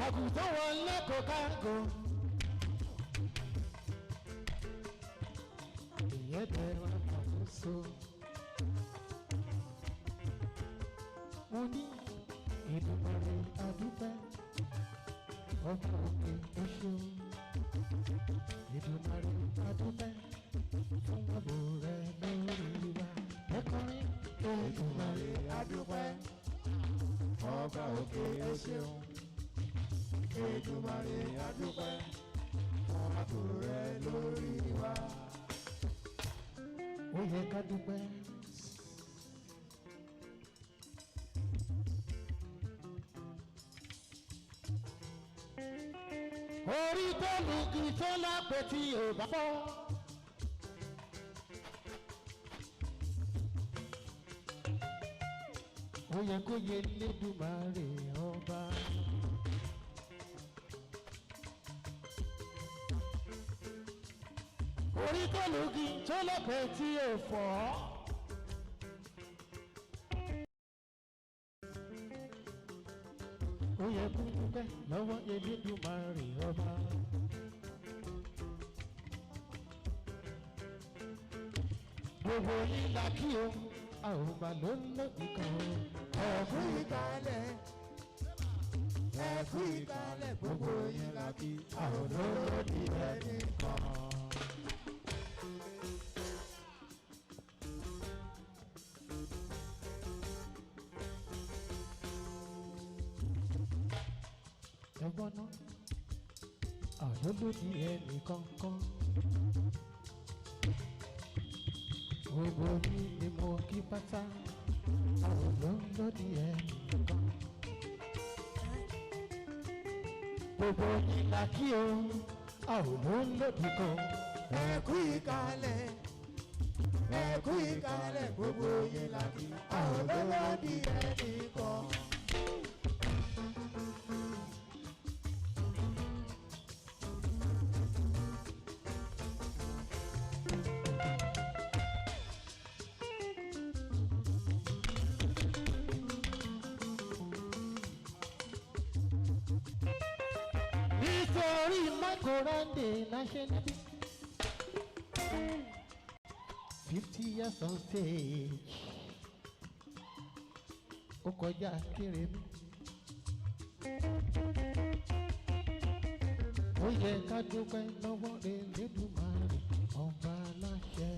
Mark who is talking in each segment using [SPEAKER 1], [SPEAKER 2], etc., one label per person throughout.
[SPEAKER 1] àgùntàn wọlé kò kágò. ìyẹn bẹ̀rù àkóso. mo ní Èdùmàrè àdúpẹ́ ọba òkè oṣù. Èdùmàrè àdúpẹ́ fún ààbò rẹ lórí wa. ẹ̀kọ́rin
[SPEAKER 2] Èdùmàrè àdúpẹ́ ọba òkè oṣù. Èdùmàrè àdúpẹ́ fún ààbò rẹ lórí wa.
[SPEAKER 1] ó yẹ ká dúpẹ́. orí tó lùkì tó lápẹ̀ tí ò bá fọ́. ó yẹ kó yẹ Elédùmarè ọba. orí tó lùkì tó lápẹ̀ tí ò fọ́. ó yẹ kó dúpẹ́ lọ́wọ́ Elédùmarè ọba. gbogbo yín la kí o a ò mà ló ń lòdì kan o.
[SPEAKER 2] ẹ̀kú ìkàlẹ̀ ẹ̀kú ìkàlẹ̀ gbogbo yín la kí a ò lòdì ẹnìkan.
[SPEAKER 1] ẹ̀gbọ́n náà àlólódì ẹnì kankan. gbogbo yín ni mo kí pátá àlólódì ẹnì kankan. gbogbo yín la kí o àlólódì kan.
[SPEAKER 2] ẹ̀kú ìkàlẹ̀ ẹ̀kú ìkàlẹ̀ gbogbo yín la kí a ò lòdì ẹnìkan.
[SPEAKER 1] nítorí MICHO ADE national 50 years on stage. ó kọjá kéré mi. ó yẹ ká dúpẹ́ lọ́wọ́ Elédùmarè ọba aláṣẹ.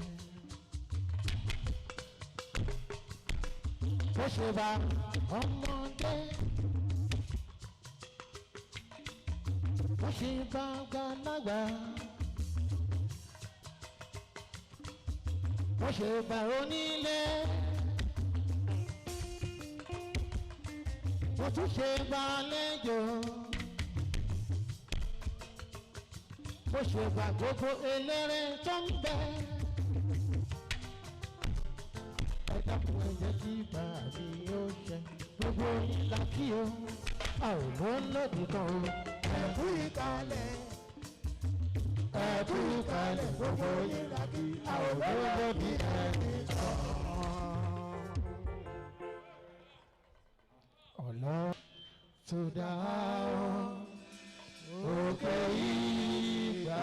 [SPEAKER 1] bó ṣe bá ọmọdé. bó ṣe bá àgbàlagbà. bó ṣe bá onílé. bó tún ṣe bá àlejò. bó ṣe bá gbogbo eléré tó ń bẹ. ẹ dákun ẹ jẹ́ kí bàbí ó ṣe. gbogbo yín la kí o a ò lọ lòdì kan o.
[SPEAKER 2] ẹ̀kú ìkàlẹ̀ ẹ̀kú ìkàlẹ̀ gbogbo yín la kí a ò lòdì ẹnìkan.
[SPEAKER 1] Ọlọ́run tó dá òkè ìgbà.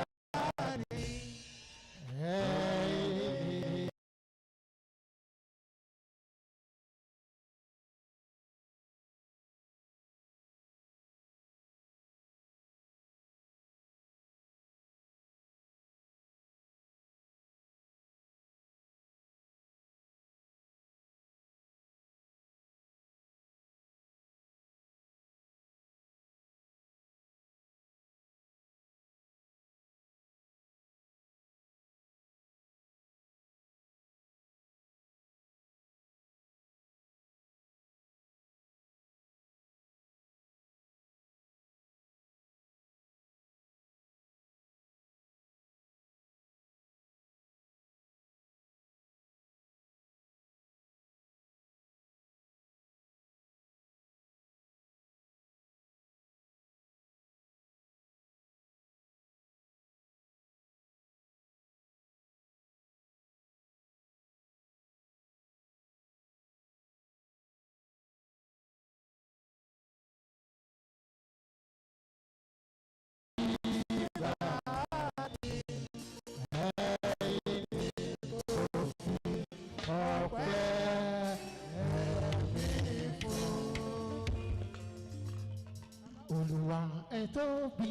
[SPEAKER 1] tóbi,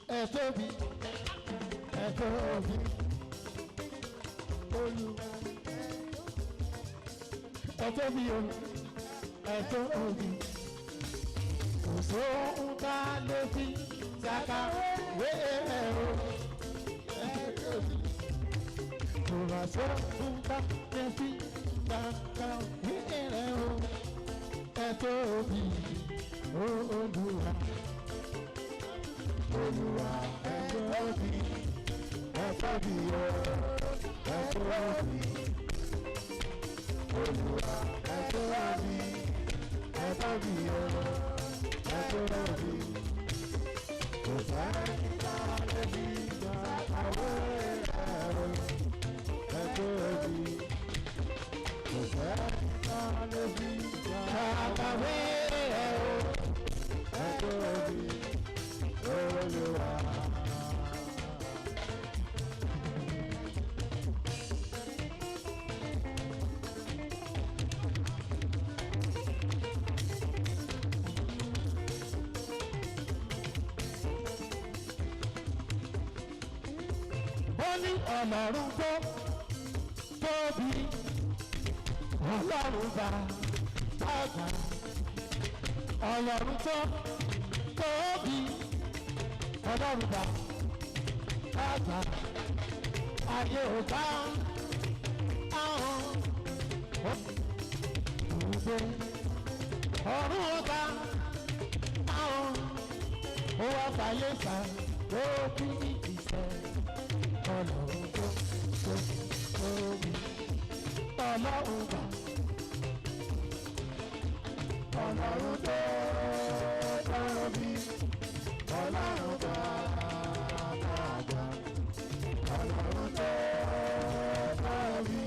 [SPEAKER 1] ẹ tóbi, ẹ tóbi. Olúwa ẹ tóbi o, ẹ tóbi. Kò sóhun ká lè fi ṣàkàwé ẹ o, ẹ tóbi. Kò má sóhun ká lè fi ṣàkàwé ẹ o, ẹ tóbi. Olúwa, Olúwa ẹ tóbi, ẹ tóbi o, ẹ tóbi. Olúwa ẹ tóbi, ẹ tóbi o, ẹ tóbi. Kò sẹ́ni tá lè fi ṣàkàwé ẹ o, ẹ tóbi. Kò sẹ́ni tá lè fi ṣàkàwé ẹ o, ẹ tóbi. Olúwa. Ní Ọlọ́run tó tóbi, Ọlọ́run bá àgbà. Ọlọ́run tó tóbi, Ọlọ́run bá àgbà. Ayé ò bá àwọn òṣèré, ọ̀run ò bá àwọn òwò àfàyè sá lóbi ìṣẹ́. Ọlọ́run tó tóbi, Ọlọ́run bá. Ọlọ́run tó tóbi, Ọlọ́run bá àgbà. Ọlọ́run tó tóbi,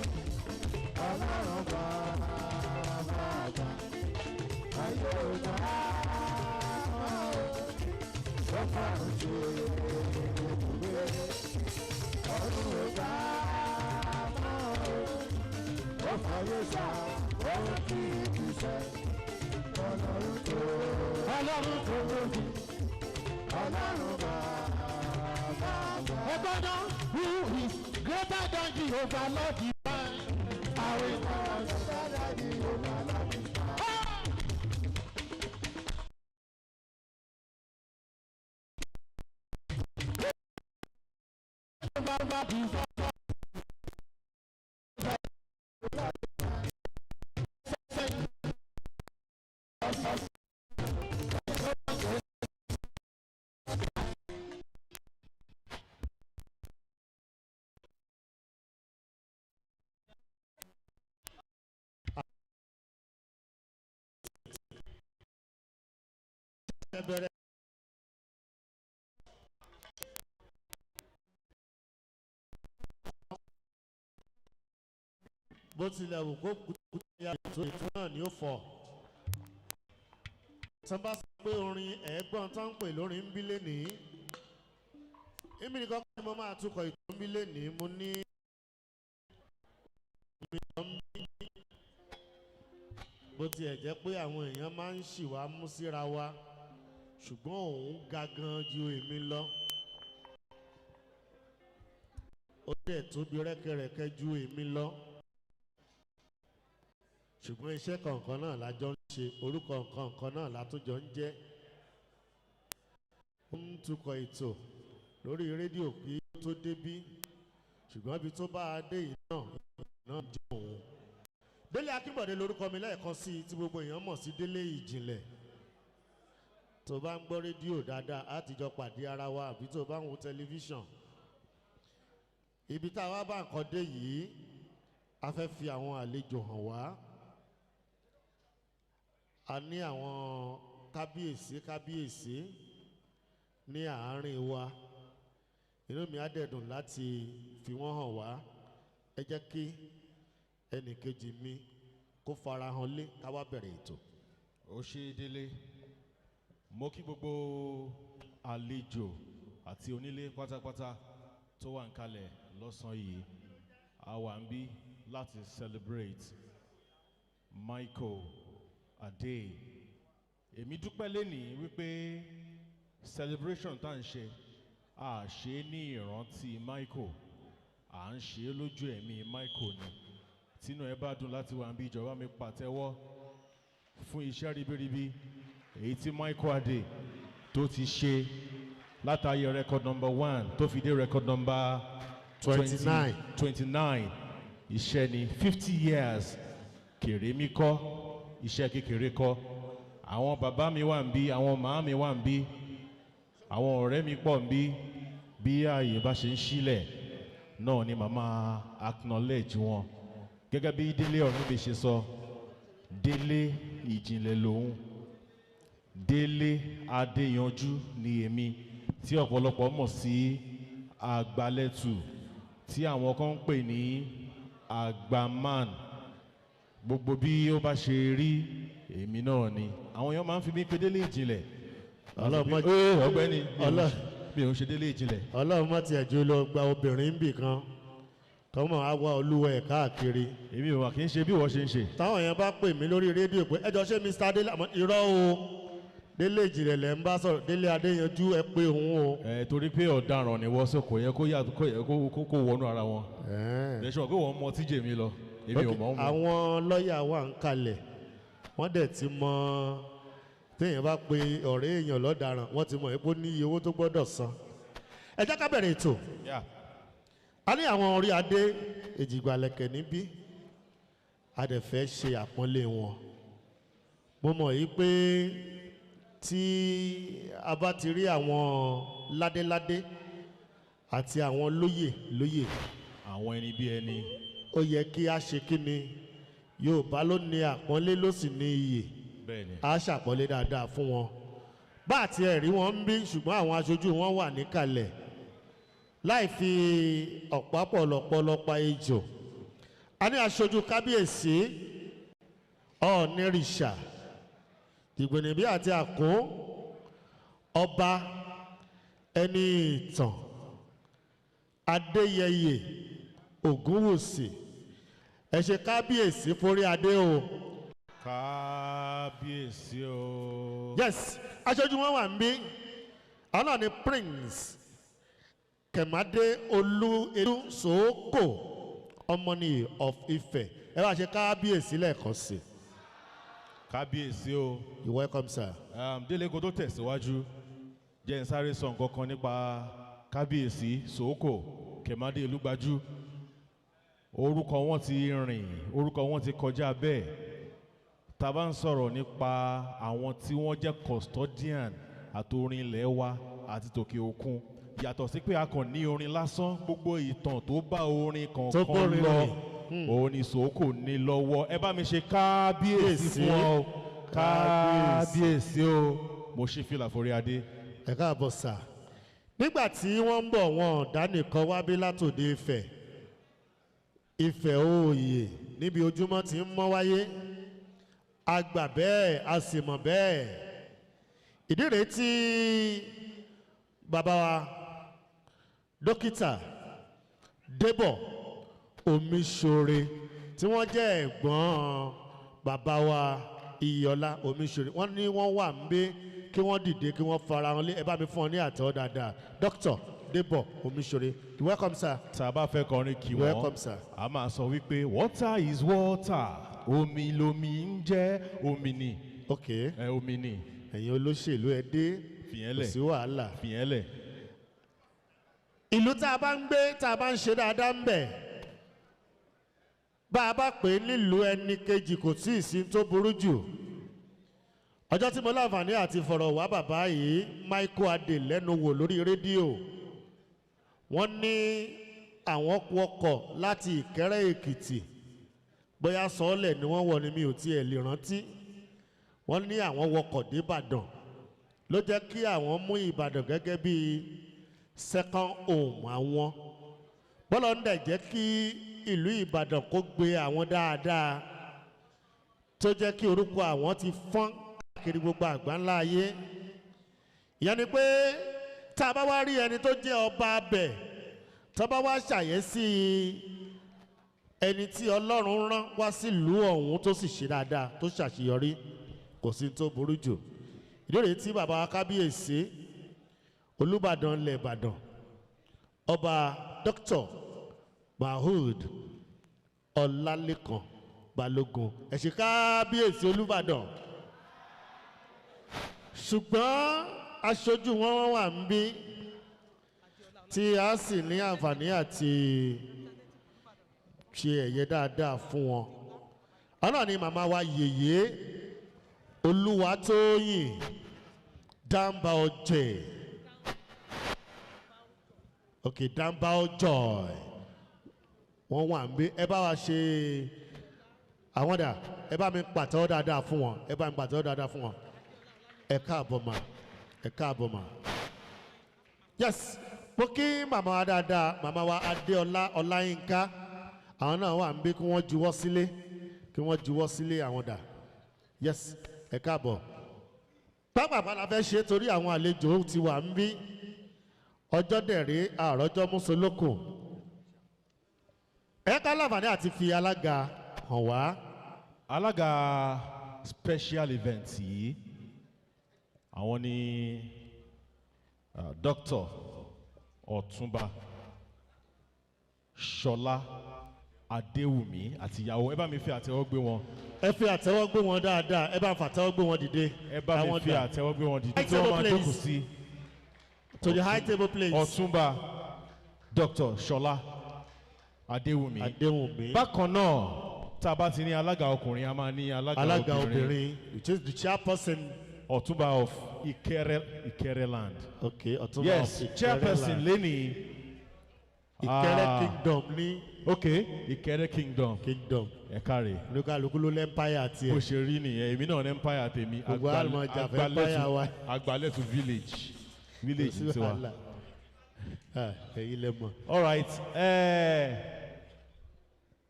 [SPEAKER 1] Ọlọ́run bá àgbà. Ayé ò bá ó fàrùn jù ìwé. Ọlọ́run ò bá ó fàyè sá ó kì í kìsẹ́. Ọlọ́run tó tóbi, Ọlọ́run bá àgbà. Ẹ gbọ́dọ̀ who is greater than Jehovah Lord divine. Àwọn ìmọ̀ràn greater than Jehovah Lord divine. Bó tilẹ̀ wù kó kúkú ya ètò náà ni ó fọ̀. Tán bá sọ pé orin ẹ̀ẹ́gbọ́n tán ń pè lórin ń bí lénìí. Èmi nìkan kọ́ ni mo máa túkọ̀ ètò ń bí lénìí. Mo ní bó tiẹ̀ jẹ́ pé àwọn èèyàn máa ń ṣì wá mú síra wa, ṣùgbọ́n òun ga gan ju èmi lọ. Ó dẹ̀ tóbi rẹ́kẹrẹ́kẹ́ ju èmi lọ. Ṣùgbọ́n iṣẹ́ kọ̀ọ̀kan náà la jọ ń ṣe, orúkọ kọ̀ọ̀kan náà la tún jọ ń jẹ́. Ó ń tukọ̀ ètò lórí rédíò kí ó tó débí, ṣùgbọ́n ibi tó bá a dé yìí náà jẹ́ òun. Délé Akínbọ̀dé lórúkọ mi lẹ́ẹ̀kan sí i tí gbogbo èèyàn mọ̀ sí Délé Ìjìnlẹ̀. Tó bá ń gbọ́ rédíò dáadáa, á ti jọ pàdé ara wa, àbí tó bá ń wo tẹlifíṣàn. Ibi tá a wá bá nǹkan dé yìí, a fẹ́ fi àwọn àlejò hàn wá. A ní àwọn kábíyèsí ní àárín wa. Inú mi á dẹ̀dùn láti fi wọ́n hàn wá. Ẹ jẹ́ kí ẹnìkejì mi kó farahàn lé ká wá bẹ̀rẹ̀ ètò.
[SPEAKER 3] Ó ṣe Délé, mo kí gbogbo àlejò àti onílé pátápátá tó wà ń kalẹ̀ lọ́sàn yìí. A wà ń bí láti celebrate MICHO ADE. Èmi dúpẹ́ lénìí wípé celebration tá ń ṣe a ṣe ní ìrántí Michael, à ń ṣe lójú ẹ̀mí Michael ni. Tínú ẹ bá dùn láti wà níbi ìjọba mi pàtẹ́wọ́ fún iṣẹ́ ribiribi èyí tí Michael Ade tó ti ṣe látàyè record number 1 tó fi dé record number 29 iṣẹ́ ni 50 years kèrè mi kọ́ iṣẹ́ kékeré kọ́. Àwọn bàbá mi wà ń bí, àwọn màá mi wà ń bí, àwọn ọ̀rẹ́ mi pọ̀ ń bí ààyè bá ṣe ń sílẹ̀ náà ni màmá acknowledge wọn. Gẹ́gẹ́ bí Délé Ọ̀rúnbí ṣe sọ, Délé ìjìnlẹ̀ lòun, Délé Adéyanjú ni èmi tí ọ̀pọ̀lọpọ̀ mọ̀ sí Àgbálẹ̀tù tí àwọn kan ń pè ní Àgbàman. Gbogbo bí ó bá ṣe rí èmi náà ni àwọn èèyàn máa ń fi mí pé Délé ìjìnlẹ̀. Ọ̀gbẹ́ni mi ò ń ṣe Délé ìjìnlẹ̀.
[SPEAKER 1] Ọlọ́run mọ̀ tí ẹ̀jú lọ gba obìnrin bì kan tọ́mọ̀ á wá olúwa ẹ̀ káàkiri.
[SPEAKER 3] Èmi ò wà kí n ṣe bí wọ́n ṣe ń ṣe.
[SPEAKER 1] Táwọn èèyàn bá pè mí lórí rédíò pé ẹjọ́ ṣé Mr. Délé irọ́ o Délé ìjìnlẹ̀ lẹ́ ń bá sọ̀rọ̀, Délé Adéyanjú ẹ pé òun o.
[SPEAKER 3] Torí pé ọ̀daràn ni wọ́n sọ kò yẹ kó wọnú ara wọn. Lẹ́sọ̀ pé wọ́n mọ tíjè mi lọ èmi ò mọ̀ ọ́n.
[SPEAKER 1] Àwọn lọ́ọ̀yà wà ń kalẹ̀ wọ́n dẹ̀ ti mọ téèyàn bá pe ọ̀rẹ́ èèyàn lọ́daràn wọ́n ti mọ̀ epo ní iye owó tó gbọ́dọ̀ san. Ẹ jẹ́ ká bẹ̀rẹ̀ ètò. A ní àwọn orí adé Èjìgbàlẹ̀kẹ̀ níbí a dẹ̀ fẹ́ ṣe àpọ́nlé wọn. Mo mọ̀ yí pé tí a bá ti rí àwọn ládéládé àti àwọn lóyè
[SPEAKER 3] àwọn ẹni bí ẹni,
[SPEAKER 1] ó yẹ kí a ṣe kí ni Yorùbá ló ní àpọ́nlé ló sì ní iyè. A ṣàpọ́nlé dáadáa fún wọn. Bá àti ẹ̀rí wọn ń bí ṣùgbọ́n àwọn aṣojú wọn wà níkàlẹ̀ láì fi ọ̀pá pọ̀lọpọ̀lọpọ̀ ejò. A ní aṣojú kábíyèsí Ọ̀ọ̀nìrìṣà Dìgbònìbí àti Àkún ọba ẹni ìtàn Adéyẹyè Ògúnwùsì. Ẹ ṣe kábíyèsí forí adé o.
[SPEAKER 3] Kábíyèsí o.
[SPEAKER 1] Yes, aṣojú wọn wà ń bí. Àwọn náà ni Prince Kẹ̀mádé Olúẹlú Sòókò Ọmọnìyí of Ifẹ̀. Ẹ bá ṣe kábíyèsí lẹ́ẹ̀kan sí.
[SPEAKER 3] Kábíyèsí o.
[SPEAKER 1] You welcome sir.
[SPEAKER 3] Délé kó tó tẹ̀síwájú jẹ́ n sáré sọ nǹkan kan nípa kábíyèsí Sòókò Kẹ̀mádé Olúgbájú. Orúkọ wọn ti rìn, orúkọ wọn ti kọjá bẹ́ẹ̀. Tá bá ń sọ̀rọ̀ nípa àwọn tí wọ́n jẹ́ custodian àtorin ilẹ̀ wa àti tòkè òkun, yàtọ̀ sí pé a kàn ní orin lásán, gbogbo ìtàn tó bá orin kankan lọ òun ni Sòókò ní lọ́wọ́. Ẹ bá mi ṣe kábíyèsí fún ọ. Kábíyèsí o. Mo ṣí fìlà forí adé.
[SPEAKER 1] Ẹ káàbọ̀ sà. Nígbà tí wọ́n ń bọ̀ wọn dánìkan wá bí látòde Ifẹ̀. Ifẹ̀ òòyè níbi ojúmọ́ ti ń mọ́ wáyé. A gbà bẹ́ẹ̀, a sì mọ̀ bẹ́ẹ̀. Ìdí rèé tí bàbá wa dókítà Débọ̀ Omíṣore tí wọ́n jẹ́ ẹ̀gbọ́n bàbá wa Iyọlá Omíṣore, wọ́n ní wọ́n wà ń gbé kí wọ́n dìde kí wọ́n fara wọn lé. Ẹ bá mi fún ọ ní àtẹ́wọ́ dáadáa. Dr. Débọ̀ Omíṣore, you welcome sir.
[SPEAKER 3] Tá a bá fẹ́ kọrin kí wọ́n,
[SPEAKER 1] welcome sir.
[SPEAKER 3] A máa sọ wípé water is water, omi lomi ń jẹ́ omi ni.
[SPEAKER 1] Ok.
[SPEAKER 3] Omi ni.
[SPEAKER 1] Ẹ̀yin olóṣèlú ẹ dé.
[SPEAKER 3] Fìyẹ́lẹ̀.
[SPEAKER 1] Kò sí wàhálà.
[SPEAKER 3] Fìyẹ́lẹ̀.
[SPEAKER 1] Ìlú tá a bá ń gbé tá a bá ń ṣe dáadáa ń bẹ̀. Bá a bá pè é nílùú ẹni kejì kò tí ì sí tó burú jù. Ọjọ́ tí mo láǹfààní àti fọ̀rọ̀ wá bàbá yìí MICHO ADE lẹ́nu wò lórí rédíò. Wọ́n ní àwọn wọkọ̀ láti Ìkẹ́rẹ́ Èkìtì. Bóyá sọ́ọ̀lẹ̀ ni wọ́n wọ̀ ni mi ò tiẹ̀ lè rántí. Wọ́n ní àwọn wọkọ̀ dé Ìbàdàn. Ló jẹ́ kí àwọn mú Ìbàdàn gẹ́gẹ́ bí second home àwọn. Bọ́lá ń dẹ̀ jẹ́ kí ìlú Ìbàdàn kó gbé àwọn dáadáa. Tó jẹ́ kí orúkọ àwọn ti fọ́n káàkiri gbogbo àgbáńlá ayé. Ìyẹn ni pé tá a bá wá rí ẹni tó jẹ́ ọba abẹ̀ tó bá wá ṣàyẹ́sí ẹni tí Ọlọ́run rán wá sílùú ọ̀hún tó sì ṣe dáadáa tó ṣàṣeyọrí kò sí tó burú jù. Ìdí rèé tí bàbá kábíyèsí Olúbàdàn ilẹ̀ Ìbàdàn ọba Dr. Mahood Ọlálékan Balógun ẹ ṣé kábíyèsí Olúbàdàn ṣùgbọ́n aṣojú wọn wà ń bí tí a sì ní àǹfààní àti ṣe ẹ̀yẹ dáadáa fún wọn ọ̀nà ni màmá wa Yèyé Olúwatóyìn Damba Ọjẹ́ Damba Ọjọ́ wọ́n wà ń bí ẹ bá wa ṣe àwọn dà ẹ bá mi pàtẹ́wọ́ dáadáa fún wọn ẹ bá mi pàtẹ́wọ́ dáadáa fún wọn ẹ káàbọ̀ mà ẹ káàbọ̀ mà yes mo kí màmá wa dáadáa màmá wa Adéọlá Ọláyínká àwọn náà wà ń bí kí wọ́n juwọ́ sílé àwọn dà yes ẹ káàbọ̀ pápá la fẹ́ ṣe torí àwọn àlejò ti wà ń bí ọjọ́ dẹ̀rẹ́ àròjọ́ mùsùlùkùn ẹ ká láǹfààní àti fi alága hàn wá.
[SPEAKER 3] Alága special event yìí àwọn ni Dr. Ọ̀túnba Ṣọlá Adéwùmí àti ìyàwó ẹ bá mi fi àtẹ́wọ́ gbé wọn.
[SPEAKER 1] Ẹ fi àtẹ́wọ́ gbé wọn dáadáa ẹ bá fàtẹ́wọ́ gbé wọn dìde.
[SPEAKER 3] Ẹ bá mi fi àtẹ́wọ́ gbé wọn dìde tí wọ́n máa jókòó sí.
[SPEAKER 1] To the high table please.
[SPEAKER 3] Ọ̀túnba Dr. Ṣọlá Adéwùmí. Bákan náà tá a bá ti ní alága ọkùnrin a máa ní alága obìnrin.
[SPEAKER 1] Which is the chairperson.
[SPEAKER 3] Ọ̀túnba of Ikereland.
[SPEAKER 1] Okay, Ọ̀túnba
[SPEAKER 3] yes,
[SPEAKER 1] of Ikereland.
[SPEAKER 3] chairperson lẹ́ni.
[SPEAKER 1] Ìkẹrẹ kingdom ní.
[SPEAKER 3] Okay, Ìkẹrẹ kingdom. Ẹ káre.
[SPEAKER 1] Olúkálùkù ló lẹ́mpáyà tiẹ̀.
[SPEAKER 3] Bó ṣe rí nìyẹn, èmi náà lẹ́mpáyà tèmi.
[SPEAKER 1] Gbogbo àlùmọ̀ jàfẹ́ empire wa.
[SPEAKER 3] Àgbálẹ̀tù village ti wa.
[SPEAKER 1] Ẹ̀yin lẹ mọ̀.
[SPEAKER 3] All right,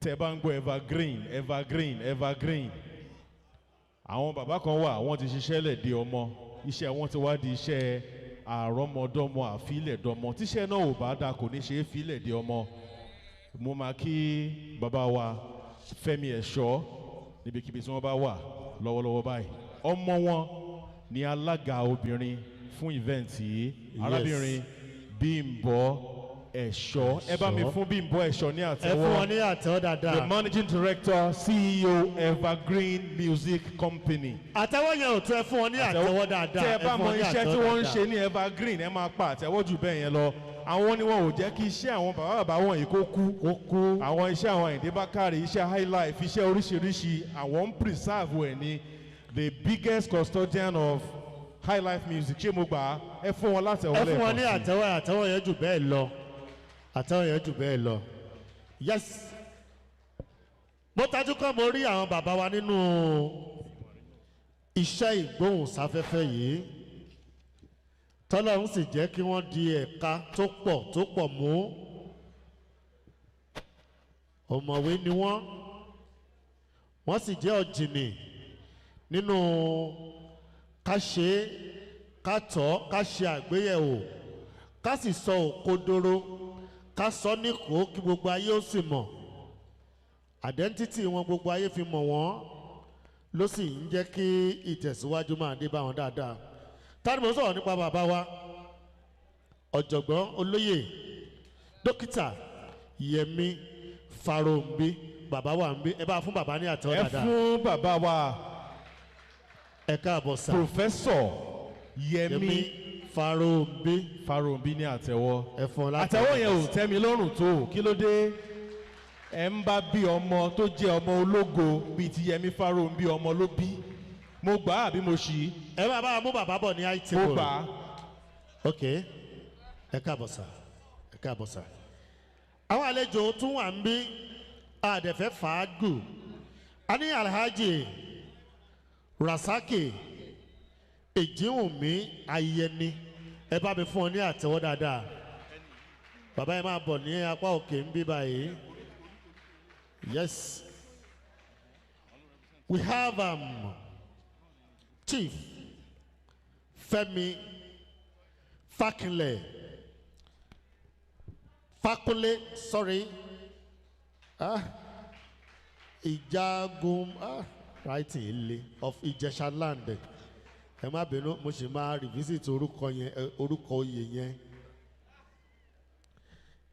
[SPEAKER 3] tẹ́ bá ń gbọ́ evergreen. Àwọn bàbá kan wà, wọ́n ti ṣiṣẹ́ lẹ̀ dé ọmọ. Iṣẹ́ wọn ti wá di iṣẹ́ àrọ́mọdọ́mọ àfilẹ̀dọ́mọ. Tíṣẹ́ náà ò bá dáa kò ní ṣe é filẹ̀ dé ọmọ. Mo máa kí bàbá wa Fẹ́mi Ẹ̀ṣọ́ níbikíbi tí wọ́n bá wà lọ́wọ́lọ́wọ́ báyìí. Ọmọ wọn ni alága obìnrin fún event yìí. Arábìnrin Bímbọ́ Ẹ̀ṣọ́. Ẹ bá mi fún Bímbọ́ Ẹ̀ṣọ́ ní àtẹ́wọ́.
[SPEAKER 1] Ẹ fún wọn ní àtẹ́wọ́ dáadáa.
[SPEAKER 3] The managing director CEO Evergreen Music Company.
[SPEAKER 1] Àtẹ́wọ́ yẹn ò tó ẹ fún wọn ní àtẹ́wọ́ dáadáa.
[SPEAKER 3] Tẹ́ ẹ bá mọ iṣẹ́ tí wọ́n ń ṣe ní Evergreen ẹ máa pa àtẹ́wọ́ jù bẹ́ẹ̀ yẹn lọ. Àwọn ni wọn ò jẹ́ kí iṣẹ́ àwọn bàbá wọ̀nyí kó kú. Àwọn iṣẹ́ àwọn Àyìndé Bákàrè, iṣẹ́ high life, iṣẹ́ oríṣiríṣi àwọn ń preserve ẹ̀ ní the biggest custodian of high life music. Ṣé mo gbà á? Ẹ fún wọn láti ẹ̀wọ́ lẹ́ẹ̀kan sí.
[SPEAKER 1] Ẹ fún wọn ní àtẹ́wọ́ yẹn jù bẹ́ẹ̀ lọ. Àtẹ́wọ́ yẹn jù bẹ́ẹ̀ lọ. Yes. Mo tajú kọ́ mo rí àwọn bàbá wa nínú iṣẹ́ ìgbóhùnsáfẹ́fẹ́ yìí. Tọ́lọ́run sì jẹ́ kí wọ́n di ẹ̀ka tó pọ̀ mú. Ọ̀mọ̀wé ni wọ́n sì jẹ́ ọ̀jìnì nínú ká ṣe ká tọ́ ká ṣe àgbéyẹ̀wò ká sì sọ òkodoro ká sọ níkò kí gbogbo ayé ó sì mọ̀. Identity wọn gbogbo ayé fi mọ̀ wọ́n ló sì ń jẹ́ kí ìtẹ̀síwájú máa dé bá wọn dáadáa. Tani mo sọ̀rọ̀ nípa bàbá wa ọ̀jọ̀gbọ́n olóyè dókítà Yẹmí Farounbi bàbá wa ń bí ẹ bá fún bàbá ní àtẹ́wọ́ dáadáa.
[SPEAKER 3] Ẹ fún bàbá wa
[SPEAKER 1] ẹ káàbọ̀ sà.
[SPEAKER 3] Professor Yẹmí
[SPEAKER 1] Farounbi
[SPEAKER 3] ní àtẹ́wọ́.
[SPEAKER 1] Ẹ fún ọ láti
[SPEAKER 3] àtẹ́wọ́ yẹn ò tẹ́ mi lọ́rùn tó kí ló dé ẹ ń bá bí ọmọ tó jẹ́ ọmọ ológo bíi ti Yẹmí Farounbi ọmọ ló bí. Mo gbà á àbí mo ṣì í.
[SPEAKER 1] Ẹ bá bá mú bàbá bọ̀ ní high table.
[SPEAKER 3] Mo gbà á.
[SPEAKER 1] Ok, ẹ káàbọ̀ sà. Àwọn àlejò tún wà ń bí àdẹ̀fẹ́ fàágù. A ní Alhaji Rasaki Èjìwùmí Ayẹni. Ẹ bá mi fún ọ ní àtẹ́wọ́ dáadáa. Bàbá yẹn máa bọ̀ ní apá òkè ń bí báyìí. Yes. We have Chief Fẹ́mi Fakunle, sorry. Ìjagun writing ilé of Ìjẹ̀ṣà land. ẹ má bínú mo sì máa revisit orúkọ yẹn orúkọ oyè yẹn.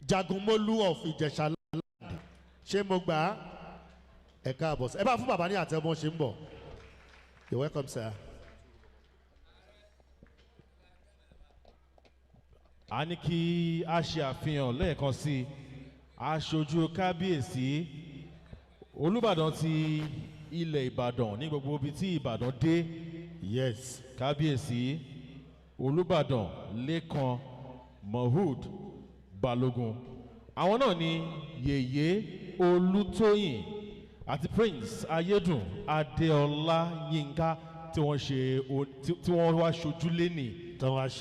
[SPEAKER 1] Jagunmólú of Ìjẹ̀ṣà land ṣé mo gbà á ẹ káàbọ̀ ẹ bá fún bàbá ní àtẹ̀mọ́ ṣe ń bọ̀. You're welcome, sir.
[SPEAKER 3] A ní kí a ṣe àfihàn lẹ́ẹ̀kan sí aṣojú kábíyèsí Olúbàdàn ti ilẹ̀ Ìbàdàn ní gbogbo ibi tí Ìbàdàn dé.
[SPEAKER 1] Yes.
[SPEAKER 3] Kábíyèsí Olúbàdàn Lékan Mohud Balógun. Àwọn náà ni Yèyé Olútóyìn àti Prince Ayédùn Adéọlá Yínká tí wọ́n wá ṣojú lénìí.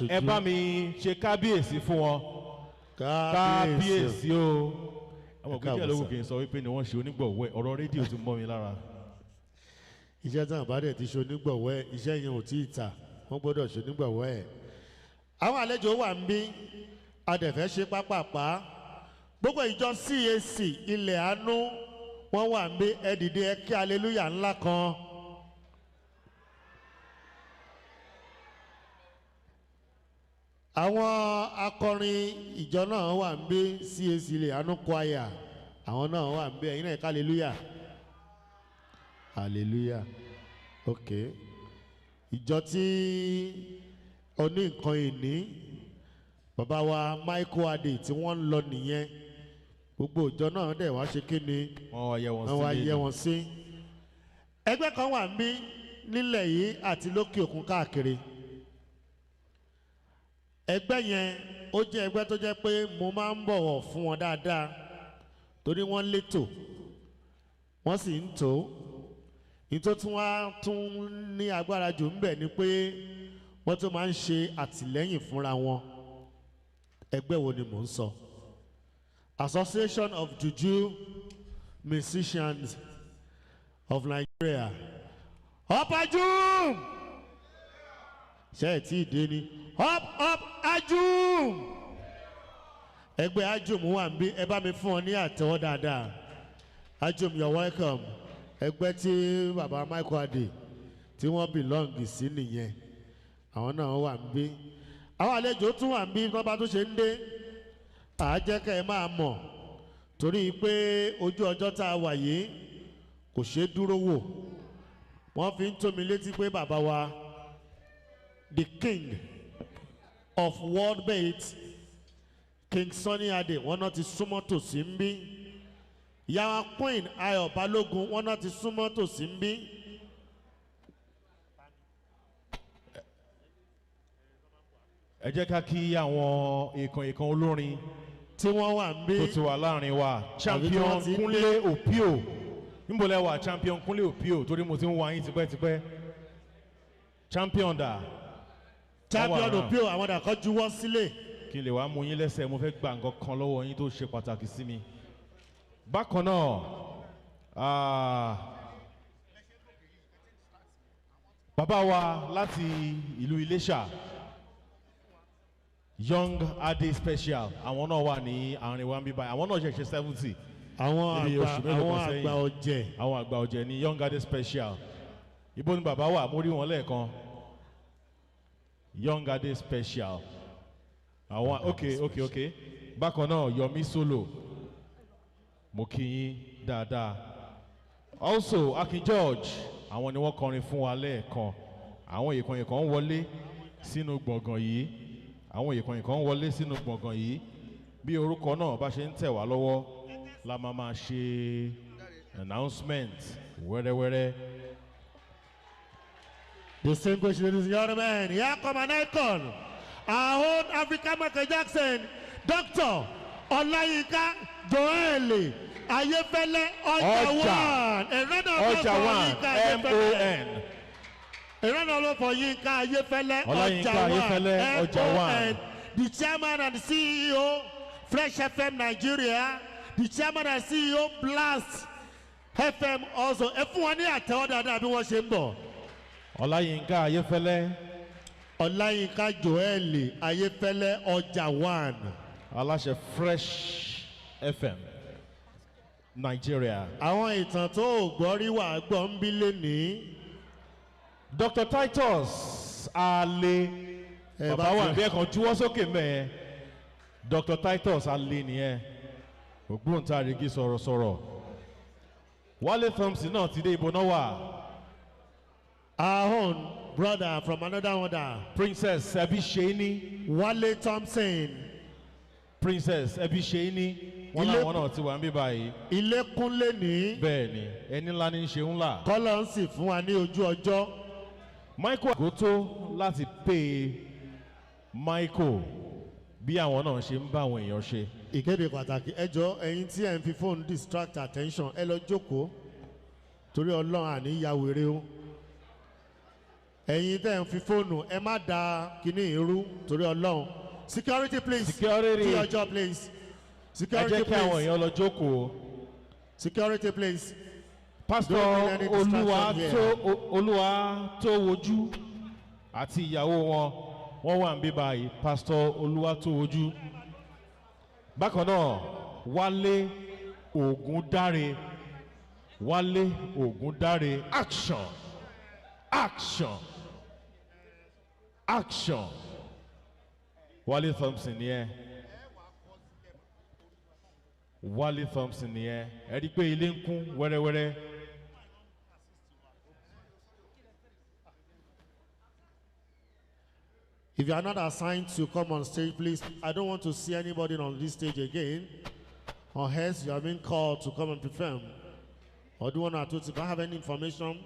[SPEAKER 3] Ẹ bá mi ṣe kábíyèsí fún wọn. Kábíyèsí o. Àwọn òkú díẹ̀ lógún kì í sọ wípé ni wọ́n ṣe onígbọ̀wọ́ ẹ̀ ọ̀rọ̀ rédíò ti mọ́ mi lára.
[SPEAKER 1] Iṣẹ́ tí àwọn bá dẹ̀ ti ṣe onígbọ̀wọ́ ẹ̀ iṣẹ́ yẹn ò tí ì tà wọ́n gbọ́dọ̀ ṣe onígbọ̀wọ́ ẹ̀. Àwọn àlejò wà ń bí adẹ̀fẹ́ ṣe pápápá gbogbo ìjọ CAC ilẹ̀ àánú wọ́n wà ń bí ẹ dìde ẹ kí hallelujah ńlá kan. Àwọn akọrin ìjọ náà wà ń bí CAC ilẹ̀ àánú choir àwọn náà wà ń bí ẹ̀yin náà ẹ kí hallelujah. Hallelujah. Okay. Ìjọ tí oní nǹkan ìní bàbá wa MICHO ADE tí wọ́n ń lọ nìyẹn gbogbo ìjọ náà dẹ̀ wá ṣe kí ni wọ́n wá yẹ wọn sí. Ẹgbẹ́ kan wà ń bí nílẹ̀ yìí àti lókè òkun káàkiri. Ẹgbẹ́ yẹn ó jẹ́ ẹgbẹ́ tó jẹ́ pé mo máa ń bọ̀wọ̀ fún wọn dáadáa torí wọ́n létò wọ́n sì ń tò. Nítorí tí wọ́n tún ní agbára jù ń bẹ̀ ni pé wọ́n tún máa ń ṣe àtìlẹ́yìn fúnra wọn. Ẹgbẹ́ wo ni mò ń sọ? Association of Juju Musicians of Nigeria. Up Ajum! Ṣé ẹ̀ tí ì dé ni? Up Ajum! Ẹgbẹ́ Ajum wà ń bí ẹ bá mi fún ọ ní àtẹ́wọ́ dáadáa. Ajum, you're welcome. Ẹgbẹ́ tí bàbá MICHO ADE tí wọ́n belong sí nìyẹn àwọn náà wà ń bí. Àwọn àlejò tún wà ń bí wọ́n bá tún ṣe ń dé àájẹ́kẹ́ ẹ máa mọ̀ torí pé ojú ọjọ́ tá a wà yìí kò ṣeé dúró wò. Wọ́n fi ń tó mi létí pé bàbá wa the king of world bait kingsunnyadé wọ́n náà ti súnmọ́ tòsí ń bí. Ìyá Queen Ayọ̀ Balógun wọ́n náà ti súnmọ́ tòsí ń bí.
[SPEAKER 3] Ẹ jẹ́ ká kí àwọn ìkan olórin
[SPEAKER 1] tí wọ́n wà ń bí
[SPEAKER 3] tó ti wà láàrin wa champion Kúnlé Òpíò níbo lẹ wà champion Kúnlé Òpíò torí mo ti ń wá yín tipẹ́tipẹ́ champion dà.
[SPEAKER 1] Champion Òpíò àwọn dà kọ́ juwọ́ sílẹ̀.
[SPEAKER 3] Kí n lè wá mú yín lẹ́sẹ̀ mo fẹ́ gba nǹkan kan lọ́wọ́ yín tó ṣe pàtàkì sí mi. Bákan náà bàbá wa láti ìlú Iléṣà YINKA AYEFELE special àwọn náà wà ní àárín wa ń bí báyìí àwọn náà ṣẹ̀ṣẹ̀ 70. Àwọn àgbà ọ̀jẹ̀ ní YINKA AYEFELE special. Ibo ni bàbá wà mo rí wọn lẹ́ẹ̀kan YINKA AYEFELE special. Àwọn okay. Bákan náà Yomi Solo mo kí yín dáadáa. Also Akin George àwọn ni wọ́n kọrin fún wa lẹ́ẹ̀kan. Àwọn ìkan wọlé sínú gbọ̀ngàn yìí. Bí orúkọ náà bá ṣe ń tẹ̀ wá lọ́wọ́ la máa ṣe announcement wẹ́rẹ́wẹ́rẹ́.
[SPEAKER 1] Distinguished ladies and gentlemen, here come an icon, our own African Michael Jackson, Dr. Yinka Ayefele Ọjà 1. A round of applause for Yinka Ayefele. A round of applause for Yinka Ayefele Ọjà 1. The chairman and the CEO, Fresh FM Nigeria, the chairman and CEO, Blast FM also. Everyone here tell that bí wọ́n ṣe ń bọ̀.
[SPEAKER 3] Yinka Ayefele.
[SPEAKER 1] Yinka Ayefele Ọjà 1.
[SPEAKER 3] Aláṣẹ Fresh FM Nigeria.
[SPEAKER 1] Àwọn ìtàn tó gbọ́ rí wà gbọ́ ń bí lénìí.
[SPEAKER 3] Dr. Titus Ale. Bàbá wa bí ẹ̀kan juwọ́ sókè mẹ́ẹ̀. Dr. Titus Ale nìyẹn. Ògbóǹtarìgì sọ̀rọ̀sọ̀rọ̀. Wale Thompson náà ti dé ibo náà wà.
[SPEAKER 1] Our own brother from another mother.
[SPEAKER 3] Princess Ebisheni.
[SPEAKER 1] Wale Thompson.
[SPEAKER 3] Princess Ebisheni. Wọ́n láwọn náà ti wà ń bí báyìí.
[SPEAKER 1] Ilé kúnlé ní.
[SPEAKER 3] Bẹ́ẹ̀ni, ẹni ńlá ní í ṣe ńlá.
[SPEAKER 1] Kọ́lọ̀ ń sì fún wa ní ojú ọjọ́.
[SPEAKER 3] Michael Agoto láti pè Michael bí àwọn náà ṣe ń bá àwọn èèyàn ṣe.
[SPEAKER 1] Ìkéde pàtàkì ẹjọ́ ẹ̀yin tí ẹ̀ ń fi fóònù distract attention ẹ lọ jókòó torí Ọlọ́run àní ya wèrè o. Ẹ̀yin tẹ́ ń fi fóònù ẹ má da kíní irú torí Ọlọ́run. Security please.
[SPEAKER 3] Security.
[SPEAKER 1] Kí ọjọ́ please. Security
[SPEAKER 3] please. Ẹ jẹ́ kí àwọn èèyàn lọ jókòó.
[SPEAKER 1] Security please.
[SPEAKER 3] Pastor Olúwa tó wojú àti ìyàwó wọn wà ń bí báyìí. Pastor Olúwa tó wojú. Bákan náà Wálé Ògúndáre. Wálé Ògúndáre. Action. Action. Action. Wale Thompson nìyẹn. Wale Thompson nìyẹn. Ẹ rí i pé ilé ń kún wẹ́rẹ́wẹ́rẹ́.
[SPEAKER 1] If you are not assigned to come on stage, please, I don't want to see anybody on this stage again. Or else you have been called to come and perform. Or do one or two, if you don't have any information,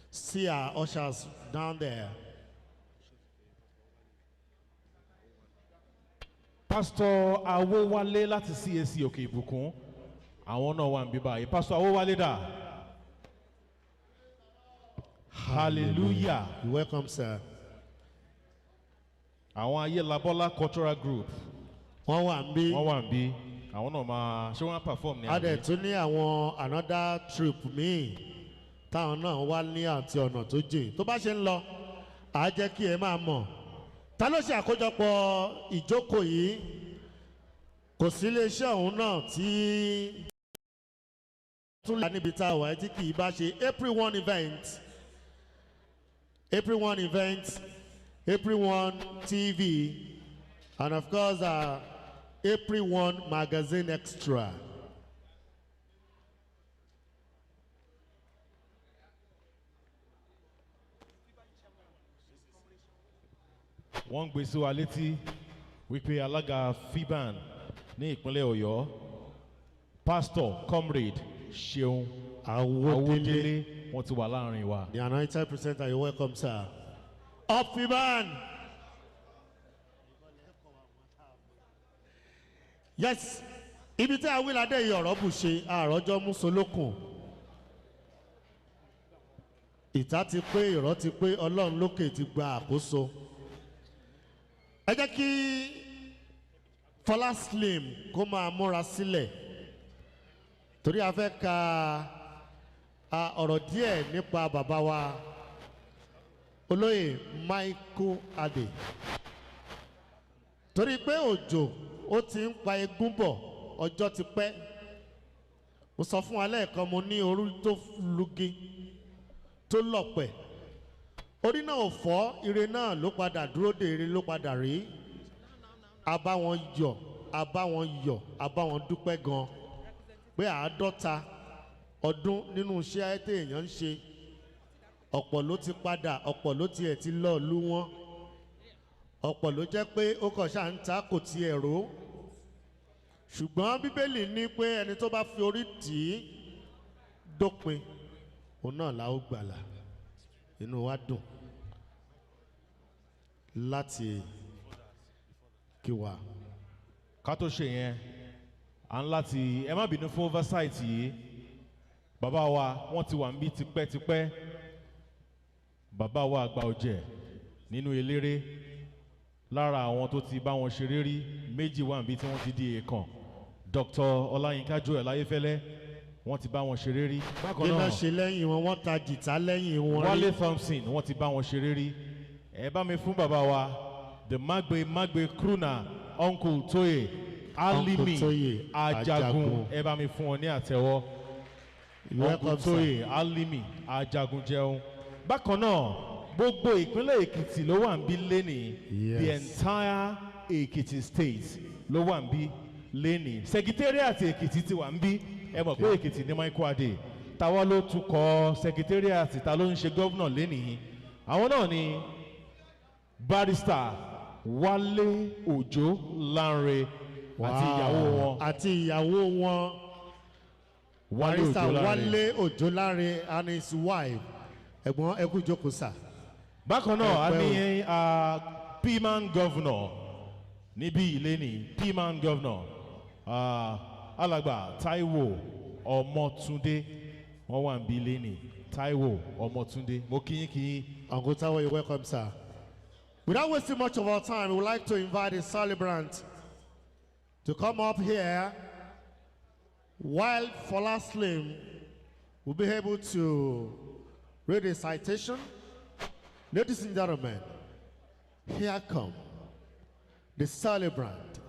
[SPEAKER 1] see our ushers down there.
[SPEAKER 3] Pastor Awowale láti CAC Òkè Ìbùkún. Àwọn náà wà ń bí báyìí. Pastor Awowale dà. Hallelujah.
[SPEAKER 1] You're welcome, sir.
[SPEAKER 3] Àwọn Ayélabọ́lá Cultural Group.
[SPEAKER 1] Wọ́n wà ń bí.
[SPEAKER 3] Wọ́n wà ń bí. Àwọn náà máa ṣé wọ́n perform ní àná.
[SPEAKER 1] Adẹ̀ tún ní àwọn another troop míì táwọn náà wá ní àti ọ̀nà tó jìn. Tó bá ṣe ń lọ, àá jẹ́ kí ẹ máa mọ̀. Ta ló ṣe àkójọpọ̀ ìjókòó yìí? Kò sí iléeṣẹ́ òun náà tí tún lè níbi tá a wà tí kì í bá ṣe April 1 event. April 1 event. April 1 TV, and of course, April 1 Magazine Extra.
[SPEAKER 3] Wọ́n gbé sí wa létí wípé alága FIBAN ní ìpínlẹ̀ Ọ̀yọ́, Pastor Comrade Ṣeun Awódélé, wọ́n ti wà láàrin wa.
[SPEAKER 1] The anointed presenter, you're welcome, sir. Up FIBAN! Yes, ibi tí a wí ládé yìí ọ̀rọ̀ bù ṣe àròjọ Mùsùlùkùn. Ìta ti pé ìrọ̀ ti pé Ọlọ́run lókè ti gba àkóso. Ẹ jẹ́ kí Fọlá Slim kó máa múra sílẹ̀ torí a fẹ́ ka ọ̀rọ̀ díẹ̀ nípa bàbá wa Olóyè MICHO ADE. Torí pé òjò ó ti ń pa egún bọ̀ ọjọ́ ti pẹ́. Mo sọ fún wa lẹ́ẹ̀kan mo ní orí tó lugi tó lọ̀pẹ̀. Orí náà ò fọ́, ire náà ló padà dúró de ire ló padà rí. A bá wọn yọ̀, a bá wọn yọ̀, a bá wọn dúpẹ́ gan. Pé 50 ọdún nínú iṣẹ́ ayé èèyàn ń ṣe. Ọ̀pọ̀ ló ti padà, ọ̀pọ̀ ló tiẹ̀ ti lọ lú wọn. Ọ̀pọ̀ ló jẹ́ pé ó kàn ṣáà ń ta kò tiẹ̀ rò. Ṣùgbọ́n Bíbélì ní pé ẹni tó bá fi orí tì í dópin, òun náà la ó gbàlà. Inú wa dùn láti kí wa.
[SPEAKER 3] Ká tó ṣe yẹn, à ń láti ẹ má bínú fún oversight yìí. Bàbá wa wọ́n ti wà ń bí tipẹ́tipẹ́. Bàbá wa àgbà ọ̀jẹ̀ nínú eléré. Lára àwọn tó ti bá wọn ṣeré rí méjì wà ń bí tí wọ́n ti di èèkàn. Dr. Yinka Ayefele wọ́n ti bá wọn ṣeré rí. Bákan náà
[SPEAKER 1] iná ṣe lẹ́yìn wọn, wọ́n ta jìtá lẹ́yìn wọn rí.
[SPEAKER 3] Wale Thompson wọ́n ti bá wọn ṣeré rí. Ẹ bá mi fún bàbá wa the Magbe crooner Uncle Toye Alimi Ajagun. Ẹ bá mi fún wọn ní àtẹ́wọ́. Uncle Toye Alimi Ajagun jẹun. Bákan náà gbogbo ìpínlẹ̀ Èkìtì ló wà ń bí lénìí.
[SPEAKER 1] Yes.
[SPEAKER 3] The entire Èkìtì state ló wà ń bí lénìí. Secretariat Èkìtì ti wà ń bí. Ẹ mọ̀ pé Èkìtì ní MICHO ADE. Táwa ló tukọ̀ secretariat ta ló ń ṣe gómìnà lénìí. Àwọn náà ni Barrister Wálé Òjó Lánre àti ìyàwó wọn.
[SPEAKER 1] Àti ìyàwó wọn. Barrister Wálé Òjó Lánre and his wife. Ẹ̀gbọ́n ẹ kú jókòó sà.
[SPEAKER 3] Bákan náà, a ní P-man governor níbí ilé ní P-man governor alàgbà Táíwò Ọmọtúndé wọ́n wà ń bí ilé ní Táíwò Ọmọtúndé. Mo kí yín.
[SPEAKER 1] Uncle Táíwò, you're welcome, sir. Without wasting much of our time, we would like to invite the celebrant to come up here while Fola Slim will be able to read a citation. Ladies and gentlemen, here come the celebrant.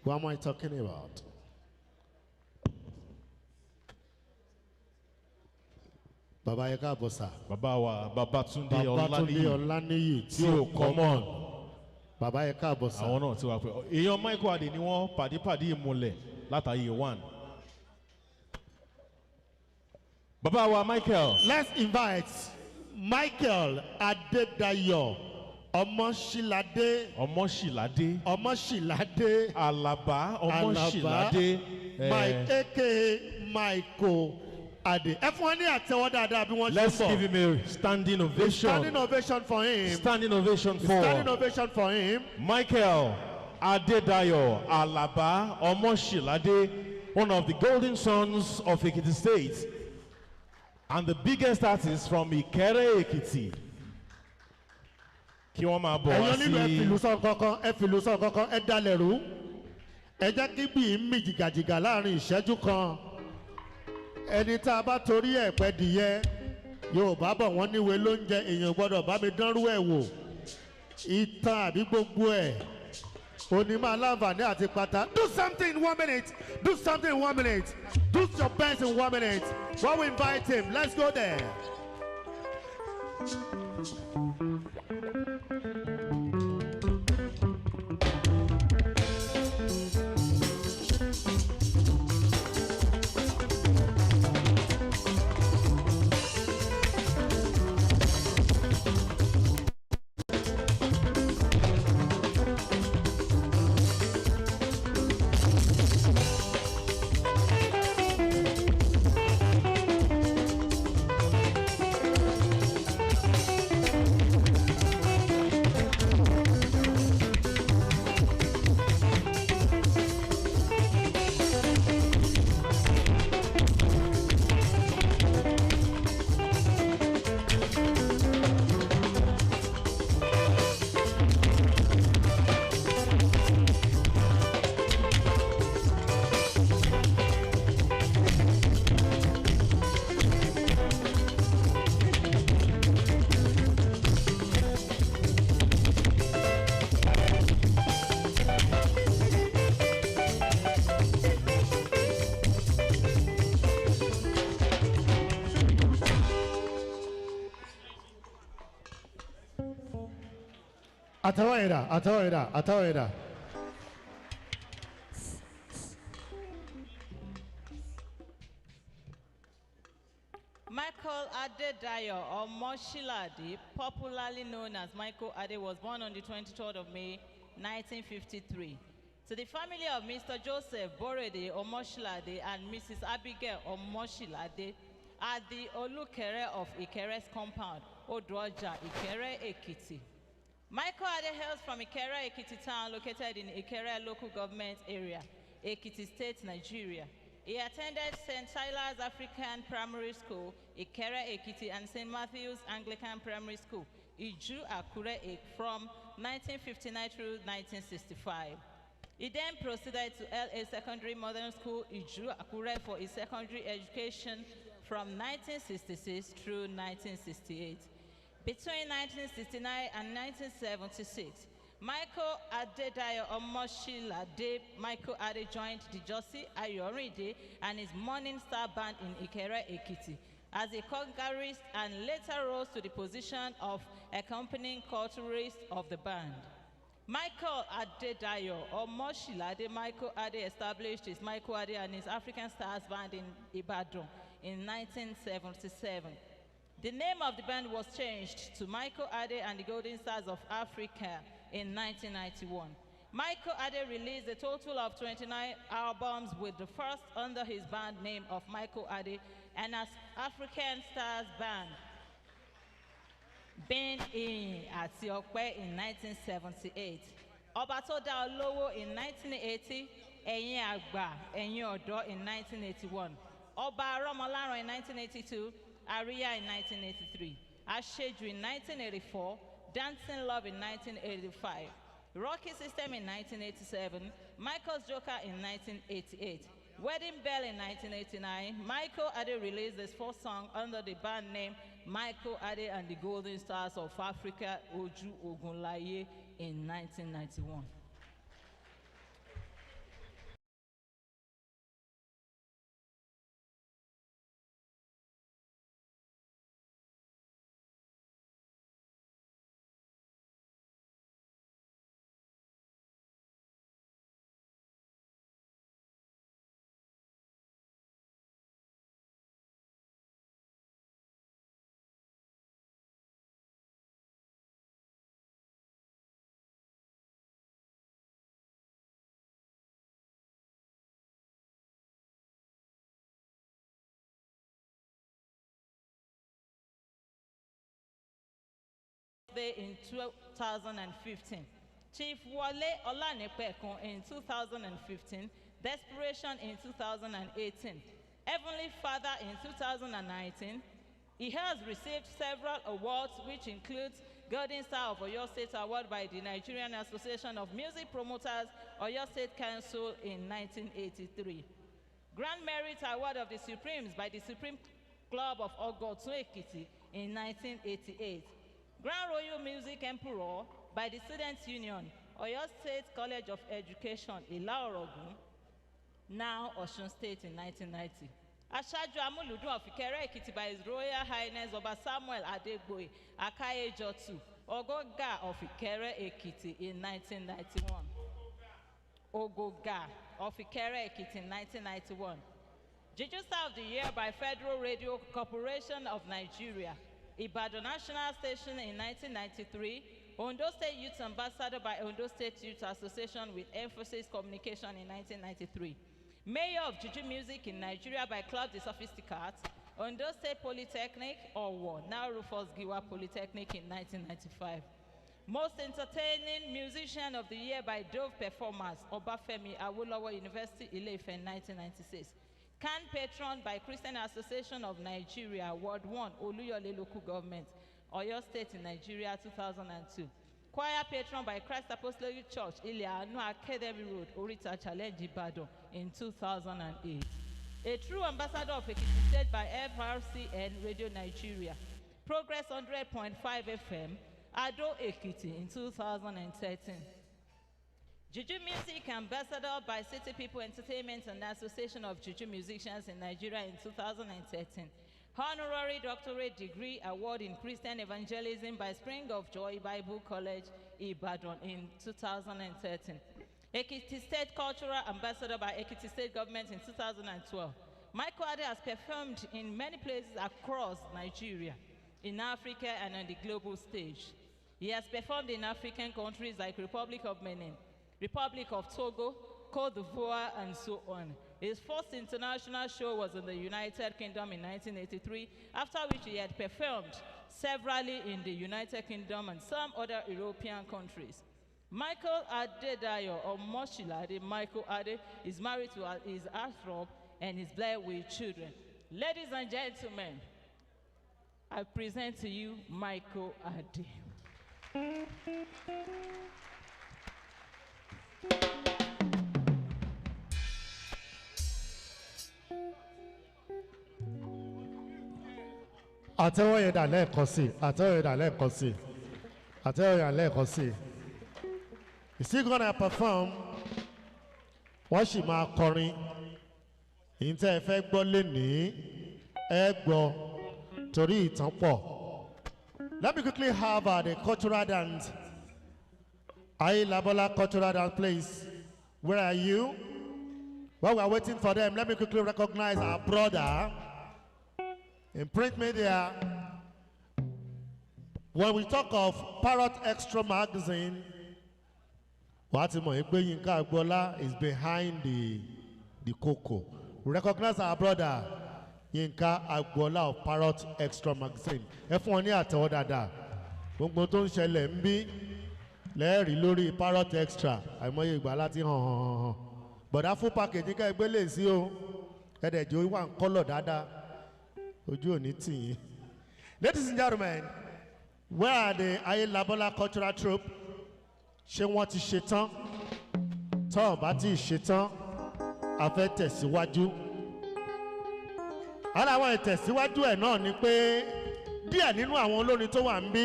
[SPEAKER 1] Who am I talking about? Baba Yeka Bosa.
[SPEAKER 3] Bàbá wa Babátúndé
[SPEAKER 1] Babatunde
[SPEAKER 3] Ọláníyì
[SPEAKER 1] Ọláníyì
[SPEAKER 3] tí ò common.
[SPEAKER 1] Baba Yeka Bosa.
[SPEAKER 3] Àwọn náà ti wà pé èèyàn MICHO ADE ni wọ́n pàdépàdé ìmúlẹ̀ látàyè 1. Bàbá wa Michael.
[SPEAKER 1] Let's invite Michael Adedayo Ọmọṣìládé. Ọmọṣìládé.
[SPEAKER 3] Alaba Ọmọṣìládé.
[SPEAKER 1] Mike aka Michael Ade. Ẹ fún wa ní àtẹ́wọ́ dáadáa bí wọ́n ṣe ń bọ̀.
[SPEAKER 3] Let's give him a standing ovation.
[SPEAKER 1] Standing ovation for him.
[SPEAKER 3] Standing ovation for
[SPEAKER 1] Standing ovation for him.
[SPEAKER 3] Michael Adedayo Alaba Ọmọṣìládé, one of the golden sons of Ekiti State and the biggest artist from Ìkẹrẹ Èkìtì. Kí wọ́n máa bọ̀ wá sí.
[SPEAKER 1] Ẹ̀yin nílò ẹ fìlú sọ kankan, ẹ dalẹ̀ rú. Ẹ jẹ́ kí bí mi jìgàjìgà láàrin ìṣẹ́jú kan. Ẹni tá a bá torí ẹ̀ pẹ́ dìyẹ, Yorùbá bọ̀ wọ́n níwèé lóúnjẹ, èèyàn gbọ́dọ̀ bá mi dánrú ẹ̀ wò. Ìtàn àbí gbogbo ẹ̀. Onímọ̀ aláǹfààní àti pátá. Do something in 1 minute. Do something in 1 minute. Do your best in 1 minute. While we invite him, let's go there. Atawaida.
[SPEAKER 4] Michael Adedayo Ọmọṣìládé, popularly known as MICHO ADE, was born on the 23rd of May, 1953. To the family of Mr. Joseph Borede Ọmọṣìládé and Mrs. Abigail Ọmọṣìládé at the Olukere of Ikere's compound, Oduoja, Ikere, Ekiti. MICHO ADE hails from Ikere, Ekiti town, located in Ikere local government area, Ekiti State, Nigeria. He attended St. Silas African Primary School, Ikere, Ekiti, and St. Matthew's Anglican Primary School, Iju, Akure, from 1959 through 1965. He then proceeded to LA Secondary Modern School, Iju, Akure, for his secondary education from 1966 through 1968. Between 1969 and 1976, Michael Adedayo Ọmọṣìládé, MICHO ADE joined the Josie Ayorinde and his Morning Star Band in Ikere, Ekiti, as a congarist and later rose to the position of accompanying culturist of the band. Michael Ade or Moshilade Michael Ade established his Michael Ade and his African Stars Band in Ibadan in 1977. The name of the band was changed to Michael Ade and the Golden Stars of Africa in 1991. Michael Ade released a total of 29 albums, with the first under his band name of Michael Ade and as African Stars Band being in Atiope in 1978. Ọba tó dá olówó in 1980, Ẹ̀yin Àgbà, Ẹ̀yin Ọ̀dọ́ in 1981. Ọba Arọ́mọláràn in 1982, Àríyá in 1983. Àṣejù in 1984, Dancing Love in 1985. Rocky System in 1987, Michael's Joker in 1988. Wedding Bell in 1989, Michael Ade released his first song under the band name Michael Ade and the Golden Stars of Africa, Oju Ogunlaye, in 1991. In 2015, Chief Wale Olanipekun in 2015, Desperation in 2018, Heavenly Father in 2019. He has received several awards, which includes Golden Star of Oyo State Award by the Nigerian Association of Music Promoters, Oyo State Council in 1983. Grand Merit Award of the Supremes by the Supreme Club of Ogotun Ekiti in 1988. Grand Royal Music Emperor by the Students' Union, Oyo State College of Education, Ila-Orogun, now Osun State in 1990. Aṣáájú Amúlùdún of Ìkẹrẹ Èkìtì by His Royal Highness Ọba Samuel Adegboye Akayejotu, Ogoga of Ìkẹrẹ Èkìtì in 1991. Ogoga of Ìkẹrẹ Èkìtì in 1991. Juju Star of the Year by Federal Radio Corporation of Nigeria, Ibadan National Station in 1993, Ondo State Youth Ambassador by Ondo State Youth Association with Emphasis Communication in 1993. Mayor of Juju Music in Nigeria by Club the Sophisticates, Ondo State Polytechnic, Owo, now Rufus Giwa Polytechnic in 1995. Most Entertaining Musician of the Year by Dove Performers, Obafemi Awolowo University, Ile-Ife in 1996. Can Patron by Christian Association of Nigeria, Ward 1, Oluyole Local Government, Oyo State in Nigeria, 2002. Choir Patron by Christ Apostolic Church, Ileanu Academy Road, Orita Challenge, Ibadan in 2008. A true ambassador of Ekiti State by FRCN Radio Nigeria, Progress 100.5 FM, Ado Ekiti in 2013. Juju Music Ambassador by City People Entertainment and Association of Juju Musicians in Nigeria in 2013. Honorary Doctorate Degree Award in Christian Evangelism by Spring of Joy Bible College, Ibadan in 2013. Ekiti State Cultural Ambassador by Ekiti State Government in 2012. Michael Ade has performed in many places across Nigeria, in Africa and on the global stage. He has performed in African countries like Republic of Benin, Republic of Togo, Côte d'Ivoire, and so on. His first international show was in the United Kingdom in 1983, after which he had performed severally in the United Kingdom and some other European countries. Michael Adedayo, or Moshilade Michael Ade, is married to his heartthrob and is blessed with children. Ladies and gentlemen, I present to you Michael Ade.
[SPEAKER 1] àtẹ́wọ́ yẹn dà lẹ́ẹ̀kan sí, àtẹ́wọ́ yẹn dà lẹ́ẹ̀kan sí, àtẹ́wọ́ yẹn lẹ́ẹ̀kan sí. Is he gonna perform? Wọ́n sì máa kọrin. Ìyíntẹ́ ẹ fẹ́ gbọ́ lénìí, ẹ gbọ́ Torí ìtàn pọ̀. Let me quickly have the cultural dance. Ayelabola cultural dance, please. Where are you? While we are waiting for them, let me quickly recognize our brother in print media. When we talk of Parrot Extra magazine, YINKA AYEFELE is behind the cocoa. We recognize our brother YINKA AYEFELE of Parrot Extra magazine. F1 àtẹ̀wọ́ dáadáa. Gbogbo tó ń ṣẹlẹ̀ ń bí lẹ́ẹ̀rí lórí Parrot Extra. Àìmọye ìgbà láti hàn. Bọ̀dá full package ká ẹgbẹ́ lè sí o. Ẹ̀dẹ̀jọ́ wà ń kọ́lọ̀ dáadáa. Ojú ò ní tì yín. Ladies and gentlemen, where are the Ayelabola cultural troupe? Ṣé wọ́n ti ṣetán? Tọ́ bá ti ṣetán, a fẹ́ tẹ̀síwájú. Ara àwọn ìtẹ̀síwájú ẹ̀ náà ni pé díẹ̀ nínú àwọn olórin tó wà ń bí,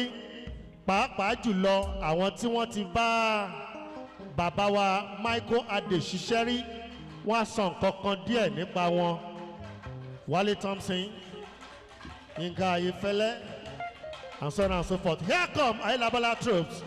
[SPEAKER 1] pàápàá jùlọ àwọn tí wọ́n ti bá bàbá wa MICHO ADE ṣiṣẹ́ rí, wọ́n á sọ nǹkan kan díẹ̀ nípa wọn. Wale Thompson, YINKA AYEFELE, and so on and so forth. Here come Ayelabola troops.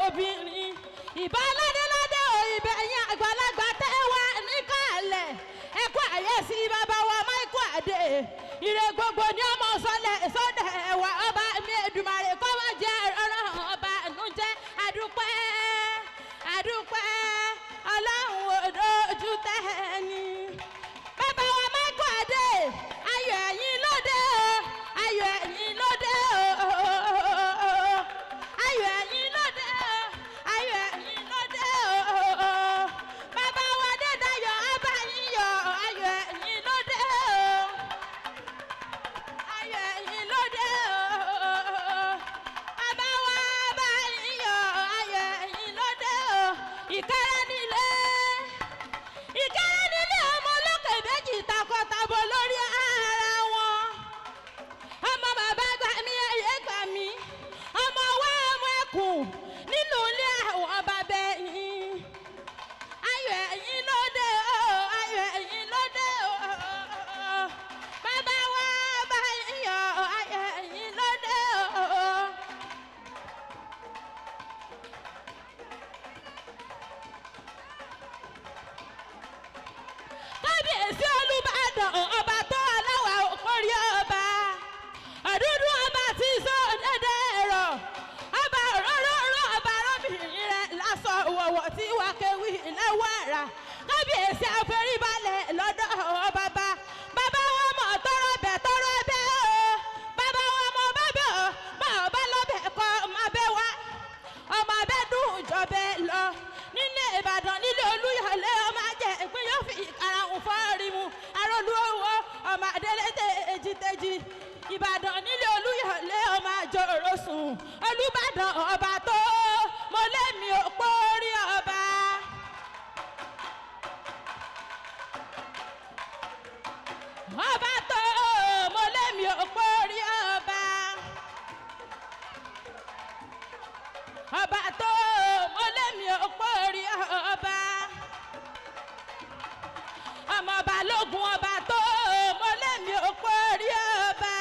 [SPEAKER 5] Obìnrin ìbáládéládé o ìbẹ̀yìn àgbàlagbà tẹ́ wá níkàlẹ̀ ẹ̀kọ́ àyẹ̀sí bàbá wa MICHO ADE ire gbogbo ní ọmọ sọ́dẹ̀ ẹ̀wà ọba mi Èdùmàrè kọ́ wọ́n jẹ́ ọ̀rọ̀ ọba nùjẹ́ àdúpẹ́ ọlọ́run ojú tẹ́ni. Bàbá wa MICHO ADE ayọ̀ ẹ̀yìn lóde o ayọ̀ ẹ̀yìn lóde o. ọmọ adélẹ́tẹ̀ èjìtẹ́jì ìbàdàn nílé olúyọ̀lé ọmọ àjòrò sùn olùbàdàn ọba tó mo lémi òpó orí ọba. ọba tó mo lémi òpó orí ọba. ọba tó mo lémi òpó orí ọba. ọmọ balógun ọba tó mo lémi òpó orí ọba.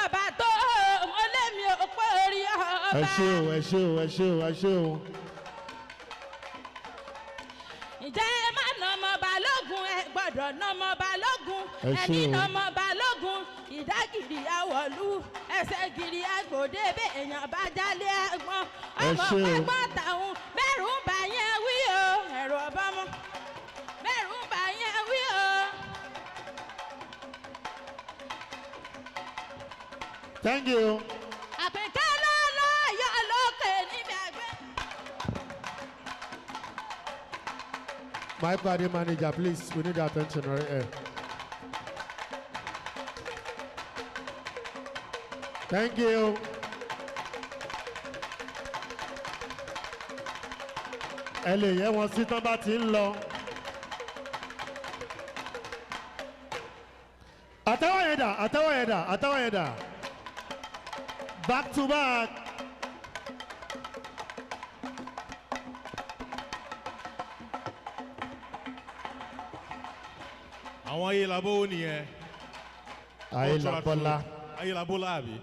[SPEAKER 5] ọba tó mo lémi òpó orí ọba.
[SPEAKER 1] ẹ ṣé o ẹ ṣé o ẹ ṣé o ẹ ṣé o.
[SPEAKER 5] ǹjẹ́ ẹ má nà ọmọ balógun ẹ gbọ́dọ̀ nà ọmọ balógun
[SPEAKER 1] Ẹ ṣé
[SPEAKER 5] ẹni
[SPEAKER 1] o.
[SPEAKER 5] nà ọmọ balógun ìdágìrì àwọ̀lú ẹsẹ̀ gìrì àgbòdè bẹ́ẹ̀ èèyàn bá jálé ẹ̀gbọ́n
[SPEAKER 1] Ẹ
[SPEAKER 5] ọmọ
[SPEAKER 1] ṣé o.
[SPEAKER 5] ẹ̀gbọ́n tàwọn bẹ́ẹ̀rù ń bà yẹn wí o ẹ̀rù ọba mọ́ bẹ́ẹ̀rù ń bà yẹn wí o.
[SPEAKER 1] Thank you.
[SPEAKER 5] àpèkẹ́ lọ́lọ́ yọ lókè níbi àgbẹ̀.
[SPEAKER 1] My party manager, please, we need attention right here. Thank you. Ẹ lè yẹ wọn sí tán bá ti ń lọ. Àtẹ́wọ́ yẹn dà, àtẹ́wọ́ yẹn dà, àtẹ́wọ́ yẹn dà. Back to back.
[SPEAKER 3] àwọn ayélabó nìyẹn.
[SPEAKER 1] Ayélabọ́lá.
[SPEAKER 3] ayélabọ́lá àbí.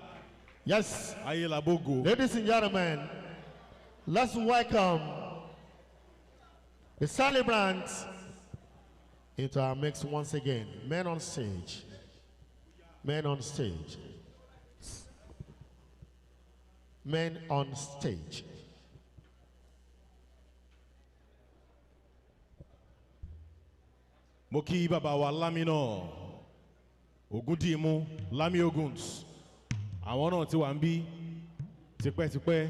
[SPEAKER 1] Yes.
[SPEAKER 3] ayélabógo.
[SPEAKER 1] Ladies and gentlemen, let's welcome the celebrant into our mix once again. Men on stage. Men on stage. Men on stage.
[SPEAKER 3] mo kí bàbá wa lámínà Ògúndìmú Lámì Ògúns àwọn náà ti wà ń bí tipẹ́tipẹ́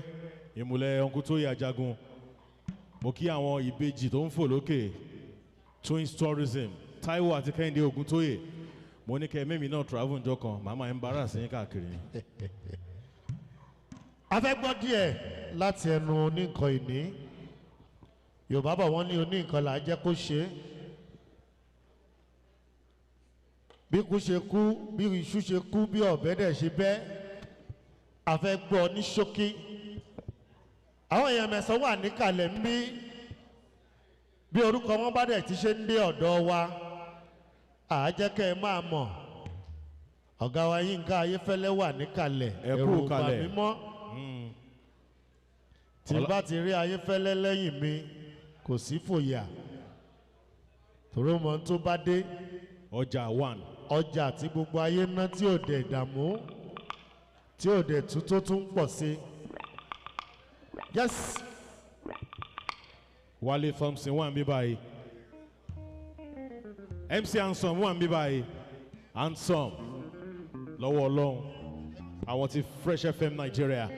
[SPEAKER 3] ìmùlẹ̀ ọ̀nkú tó yà jagun mo kí àwọn ìbejì tó ń fò lókè Twins Tourism Táíwò àti Kẹ́hìndé Ògúntóyè mo ní kẹ́ mẹ́mí náà travel ǹjọ́ kan màmá embarrass yín káàkiri.
[SPEAKER 1] A fẹ́ gbọ́ díẹ̀ láti ẹnu oníǹkan ìní. Yorùbá bọ̀ wọ́n ní oníǹkan là á jẹ́ kó ṣe é. Bí kú ṣe kú, bí iṣu ṣe kú, bí ọ̀bẹ dẹ̀ ṣe bẹ́. A fẹ́ gbọ́ ní ṣókí. Àwọn èèyàn mẹ́sàn-án wà níkàlẹ̀ ń bí. Bí orúkọ wọn bá dẹ̀ ti ṣe ń dé ọ̀dọ̀ wa, à á jẹ́ kẹ́ ẹ máa mọ̀. Ọ̀gá wa Yínká Ayéfẹ́lẹ́ wà níkàlẹ̀.
[SPEAKER 3] Ẹ kú
[SPEAKER 1] Ẹ̀rù ò bà
[SPEAKER 3] kalẹ̀.
[SPEAKER 1] mí mọ́. Tí bá ti rí Ayéfẹ́lẹ́ lẹ́yìn mi, kò sí fòyà. Tòró mọ́ tó bá dé.
[SPEAKER 3] ọjà 1.
[SPEAKER 1] Ọjà tí gbogbo ayé ná tí ò dẹ̀ dààmú tí ò dẹ̀ tún tó tún pọ̀ sí. Yes.
[SPEAKER 3] Wálé Thompson wà ń bí báyìí. MC Ansom wà ń bí báyìí. Ansom lọ́wọ́ Ọlọ́run àwọn ti Fresh FM Nigeria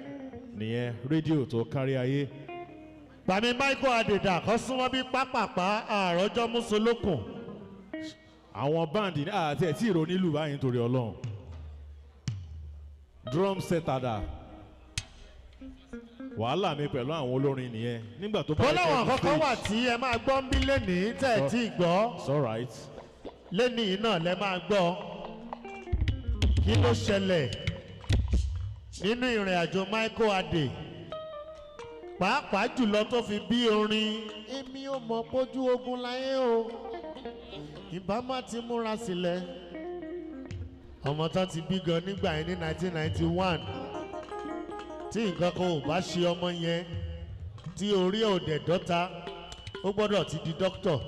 [SPEAKER 3] nìyẹn rédíò tó kárí ayé.
[SPEAKER 1] Bàmí Michael Adeda kọ́ súnmọ́ bí pápápá àròjọ́ Mùsùlùkùn.
[SPEAKER 3] àwọn báńdì ní àti ẹ̀ tí ìrò nílùú báyìí nítorí Ọlọ́run. Drum set àdá wàhálà mi pẹ̀lú àwọn olórin nìyẹn nígbà tó bá
[SPEAKER 1] Ó láwọn àkọ́kọ́ wà tí ẹ máa gbọ́ ń bí lénìí tẹ̀ ẹ̀ tí ì gbọ́.
[SPEAKER 3] It's all right.
[SPEAKER 1] Lénìí náà lẹ máa gbọ́. Kí ló ṣẹlẹ̀ nínú ìrìn àjò Michael Ade? Pàápàá jùlọ tó fi bí orin èmi ò mọ̀ pójú ogun láyé o. Ìbámá ti múra sílẹ̀. Ọmọ tán ti bí gan nígbà yẹn ní 1991. Tí nǹkan kan ò bá ṣe ọmọ yẹn, tí orí ò dẹ̀ dọ́ta, ó gbọ́dọ̀ ti di dókítọ̀.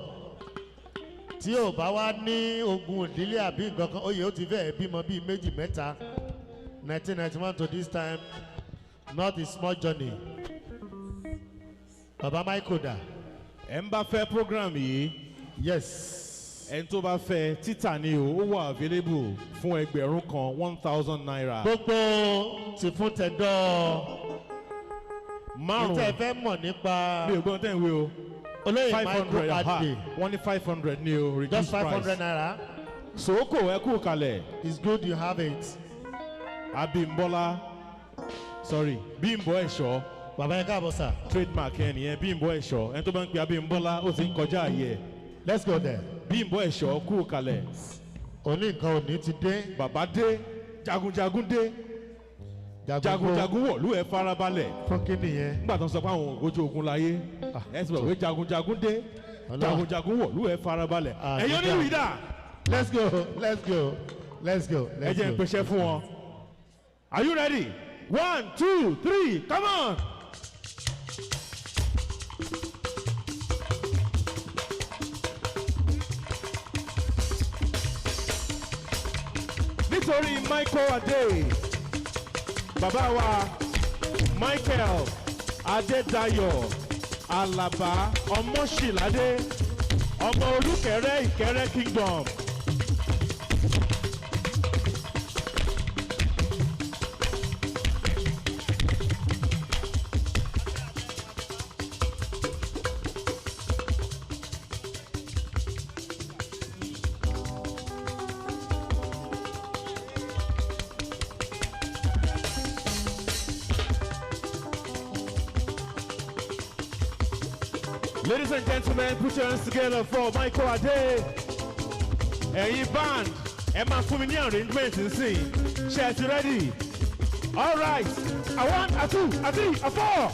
[SPEAKER 1] Tí ò bá wá ní ogun ìdílé àbí nǹkan kan, oyè ó ti fẹ́ẹ̀ bímọ bíi méjì mẹ́ta. 1991 to this time, not a small journey. Baba Michael dà.
[SPEAKER 3] ẹ̀ ń bá fẹ́ program yìí.
[SPEAKER 1] Yes.
[SPEAKER 3] ẹni tó bá fẹ́ títà ni o ó wà available fún ẹgbẹ̀rún kan 1,000 naira.
[SPEAKER 1] Gbogbo ti fún tẹ̀dọ̀.
[SPEAKER 3] márùn-ún
[SPEAKER 1] Ìtẹ̀ fẹ́ mọ̀ nípa.
[SPEAKER 3] mi ò gbọ́n tẹ̀ ń wé o.
[SPEAKER 1] Olóyè
[SPEAKER 3] 500
[SPEAKER 1] Michael
[SPEAKER 3] aha
[SPEAKER 1] Ade.
[SPEAKER 3] wọ́n ní 500 ní o reduce
[SPEAKER 1] Just
[SPEAKER 3] price
[SPEAKER 1] 500 naira.
[SPEAKER 3] sòókò ẹ kú kalẹ̀
[SPEAKER 1] It's good you have it.
[SPEAKER 3] Abímbọ́lá sorry Bímbọ́ Ẹ̀ṣọ́
[SPEAKER 1] Bàbá ẹ káàbọ̀ sir.
[SPEAKER 3] trademark ẹ nìyẹn Bímbọ́ Ẹ̀ṣọ́ ẹni tó bá ń pe Abímbọ́lá ó ti ń kọjá àyè ẹ̀
[SPEAKER 1] Let's go there.
[SPEAKER 3] Bímbọ́ Ẹ̀ṣọ́ kú kalẹ̀
[SPEAKER 1] Òní nǹkan òní ti dé.
[SPEAKER 3] bàbá dé jagunjagun dé jagunjagun wọ̀lú ẹ̀ farabalẹ̀
[SPEAKER 1] Fún kí nìyẹn?
[SPEAKER 3] nígbà tó ń sọ pé àwọn ojú ogun láyé ẹ ti bọ̀ pé jagunjagun dé jagunjagun wọ̀lú ẹ̀ farabalẹ̀ ẹ̀yọ́ nínú ìdá.
[SPEAKER 1] Let's go, let's go, let's go,
[SPEAKER 3] ẹ
[SPEAKER 1] let's
[SPEAKER 3] jẹ́ ń
[SPEAKER 1] go.
[SPEAKER 3] pèsè fún wọn. Are you ready? 1, 2, 3, come on. Nítorí MICHO ADE, bàbá wa Michael Adédayọ̀ Alaba Ọmọṣìládé, ọmọ Olúkẹ̀rẹ́ Ìkẹrẹ́ Kingdom. Ladies and gentlemen, put your hands together for MICHO ADE. Ẹ̀yin band, ẹ máa fún mi ní arrangement nsìn. Ṣé ẹ ti ready? All right, a 1, a 2, a 3, a 4.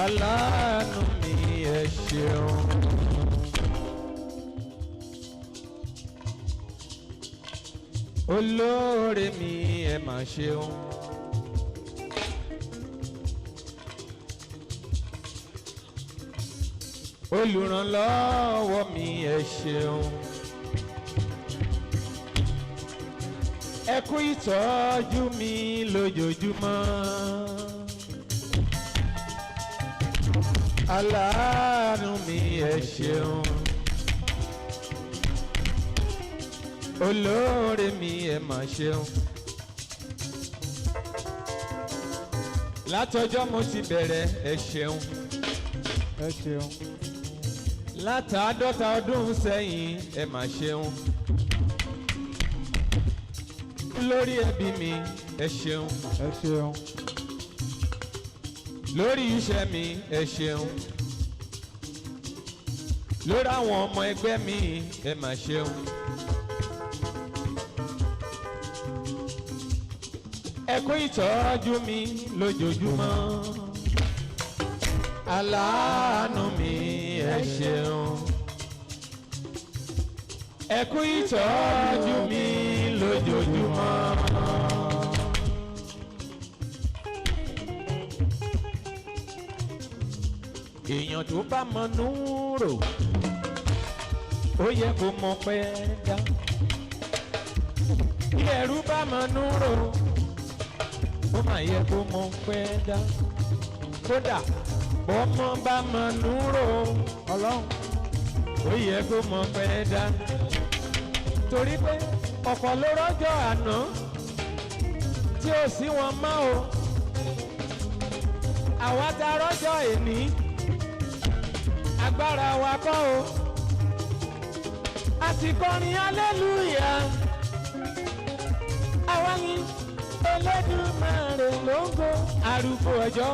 [SPEAKER 2] Aláàánú mi ẹ ṣeun. Olóore mi ẹ mà ṣeun. Olùrànlọ́wọ́ mi ẹ ṣeun. Ẹ kú ìtọ́jú mi lójoojúmọ́. Aláàánú mi ẹ ṣeun. Olóore mi ẹ mà ṣeun. Látọjọ́ mo ti bẹ̀rẹ̀ ẹ ṣeun.
[SPEAKER 1] Ẹ ṣeun.
[SPEAKER 2] Látàádọ́ta ọdún sẹ́yìn ẹ mà ṣeun. Lórí ẹbí mi ẹ ṣeun.
[SPEAKER 1] Ẹ ṣeun.
[SPEAKER 2] Lórí iṣẹ́ mi ẹ ṣeun. Lórí àwọn ọmọ ẹgbẹ́ mi ẹ mà ṣeun. Ẹ kú ìtọ́jú mi lójoojúmọ́. Aláàánú mi ẹ ṣeun. Ẹ kú ìtọ́jú mi lójoojúmọ́. Èèyàn tó bá mọ núrò ó yẹ kó mọ pẹ́ dá. Bí ẹrú bá mọ núrò ó mà yẹ kó mọ pẹ́ dá. Kódà bọ́mọ bá mọ núrò ọlọ́run ó yẹ kó mọ pẹ́ dá. Torí pé ọ̀pọ̀ ló rọ́jọ́ àná tí ò sí wọn mọ́ o. Àwa ta rọ́jọ́ èní agbára wa kọ́ o. A ti kọrin hallelujah. Àwa ni Olódùmarè lógo arúgbó ọjọ́.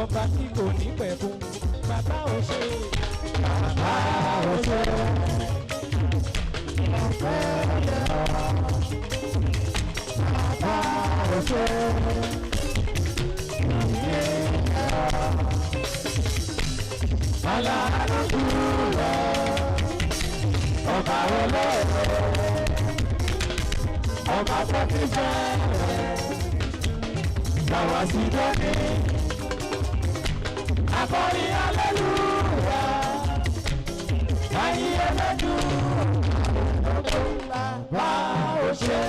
[SPEAKER 2] Ọba tí kò ní pẹ̀kun bàbá ò ṣe
[SPEAKER 1] bàbá òṣè. Bàbá òṣè. Aláàánú jùlọ, ọba olóore, ọba tó ti fẹ́, làwọn sì lóde, akọrin aleluya, ayé ẹlẹ́dùn, bàbá òṣè.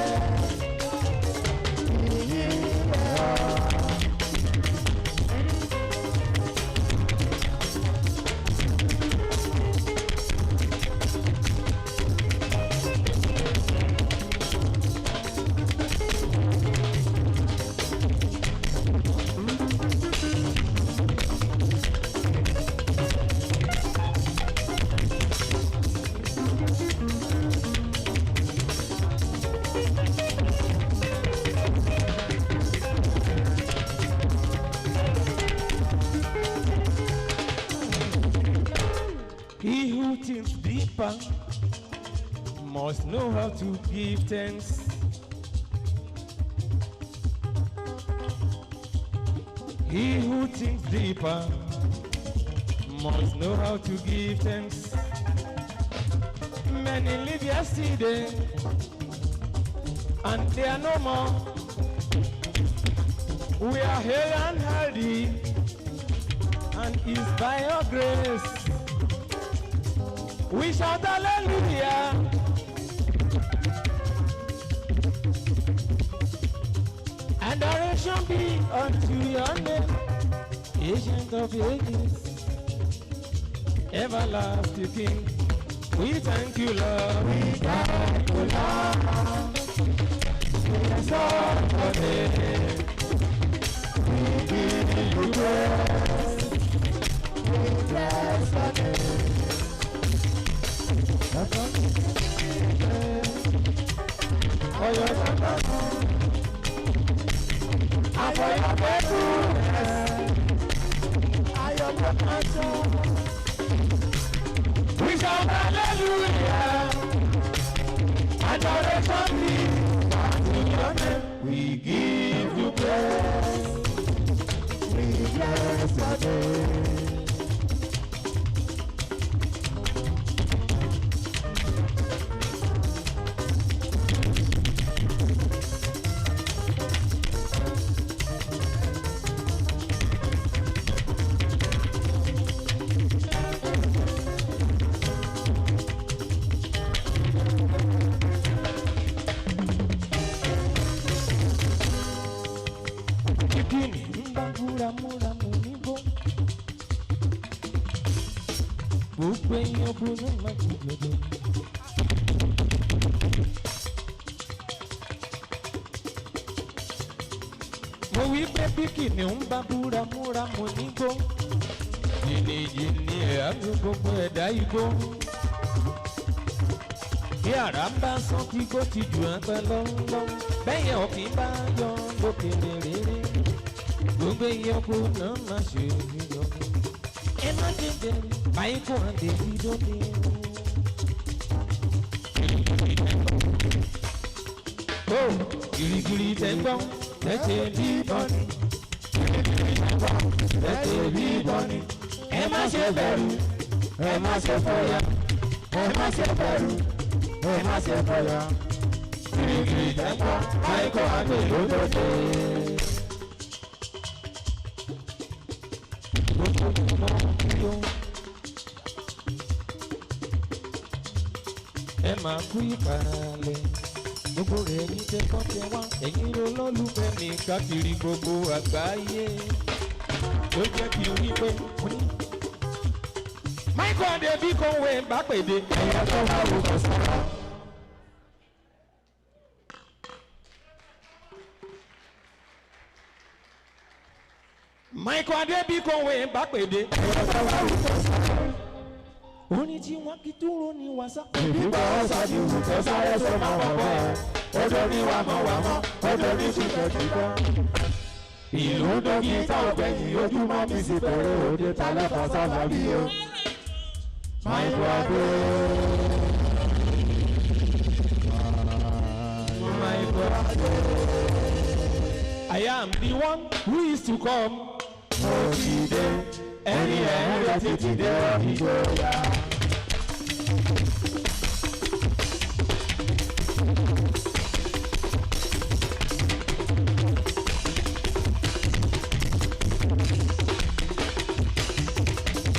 [SPEAKER 2] He who thinks deeper must know how to give thanks. He who thinks deeper must know how to give thanks. Many live yesterday and they are no more. We are here and healthy, and it's by your grace. We shout hallelujah. Adoration be unto your name, Ancient of Ages, everlasting King. We thank you, Lord.
[SPEAKER 1] We thank you, Lord. We exalt your name. We give you praise. We bless your name. For your sacrifice, and for your faithfulness, and your compassion, we shout hallelujah. Adoration be unto your name. We give you praise. We bless your name.
[SPEAKER 2] Mo wí pé bí kìnìún bá búramúramù nígbó, jìnnìjìnnì ẹ̀ á lu gbogbo ẹ̀dá igbó. Bí àrá bá sán tí kò ti jù ẹ́ pẹ́ lọ́nlọ́, bẹ́yẹn ọ̀kìn bá yọ lókèlè rere. Gbogbo ìyókù náà má ṣe yíyọ. Ẹ má dédé báyìí kò hàn dé bí lóde. Ó gìrìgìrì tẹ̀ ń gbọ́. Tẹ̀sẹ̀ bí bọ́ni, tẹ̀sẹ̀ bí bọ́ni, ẹ má ṣe bẹ̀rù, ẹ má ṣe fọyà, ẹ má ṣe bẹ̀rù, ẹ má ṣe fọyà. Gìrìgìrì jẹ́pọ̀, MICHO ADE ló tó dé. Gbogbo ọmọ yó, ẹ máa kú ìkàlẹ̀. Gbogbo rẹ̀ ní tẹ́kọ́ tẹ wá, ẹ̀yin olólùfẹ́ mi káàkiri gbogbo àgbáyé. Ó jẹ́ kí n rí pé mo ní. MICHO ADE bí kò wé bá pèdé.
[SPEAKER 1] Ẹ̀yà tó bá wù kó sọ̀rọ̀.
[SPEAKER 2] MICHO ADE bí kò wé bá pèdé.
[SPEAKER 1] Ẹ̀yà tó bá wù kó sọ̀rọ̀.
[SPEAKER 2] Orin tí wọ́n kí dúró ní wàsá.
[SPEAKER 1] Ìbíkọ́ ọ̀sán ni wù kó sáré sọ máa wọ̀ bẹ́ẹ̀. Odò ní wàmọ̀wàmọ̀, odò ní ṣùkẹ́ṣùkẹ́. Ìlú dókítà ògbẹ́yìn ojúmọ́ mi sì bẹ̀rẹ̀ òde talẹ́fà sábà bí o. MICHO ADE. MICHO ADE.
[SPEAKER 2] I am the one who is to come.
[SPEAKER 1] Òkìdé, ẹni ẹ̀rọ títí dé ìjọya.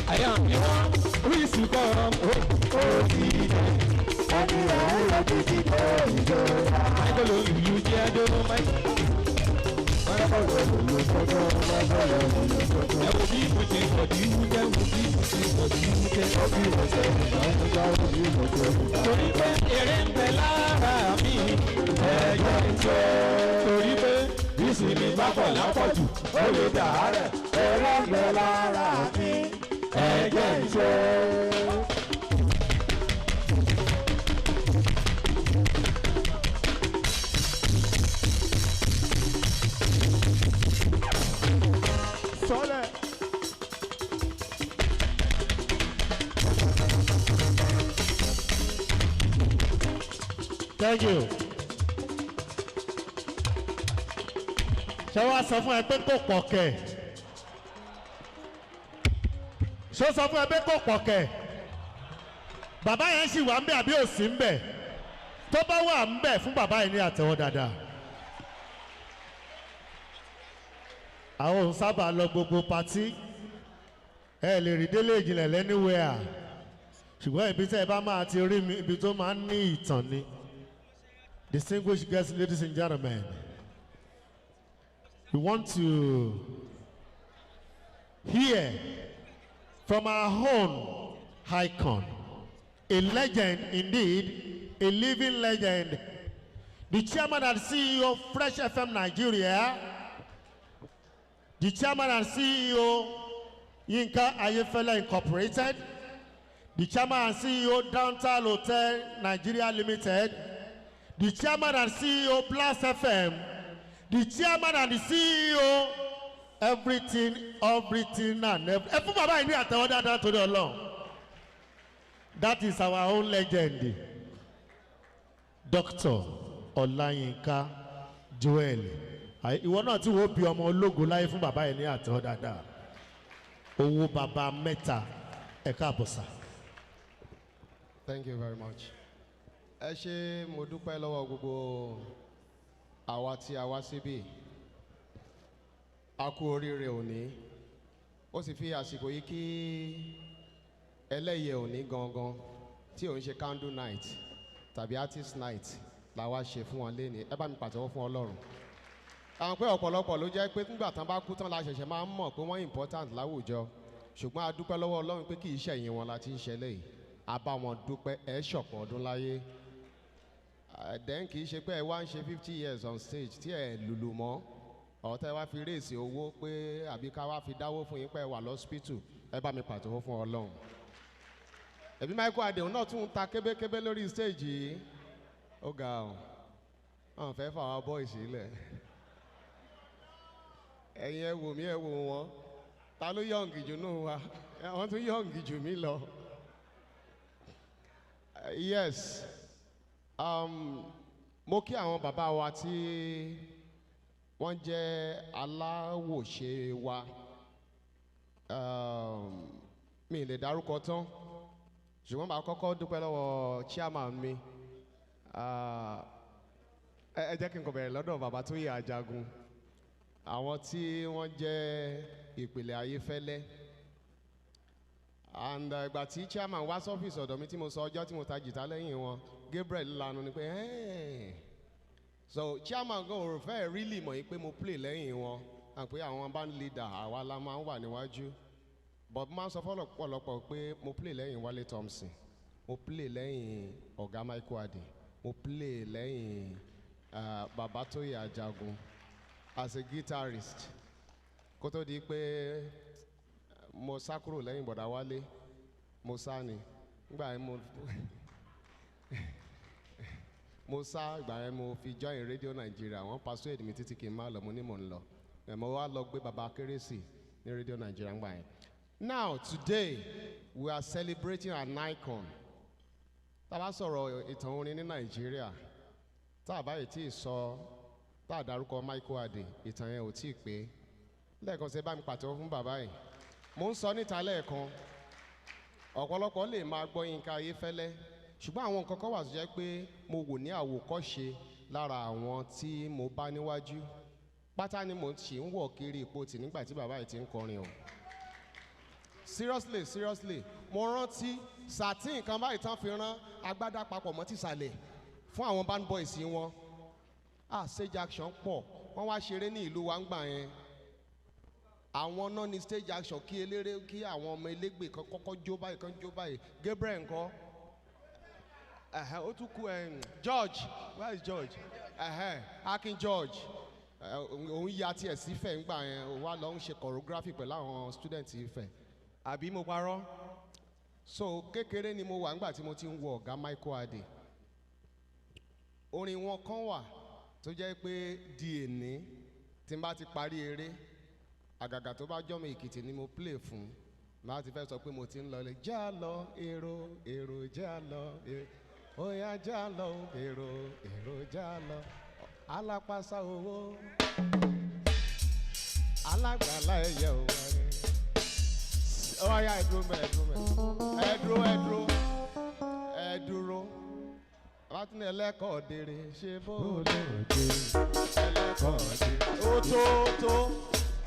[SPEAKER 2] I am the one who is to come.
[SPEAKER 1] Òkìdé, ẹni ẹ̀rọ títí dé ìjọya.
[SPEAKER 2] Michael Olùjẹ́ Adó Michael. Ẹ wo bí mo ṣe kọ̀dí wújẹ́, wo bí mo ṣe kọ̀dí wújẹ́. Torí pé èrè ń bẹ lára mi, ẹ̀jẹ̀ ń tó. Torí pé bísí mi bá pọ̀ lápọ̀jù, ó lè dà á rẹ̀.
[SPEAKER 1] Èrè ń bẹ lára mi, ẹ̀jẹ̀ ń tó. Sọ́lẹ̀. Thank you. Ṣé wàá sọ fún ẹ pé kò pọ̀ kẹ̀? Ṣé ó sọ fún ẹ pé kò pọ̀ kẹ̀? Bàbá yẹn sì wà ń bẹ̀ àbí ò sí ń bẹ̀? Tó bá wà ń bẹ̀ fún bàbá yẹn ní àtẹ́wọ́ dáadáa. Àwọn ò sábà lọ gbogbo patí. Ẹ lè rí délé ìjìnlẹ̀ lẹ́níwẹ̀ẹ́. Ṣùgbọ́n ibi tẹ́ ẹ bá máa ti rí mi, ibi tó máa ń ní ìtàn ni. Distinguished guests, ladies and gentlemen, we want to hear from our own icon, a legend indeed, a living legend, the chairman and CEO of Fresh FM Nigeria, the chairman and CEO, YINKA AYEFELE Incorporated, the chairman and CEO, Downtown Hotel Nigeria Limited, the chairman and CEO, Blast FM, the chairman and the CEO, everything and everything. That is our own legend, Dr. Olayinka Joel. Ìwọ náà tí wọ́n bí ọmọ ológo láyé fún bàbá yẹn ní àtẹ́wọ́ dáadáa. Owó bàbá mẹ́ta ẹ̀ka àbọ̀sà.
[SPEAKER 6] Thank you very much. Ẹ ṣé mo dúpẹ́ lọ́wọ́ gbogbo àwa tí a wá síbí. A kú oríire òní. Ó sì fi àsìkò yìí kí ẹlẹ́yẹ òní gangan tí òun ṣe candle night tàbí artist night la wá ṣe fún wọn léni. Ẹ bá mi pàtẹ́wọ́ fún Ọlọ́run. Àwọn pé ọ̀pọ̀lọpọ̀ ló jẹ́ pé nígbà tán bá kú tán la ṣẹ̀ṣẹ̀ máa ń mọ̀ pé wọ́n important láwùjọ. Ṣùgbọ́n a dúpẹ́ lọ́wọ́ Ọlọ́run pé kì í ṣẹ̀yìn wọn la ti ń ṣẹlẹ̀ yìí. A bá wọn dúpẹ́ ẹ ṣọ̀pọ̀ ọdún láyé. Then kì í ṣe pé ẹ wá ń ṣe 50 years on stage tí ẹ lùlù mọ́. Ọ̀tá ẹ wá fi réèsì owó pé àbí ká wá fi dáwó fún yín pé ẹ wà lọ́spítù. Ẹ bá mi pàtẹ́wọ́ fún Ọlọ́run. Ẹ̀bí MICHO ADE náà tún ń ta kébékébé lórí stage yìí. Ó ga ọ̀. Àwọn fẹ́ fà wá boys sílẹ̀. Ẹ̀yin ẹ wò mí ẹ wò wọ́n. Ta ló yọ̀ǹgì jù nù wa? Wọ́n tún yọ̀ǹgì jù mí lọ. Yes. Mo kí àwọn bàbá wa tí wọ́n jẹ́ aláwòṣe wa. Mi lè dárúkọ tán. Ṣùgbọ́n màá kọ́kọ́ dúpẹ́ lọ́wọ́ chairman mi. Ẹ jẹ́ kí n kò bẹ̀rẹ̀ lọ́dọ̀ bàbá tó yẹ Ajagun. Àwọn tí wọ́n jẹ́ ìpìlẹ̀ Ayéfẹ́lẹ́. And ìgbà tí chairman wá sọ́fíìsì ọ̀dọ̀ mi tí mo sọ ọjọ́ tí mo ta jìtá lẹ́yìn wọn, Gabriel lanu ni pé so chairman gan ò fẹ́ really mọ̀ pé mo play lẹ́yìn wọn and pé àwọn band leader àwa la máa ń wà níwájú. But máa ń sọ fọ́lọ́pọ̀lọpọ̀ pé mo play lẹ́yìn Wálé Thompson, mo play lẹ́yìn ọ̀gá MICHO ADE, mo play lẹ́yìn bàbá tó yẹ Ajagun as a guitarist. Kó tó di pé mo sá kúrò lẹ́yìn bọ̀dá Wálé, mo sá ni. Nígbà yẹn mo sá ìgbà yẹn mo fi join Radio Nigeria. Wọ́n persuade mi títí kí n má lọ, mo ní mò ń lọ. Mo wá lọ gbé bàbá Kérésì ní Radio Nigeria ńgbà yẹn. Now today we are celebrating an icon. Tá a bá sọ̀rọ̀ ìtàn orin ní Nàìjíríà, tá a bá yìí tí ì sọ, tá a dárúkọ MICHO ADE, ìtàn yẹn ò tí ì pé. Lẹ́ẹ̀kan ṣe bá mi pàtẹ́wọ́ fún bàbá yìí. Mo ń sọ níta lẹ́ẹ̀kan, ọ̀pọ̀lọpọ̀ lè máa gbọ́ Yínká Ayéfẹ́lẹ́, ṣùgbọ́n àwọn nǹkan kan wà tó jẹ́ pé mo wò ní àwòkọ́ṣe lára àwọn tí mo bá níwájú. Pátá ni mo ṣì ń wọ̀ kiri ipò tì nígbà tí bàbá yìí ti ń kọrin o. Seriously, mo rántí satin kan báyìí tán fi rán agbádá papọ̀ mọ́ tìsàlẹ̀ fún àwọn band boys wọn. Stage action pọ̀, wọ́n wá ṣeré ní ìlú wa ń gbà yẹn. Àwọn náà ni stage action kí eléré kí àwọn ọmọ elégbè kan kọ́kọ́ jó báyìí kan jó báyìí. Gabriel ńkọ́? Ó tún kú George, where is George? Akin George. Òun ya tiẹ̀ sí Ifẹ̀ ńgbà yẹn, òun wá lọ ń ṣe choreography pẹ̀lú àwọn student Ifẹ̀. Àbí mo parọ́? So kékeré ni mo wà ńgbà tí mo ti ń wo ọ̀gá MICHO ADE. Orin wọn kan wà tó jẹ́ pé di èní tí n bá ti parí eré, àgàgà tó bá jọ́mọ Èkìtì ni mo play fún, màá ti fẹ́ sọ pé mo ti ń lọ lé. Já lọ èrò já lọ óyá já lọ èrò já lọ alápàṣà owó alágbàlá ẹyẹ òwò rẹ. Óyá ẹ dúró láti ní ẹlẹ́kọ̀ọ́ dèrè ṣe bó lè dé ẹlẹ́kọ̀ọ́ dèrè. Tó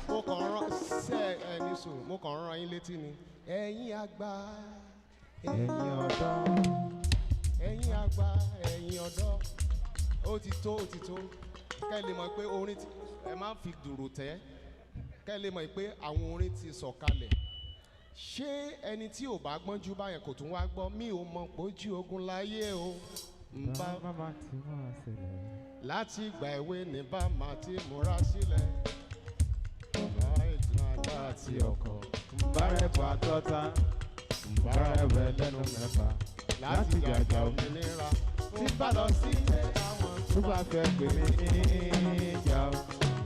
[SPEAKER 6] mo kàn rán sẹ́ ẹni sùn, mo kàn rán yín létí ni. Ẹ̀yin àgbà ẹ̀yin ọ̀dọ́, ẹ̀yin àgbà ẹ̀yin ọ̀dọ́. Ó ti tó kẹ́ ẹ lè mọ̀ pé orin ti ẹ má fi dùrù tẹ́, kẹ́ ẹ lè mọ̀ pé àwọn orin ti sọ̀kalẹ̀. Ṣé ẹni tí ò bá gbọ́njú báyẹn kò tún wá gbọ́? Mi ò mọ̀ pójú ogun láyé o.
[SPEAKER 1] Bàbá ti múra sílẹ̀.
[SPEAKER 6] Láti ìgbà èwe ni bàbá ti múra sílẹ̀. Ìdùnnú àti ọkọ̀.
[SPEAKER 1] Mbárẹ̀bù àtọ́ta, mbárẹ̀bù ẹlẹ́nu mẹ́fà. Láti jàjà òmìnira, tí bá lọ sí àwọn tó bá fẹ́ pè mí ìjà o.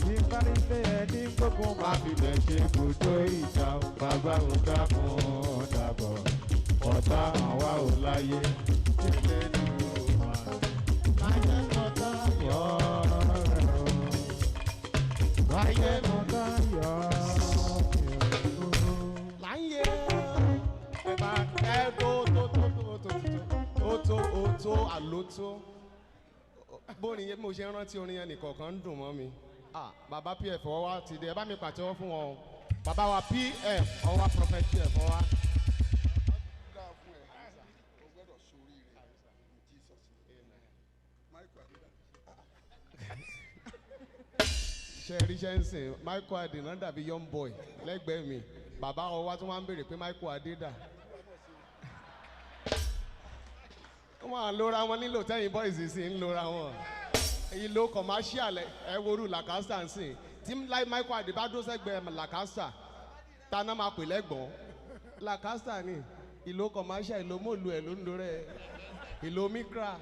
[SPEAKER 1] Bí bá ní pé ẹni gbogbo máa fi bẹ̀ ṣe kòtò ìjà o. Bàbá ò dákun dàbọ̀, ọ̀tá àwa ò láyé. Ilé dúró wà. Ayé mọ̀tá yọ̀ ọ́. Ayé mọ̀tá yọ̀ ọ́.
[SPEAKER 6] Tó àlótó bóni yẹn mo ṣe rántí orin yẹn nìkọ̀ọ̀kan ń dùn mọ́ mi. Bàbá PF ọwọ́ wa ti dé, ẹ bá mi pàtẹ́wọ́ fún wọn o. Bàbá wa PF ọwọ́ wa Prophet PF ọwọ́ wa. Ṣé ríṣẹ́ ń sìn MICHO ADE náà dàbí young boy lẹ́gbẹ̀ẹ́ mi. Bàbá ọwọ́ wa tún wá ń béèrè pé MICHO ADE dà. Wọ́n á lóra wọn nílò tẹ́yìn boys sì ń lóra wọn. Ìlò commercial ẹ woru làkàsà ń sìn. Tí MICHO ADE bá dó sẹ́gbẹ̀ẹ́ làkàsà, taná máa pè lẹ́gbọ̀n. Làkàsà ni ìlò commercial, ìlò mòlù ẹ̀ ló ń lo rẹ̀, ìlò mikra.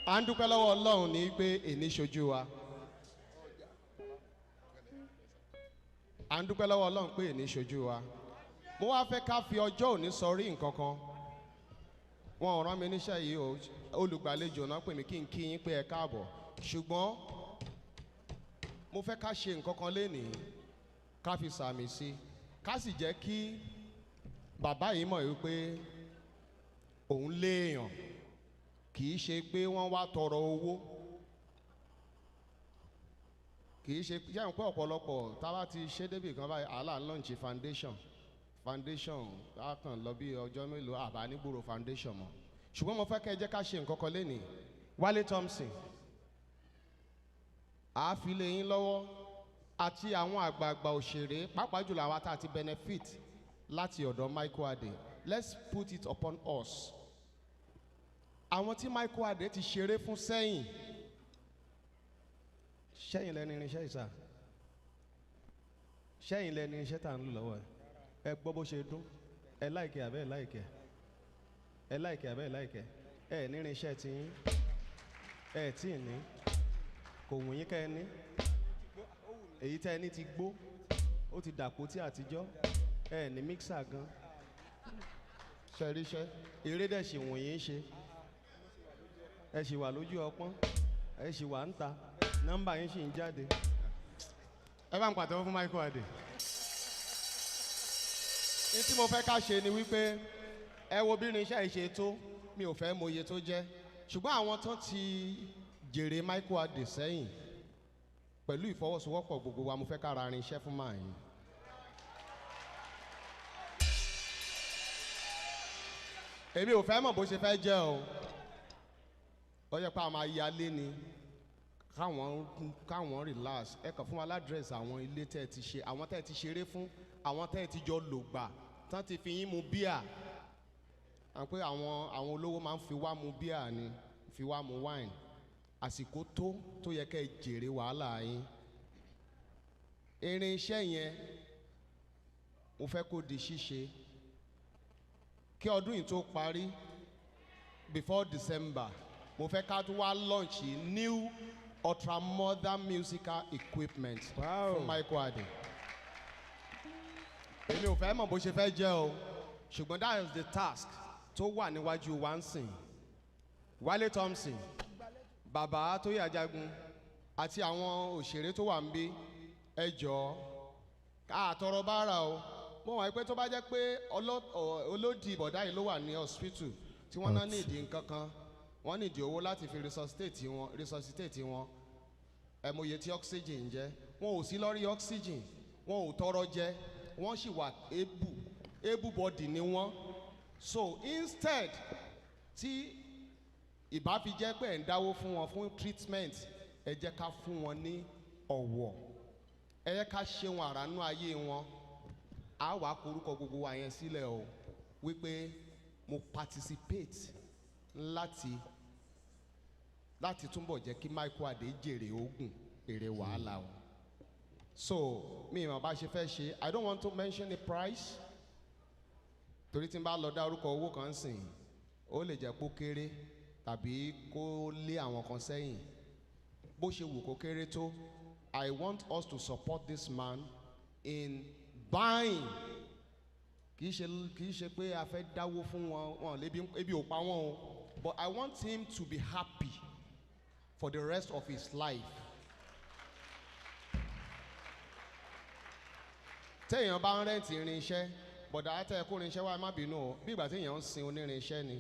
[SPEAKER 6] À ń dúpẹ́ lọ́wọ́ Ọlọ́run ní pé èní ṣojú wa. À ń dúpẹ́ lọ́wọ́ Ọlọ́run pé èní ṣojú wa. Mo wá fẹ́ ká fi ọjọ́ òní sọrí nǹkan kan. Wọn ò rán mi níṣẹ́ yìí o, olùgbàlejò náà pè mí kí n kí yín pé ẹ káàbọ̀. Ṣùgbọ́n mo fẹ́ ká ṣe nǹkan kan lénìí, ká fi sàmì sí, ká sì jẹ́ kí bàbá yìí mọ̀ wípé òun léèyàn, kì í ṣe pé wọ́n wá tọrọ owó. Kì í ṣe jẹ́ pé ọ̀pọ̀lọpọ̀ tá a bá ti ṣe débì kan báyìí àlà launch foundation á kàn lọ bí ọjọ́ mélòó àbá nígboro foundation mọ́. Ṣùgbọ́n mo fẹ́ kẹ́ ẹ jẹ́ ká ṣe nǹkan kan lénìí. Wálé Thompson àá fi lé yín lọ́wọ́ àti àwọn àgbààgbà òṣèré pàápàá jùlọ àwa tá a ti benefit láti ọ̀dọ̀ MICHO ADE. Let's put it upon us. Àwọn tí MICHO ADE ti ṣeré fún sẹ́yìn, ṣẹ́yìn lẹ́ni irinṣẹ́ ìsà, ṣẹ́yìn lẹ́ni irinṣẹ́ tá à ń lò lọ́wọ́ ẹ gbọ́ bó ṣe dún, ẹ láìkẹ́ àbẹ́ ẹ láìkẹ́, ẹ láìkẹ́ àbẹ́ ẹ láìkẹ́, ẹ ní irinṣẹ́ tí yín, ẹ tí ì ní, kò wù yín kẹ́ ẹ ní, èyí tẹ́ ẹ ní ti gbó, ó ti dàpọ̀ tí àtijọ́ ẹ ní mixer gan ṣẹ́ríṣẹ́ eré dẹ̀ ṣì wọ̀nyí ń ṣe ẹ ṣì wà lójú ọpọ́n ẹ ṣì wà ń ta nọ́mbà yín ṣì ń jáde ẹ bá ń pàtẹ́wọ́ fún Michael Adé. ní tí mo fẹ́ ká ṣe ni wípé ẹ wo bí irinṣẹ́ ìṣe tó mi ò fẹ́ mọ iye tó jẹ́ ṣùgbọ́n àwọn tó ti jèrè Michael Adé sẹ́yìn pẹ̀lú ìfọwọ́sowọ́pọ̀ gbogbo wa mo fẹ́ ká ra irinṣẹ́ fún màá yín. èmi ò fẹ́ mọ̀ bó ṣe fẹ́ jẹ́ o ó yẹ pé a máa yálé ni káwọn relax ẹ kàn fún wa ládírẹ́sì àwọn ilé tẹ́ ẹ ti ṣe àwọn tẹ́ ẹ ti ṣeré fún àwọn tẹ́ ẹ ti jọ lò gbà tán ti fi yín mu bíà àwọn pé àwọn olówó máa ń fi wá mu bíà ni fi wá mu wine àsìkò tó yẹ kẹ́ ẹ jèrè wàhálà yín irinṣẹ́ yẹn mo fẹ́ kó di ṣíṣe kí ọdún yìí tó parí before December mo fẹ́ ká tó wá launch new ultramodern musical equipment fún Michael Adé. èmi ò fẹ́ mọ̀ bó ṣe fẹ́ jẹ́ o ṣùgbọ́n that is the task tó wà níwájú wa ń sìn Wálé Thompson bàbá Tóyè Ajagun àti àwọn òṣèré tó wà ń bí ẹ jọ̀ọ́ ká àtọrọ bára o mo wà pé tó bá jẹ́ pé olódì bọ̀dá yìí ló wà ní hospital tí wọ́n náà ní ìdí nǹkan kan wọ́n ní ìdí owó láti fi resuscitate wọn ẹ̀mọye tí oxygen jẹ́ wọn ò sí lórí oxygen wọn ò tọrọ jẹ wọ́n sì wà able body ni wọ́n so instead tí ìbá fi jẹ́ pé ẹ̀ ń dáwó fún wọn fún treatment ẹ jẹ́ ká fún wọn ní ọ̀wọ̀ ẹ jẹ́ ká ṣe wọn àránú ayé wọn a wàá korúkọ gbogbo wa yẹn sílẹ̀ o wípé mo participate láti túnbọ̀ jẹ́ kí Michael Adé jèrè ogun èrè wàhálà o so mi ìmọ̀ bá ṣe fẹ́ ṣe I don't want to mention the price torí tí n bá lọ dá orúkọ owó kan sìn ó lè jẹ́ kó kéré tàbí kó lé àwọn kan sẹ́yìn bó ṣe wù kó kéré tó I want us to support this man in buying kì í ṣe pé a fẹ́ dáwó fún wọn ebi ò pa wọn o but I want him to be happy for the rest of his life. téèyàn bá ń rẹ́ǹtì irinṣẹ́ bọ̀dà àtẹ̀ kó irinṣẹ́ wa má bínú o bí ìgbà téèyàn ń sin onírinṣẹ́ ni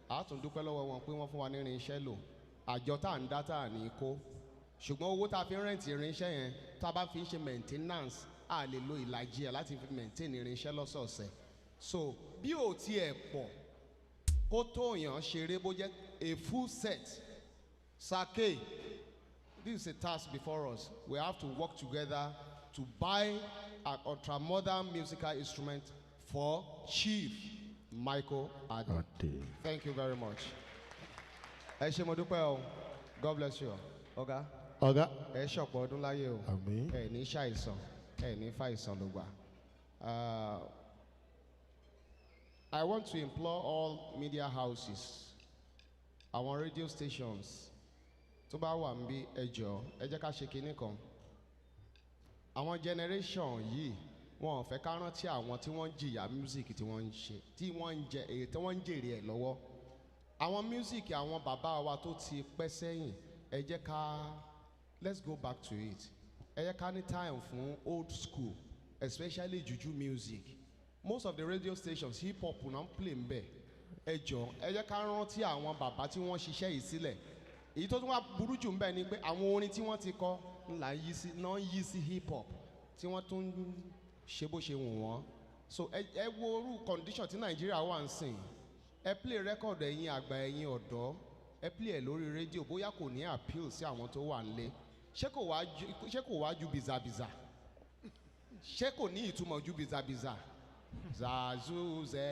[SPEAKER 6] a tún dúpẹ́ lọ́wọ́ wọn pé wọ́n fún wa ní irinṣẹ́ lò àjọ tá à ń dá tá à ní kó ṣùgbọ́n owó tá a fi ń rẹ́ǹtì irinṣẹ́ yẹn tá a bá fi ń ṣe maintenance a lè lo ìlàjì ẹ̀ láti fi maintain irinṣẹ́ lọ́sọ̀ọ̀sẹ̀ so bí ò tiẹ̀ pọ̀ kó tó yàn ṣeré bó jẹ́ a full set sake this is a task before us we have to work together to buy an ultramodern musical instrument for Chief Michael Adé. Thank you very much. ẹ ṣé mo dúpẹ́ o God bless you ọ̀gá ẹ ṣọ̀pọ̀ ọdún láyé o ẹ ní ṣàìsàn ẹ ní fàìsàn ló gbà. I want to implore all media houses àwọn radio stations tó bá wà ń bí ẹ jọ̀ọ́ ẹ jẹ́ ká ṣe kinní kan àwọn generation yìí wọn ò fẹ́ ká rántí àwọn tí wọ́n ń jìyà music tí wọ́n ń ṣe tí wọ́n ń jẹ èyí tí wọ́n ń jèrè ẹ̀ lọ́wọ́ àwọn music àwọn bàbá wa tó ti pẹ́ sẹ́yìn ẹ jẹ́ ká let's go back to it ẹ jẹ́ ká ní time fún old school especially juju music most of the radio stations hip hop náà ń play ń bẹ̀ ẹ jọ̀ọ́ ẹ jẹ́ ká rántí àwọn bàbá tí wọ́n ṣiṣẹ́ yìí sílẹ̀ èyí tó tún wá burú jù ń bẹ̀ ni pé àwọn orin tí wọ́n ti kọ ńlá yí sí hip hop tí wọ́n tún ṣe bó ṣe wù wọ́n so ẹ wo orú condition tí Nàìjíríà wà ń sìn ẹ play record ẹ̀yin àgbà ẹ̀yin ọ̀dọ́ ẹ play ẹ̀ lórí rédíò bóyá kò ní appeal sí àwọn tó wà nílé ṣé kò wá ju bìzàbìzà ṣé kò ní ìtumọ̀ ju bìzàbìzà zazuzẹ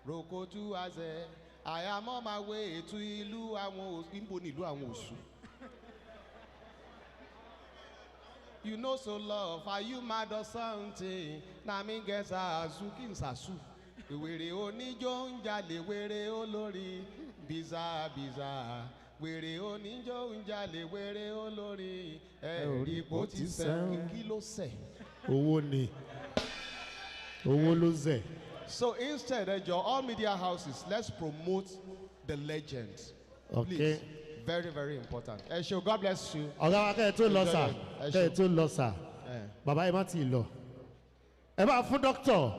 [SPEAKER 6] rokotu azẹ àyàmọ́ máa wé ètò ìlú àwọn ìbò nílùú àwọn Ọ̀ṣun. You know so love, are you mad or something? Na mi get sasu kí n sasu. Wèrè oníjó ń jalè wèrè olórí biza biza. Wèrè oníjó ń jalè wèrè olórí. Ẹ̀rí bó ti sẹ́ kí ló sẹ̀?
[SPEAKER 1] owó ni owó ló zẹ̀.
[SPEAKER 6] So instead, all media houses, let's promote the legends.
[SPEAKER 1] Okay.
[SPEAKER 6] Please. Very, very important. God bless you.
[SPEAKER 1] ọ̀gá wa kẹ́ ẹ̀ tó lọ sà kẹ́ ẹ̀ tó lọ sà bàbá ẹ̀ má ti lọ. ẹ bá fún dókítà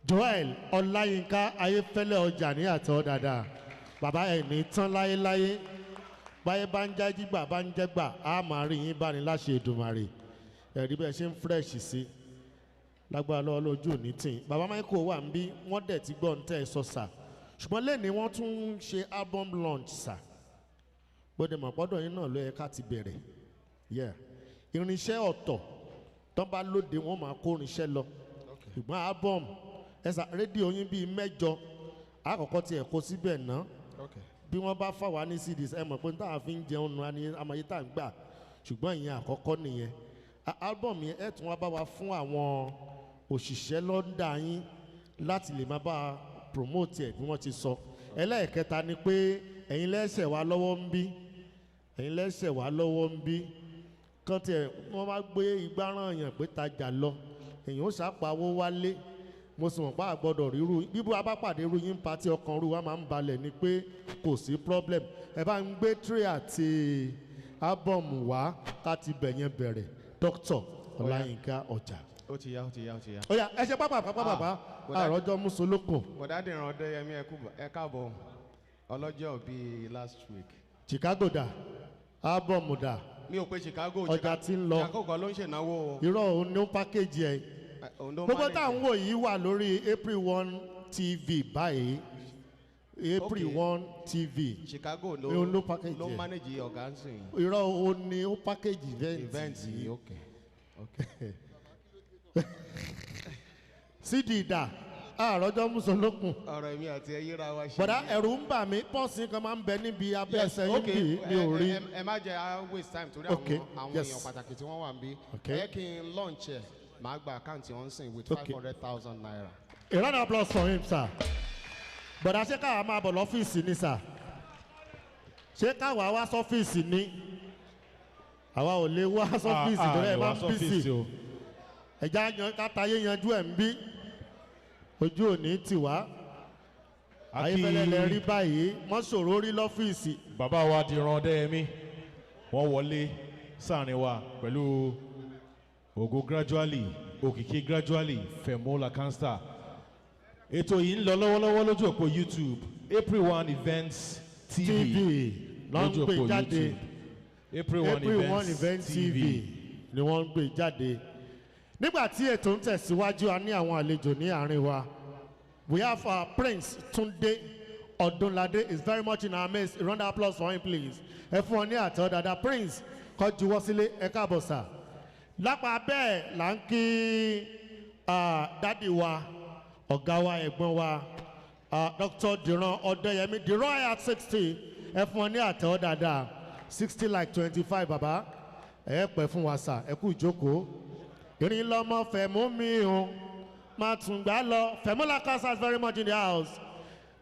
[SPEAKER 1] Joel Ọláyínká Ayéfẹ́lẹ́ ọjà ní àtọ́ dáadáa bàbá ẹ̀ ní tán láyéláyé báyé bá ń jájí gbà bá ń jẹ́ gbà á máa rí yín bá ní láṣẹ Èdùmàrè ẹ̀rí bẹ́ẹ̀ ṣe ń fresh sí lágbára lọ́wọ́ lójú òní tì bàbá Michael wà ń bí wọ́n dẹ̀ ti gbọ́ ń tẹ́ ẹ sọ sà ṣùgbọ́n lẹ́ni wọ́n tún ń ṣe album launch sà gbọ́dọ̀ mọ̀ gbọ́dọ̀ yín náà ló yẹ ká ti bẹ̀rẹ̀ irinṣẹ́ ọ̀tọ̀ tó bá lóde wọ́n máa kó irinṣẹ́ lọ ṣùgbọ́n album ẹ̀sà rédíò yín bíi mẹ́jọ àkọ́kọ́ tiẹ̀ kó síbẹ̀ ná bí wọ́n bá fà wá ní CDs ẹ mọ̀ pé táwọn fi ń jẹun nu amáyé tá à ń gbà ṣùgbọ́n ìyẹn àkọ́kọ́ nìyẹn album yẹn ẹ̀ tún wá bá wa fún àwọn òṣìṣẹ́ lọ́ndà yín láti lè má bá a promote ẹ̀ bí wọ́n ti sọ ẹlẹ́ẹ̀kẹta ni pé ẹ̀yin lẹ́sẹ̀ wá lọ́wọ́ ń bí ẹ̀yin lẹ́sẹ̀ wá lọ́wọ́ ń bí kán tiẹ̀ wọ́n bá gbé igbá ràn yàn pé tajà lọ èyàn ó ṣàpawó wálé mo sì mọ̀ pé àgbọ̀dọ̀ ríru bíbú abápàdé ru yín pati ọkàn ru wa máa ń balẹ̀ ni pé kò sí problem ẹ bá ń gbé tray àti album wá ká ti bẹ̀yẹn bẹ̀rẹ̀ Dr. Ọláyínká ọjà.
[SPEAKER 6] Ó ti yá.
[SPEAKER 1] Ó yá ẹ ṣe pápá àròjọ musolókun.
[SPEAKER 6] Bọ̀dádì ìran Ọdẹ́yẹmí ẹ káàbọ̀ ọlọ́jọ́ bíi last week.
[SPEAKER 1] Chicago dà album dà.
[SPEAKER 6] Mi ò pé Chicago
[SPEAKER 1] ọjà tí ń lọ
[SPEAKER 6] Chicago kan ló ń ṣènáwó.
[SPEAKER 1] irọ́ òun ní pákéjì ẹ̀. gbogbo táwọn wò yìí wà lórí April 1 TV báyìí April 1 TV.
[SPEAKER 6] Chicago
[SPEAKER 1] ló
[SPEAKER 6] ló manage ọ̀gá ń sìn.
[SPEAKER 1] irọ́ òun ní ó pákéjì event
[SPEAKER 6] yìí. Okay.
[SPEAKER 1] CD dà àròjọ musolókun.
[SPEAKER 6] ọ̀rọ̀ èmi àti ẹ yíra wa ṣe.
[SPEAKER 1] bọ̀dá ẹ̀rù ń bà mí pọ́ọ̀sì kan máa ń bẹ níbi abẹ́ ẹsẹ̀ yín bí mi ò rí.
[SPEAKER 6] ẹ má jẹ́ waste time torí àwọn èèyàn pàtàkì tí wọ́n wà ń bí. ẹ kí n launch ẹ̀ máa gba àkáǹtì wọn sìn with 500,000 naira.
[SPEAKER 1] A round of applause for him, sir. Bọ̀dá ṣé káwa máa bọ̀ lọ́fíìsì ni sir? Ṣé káwa wá sọ́fíìsì ni? Àwa ò lè wá sọ́fíìsì torí ẹ máa ń bísì. Ẹja kátayé yanjú ẹ̀ ń bí. Ojú òní tì wá. Ayéfẹ́lẹ́ lẹ rí báyìí, wọ́n ṣòro rí lọ́fíìsì.
[SPEAKER 3] Bàbá wa di ran Ọdẹ́yẹmí, wọ́n wọlé sáàrin wa pẹ̀lú ògo gradually, òkìkí gradually, Fẹ̀mọ́lá Cancer. Ètò yìí ń lọ lọ́wọ́lọ́wọ́ lójú òpó YouTube, April 1 Events TV lójú òpó YouTube. April 1 Events TV
[SPEAKER 1] ni wọ́n ń gbé jáde. Nígbà tí ètò ń tẹ̀síwájú, a ní àwọn àlejò ní àárín wa. We have our Prince Túndé Ọdúnládé is very much in our midst. A round of applause for him, please. Ẹ fún ọ ní àtọ́ dáadáa. Prince kó juwọ́ sílé ẹ káàbọ̀ sà. Lápá bẹ́ẹ̀ là ń kí dádì wa, ọ̀gá wa, ẹ̀gbọ́n wa, Dr. Dìran Ọdẹ́yẹmí, the Royal at 60. Ẹ fún ọ ní àtọ́ dáadáa. 60 like 25 bàbá. Ẹ pẹ́ fún wa sà, ẹ kú ìjókòó. Ìrìn lọ́mọ Fẹ̀mú mi o. Máa tún gbà lọ. Fẹ̀mọ́lá Cancer is very much in the house.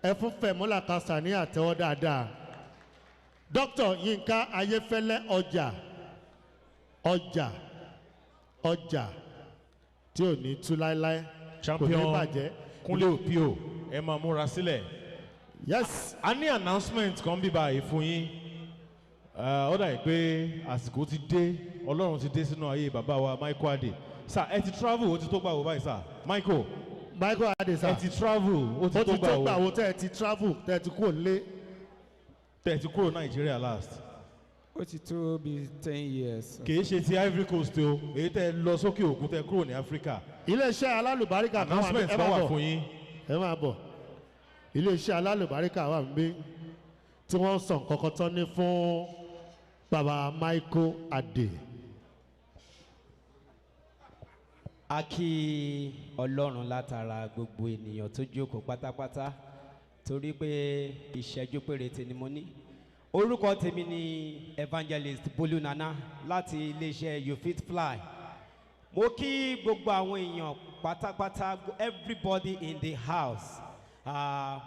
[SPEAKER 1] Ẹ fún Fẹ̀mọ́lá Cancer ní àtẹ́wọ́ dáadáa. Dr. Yinka Ayefele ọjà tí ò ní tú láéláé.
[SPEAKER 3] Champion Kúnlé Òpíò ẹ máa múra sílẹ̀.
[SPEAKER 1] Yes.
[SPEAKER 3] A ní announcement kan bí báyìí fún yín. Ó dà pé àsìkò ti dé, Ọlọ́run ti dé sínú ayé bàbá wa MICHO ADE. Sir, ẹ ti travel, ó ti tó gbà wò báyìí sir. MICHO
[SPEAKER 1] ADE sir.
[SPEAKER 3] Ẹ ti travel, ó ti tó gbà wò.
[SPEAKER 1] Tẹ́ ẹ ti travel, tẹ́ ẹ ti kúrò lé.
[SPEAKER 3] Tẹ́ ẹ ti kúrò Nigeria last.
[SPEAKER 2] Ó ti tó bí 10 years.
[SPEAKER 3] Kì í ṣe ti Ivory Coast o, èyí tẹ́ ẹ lọ sókè òkun tẹ́ kúrò ní Africa.
[SPEAKER 1] Iléeṣẹ́ alálùbáríkà kan wà
[SPEAKER 3] announcement kan wà fún yín.
[SPEAKER 1] Ẹ máa bọ̀. Iléeṣẹ́ alálùbáríkà wà níbí tí wọ́n sọ nǹkan kan tán ní fún bàbá MICHO ADE.
[SPEAKER 7] A kí Ọlọ́run látara gbogbo ènìyàn tó jókòó pátápátá torí pé ìṣẹ́jú péréte ni mo ní. Orúkọ tèmi ni Evangelist Bolu Nana láti iléeṣẹ́ You Fit Fly. Mo kí gbogbo àwọn èèyàn pátápátá, everybody in the house.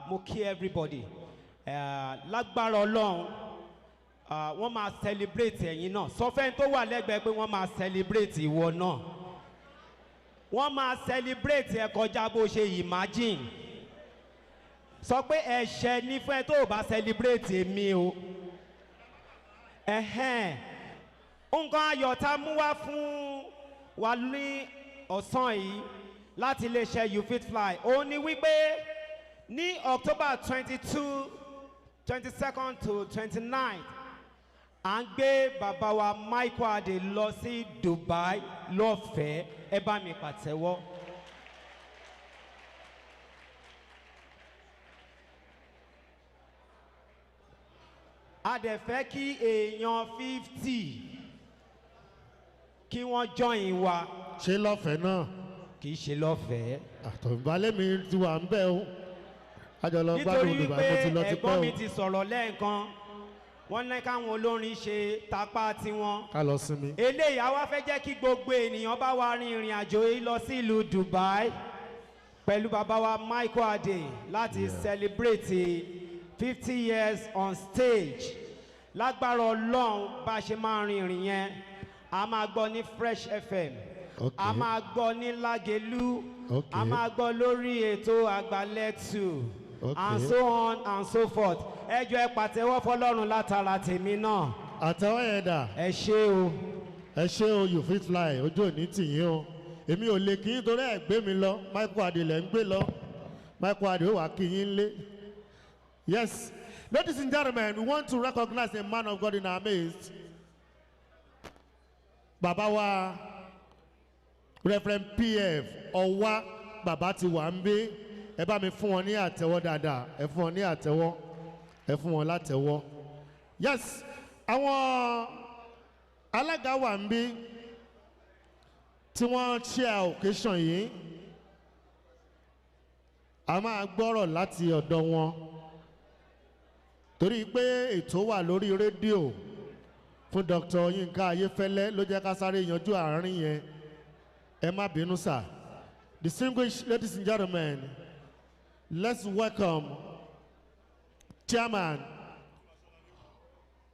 [SPEAKER 7] Mo kí everybody. Lágbára Ọlọ́run, wọ́n máa celebrate ẹ̀yin náà. Sọ fẹ́ni tó wà lẹ́gbẹ̀ẹ́ pé wọ́n máa celebrate ìwọ náà. wọ́n máa celebrate ẹ kọjá bó ṣe imagine. Sọ pé ẹ̀ṣẹ̀ ní fún ẹ tó bá celebrate mi o. Nǹkan ayọ̀ tá mú wá fún wa ní ọ̀sán yìí láti iléeṣẹ́ You Fit Fly. Ó ní wípé ní October 22, 22nd to 29th, à ń gbé bàbá wa MICHO ADE lọ sí Dubai lọ́fẹ̀ẹ́. Ẹ bá mi pàtẹ́wọ́. A dẹ̀ fẹ́ kí èèyàn 50 kí wọ́n join wa.
[SPEAKER 1] ṣé lọ́fẹ̀ẹ́ náà.
[SPEAKER 7] Kì í ṣe lọ́fẹ̀ẹ́.
[SPEAKER 1] àtọ̀nbalẹ̀ mi ti wà ń bẹ̀ o. àjọlọ gbádùn
[SPEAKER 7] nítorí
[SPEAKER 1] Dubai mo ti lọ
[SPEAKER 7] wípé
[SPEAKER 1] ti pẹ́
[SPEAKER 7] ẹ̀gbọ́n
[SPEAKER 1] o.
[SPEAKER 7] mi ti sọ̀rọ̀ lẹ́ẹ̀kan wọ́n ní káwọn olórin ṣe tapá tiwọn.
[SPEAKER 1] ká lọ sinmi.
[SPEAKER 7] Eléyìí àwa fẹ́ jẹ́ kí gbogbo ènìyàn bá wa rin ìrìn àjò yìí lọ sí ìlú Dubai pẹ̀lú bàbá wa MICHO ADE láti celebrate 50 years on stage. Lágbára Ọlọ́run bá ṣe máa rin ìrìn yẹn a máa gbọ́ ní Fresh FM, a máa gbọ́ ní Lágelú, a máa gbọ́ lórí ètò Àgbàlẹ́tù, and so on and so forth. Ẹ jọ̀ọ́ ẹ pàtẹ́wọ́ fọ́lọ́run látara tèmi náà.
[SPEAKER 1] àtẹwọ́ yẹn dà.
[SPEAKER 7] Ẹ ṣé o.
[SPEAKER 1] ẹ ṣé o You Fit Fly ojú òní tìyín o. èmi ò lè kí n torí ẹ̀ gbé mi lọ MICHO ADE lẹ̀ ń gbé lọ MICHO ADE ó wà kí yín lé. Yes, ladies and gentlemen, we want to recognize a man of God in our midst. Bàbá wa Reverend PF Ọwá bàbá ti wà ń bí. Ẹ bá mi fún wọn ní àtẹ́wọ́ dáadáa. Ẹ fún wọn ní àtẹ́wọ́. Ẹ fún wọn látẹ́wọ́. Yes, àwọn alága wà ń bí tí wọ́n share occasion yìí. A máa gbọ́rọ̀ láti ọ̀dọ̀ wọn. Torí pé ètò wà lórí rédíò fún Dr. Yinka Ayefele ló jẹ́ ká sáré yanjú àárín yẹn. Ẹ má bínú sà. Distinguished ladies and gentlemen, let's welcome chairman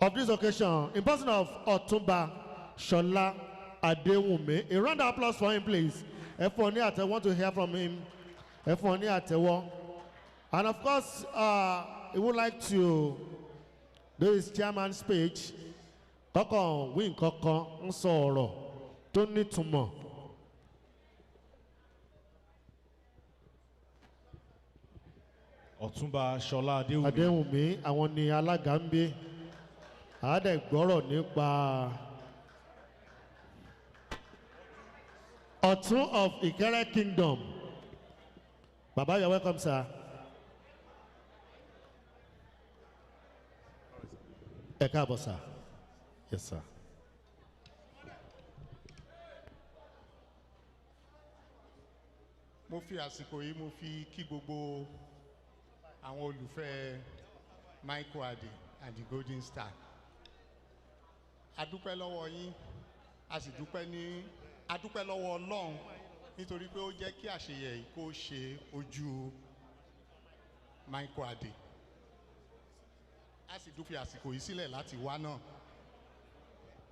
[SPEAKER 1] of this occasion in person of Ọ̀túnba Ṣọlá Adéwùnmí. A round of applause for him, please. Ẹ fún ọ ní àtẹ́wọ́. Want to hear from him. Ẹ fún ọ ní àtẹ́wọ́. And of course, he would like to do his chairman's speech. Kọ́kọ́ wí nǹkankan ń sọ ọ̀rọ̀ tó nítumọ̀.
[SPEAKER 3] Ọ̀túnba Ṣọlá Adéwùmí.
[SPEAKER 1] Adéwùnmí àwọn ni alága ń bí. Àádẹ́ gbọ́rọ̀ nípa Ọ̀tún of Ìkẹ́rẹ́ Kingdom. Baba, you're welcome, sir. Ẹ káàbọ̀, sir. Yes, sir.
[SPEAKER 8] Mo fi àsìkò yìí mo fi kí gbogbo àwọn olùfẹ́ MICHO ADE and the Golden Star. A dúpẹ́ lọ́wọ́ yín, a sì dúpẹ́ lọ́wọ́ Ọlọ́run nítorí pé ó jẹ́ kí àṣeyẹ yìí kó ṣe ojú MICHO ADE. A sì dúpẹ́ àsìkò yìí sílẹ̀ láti wá náà.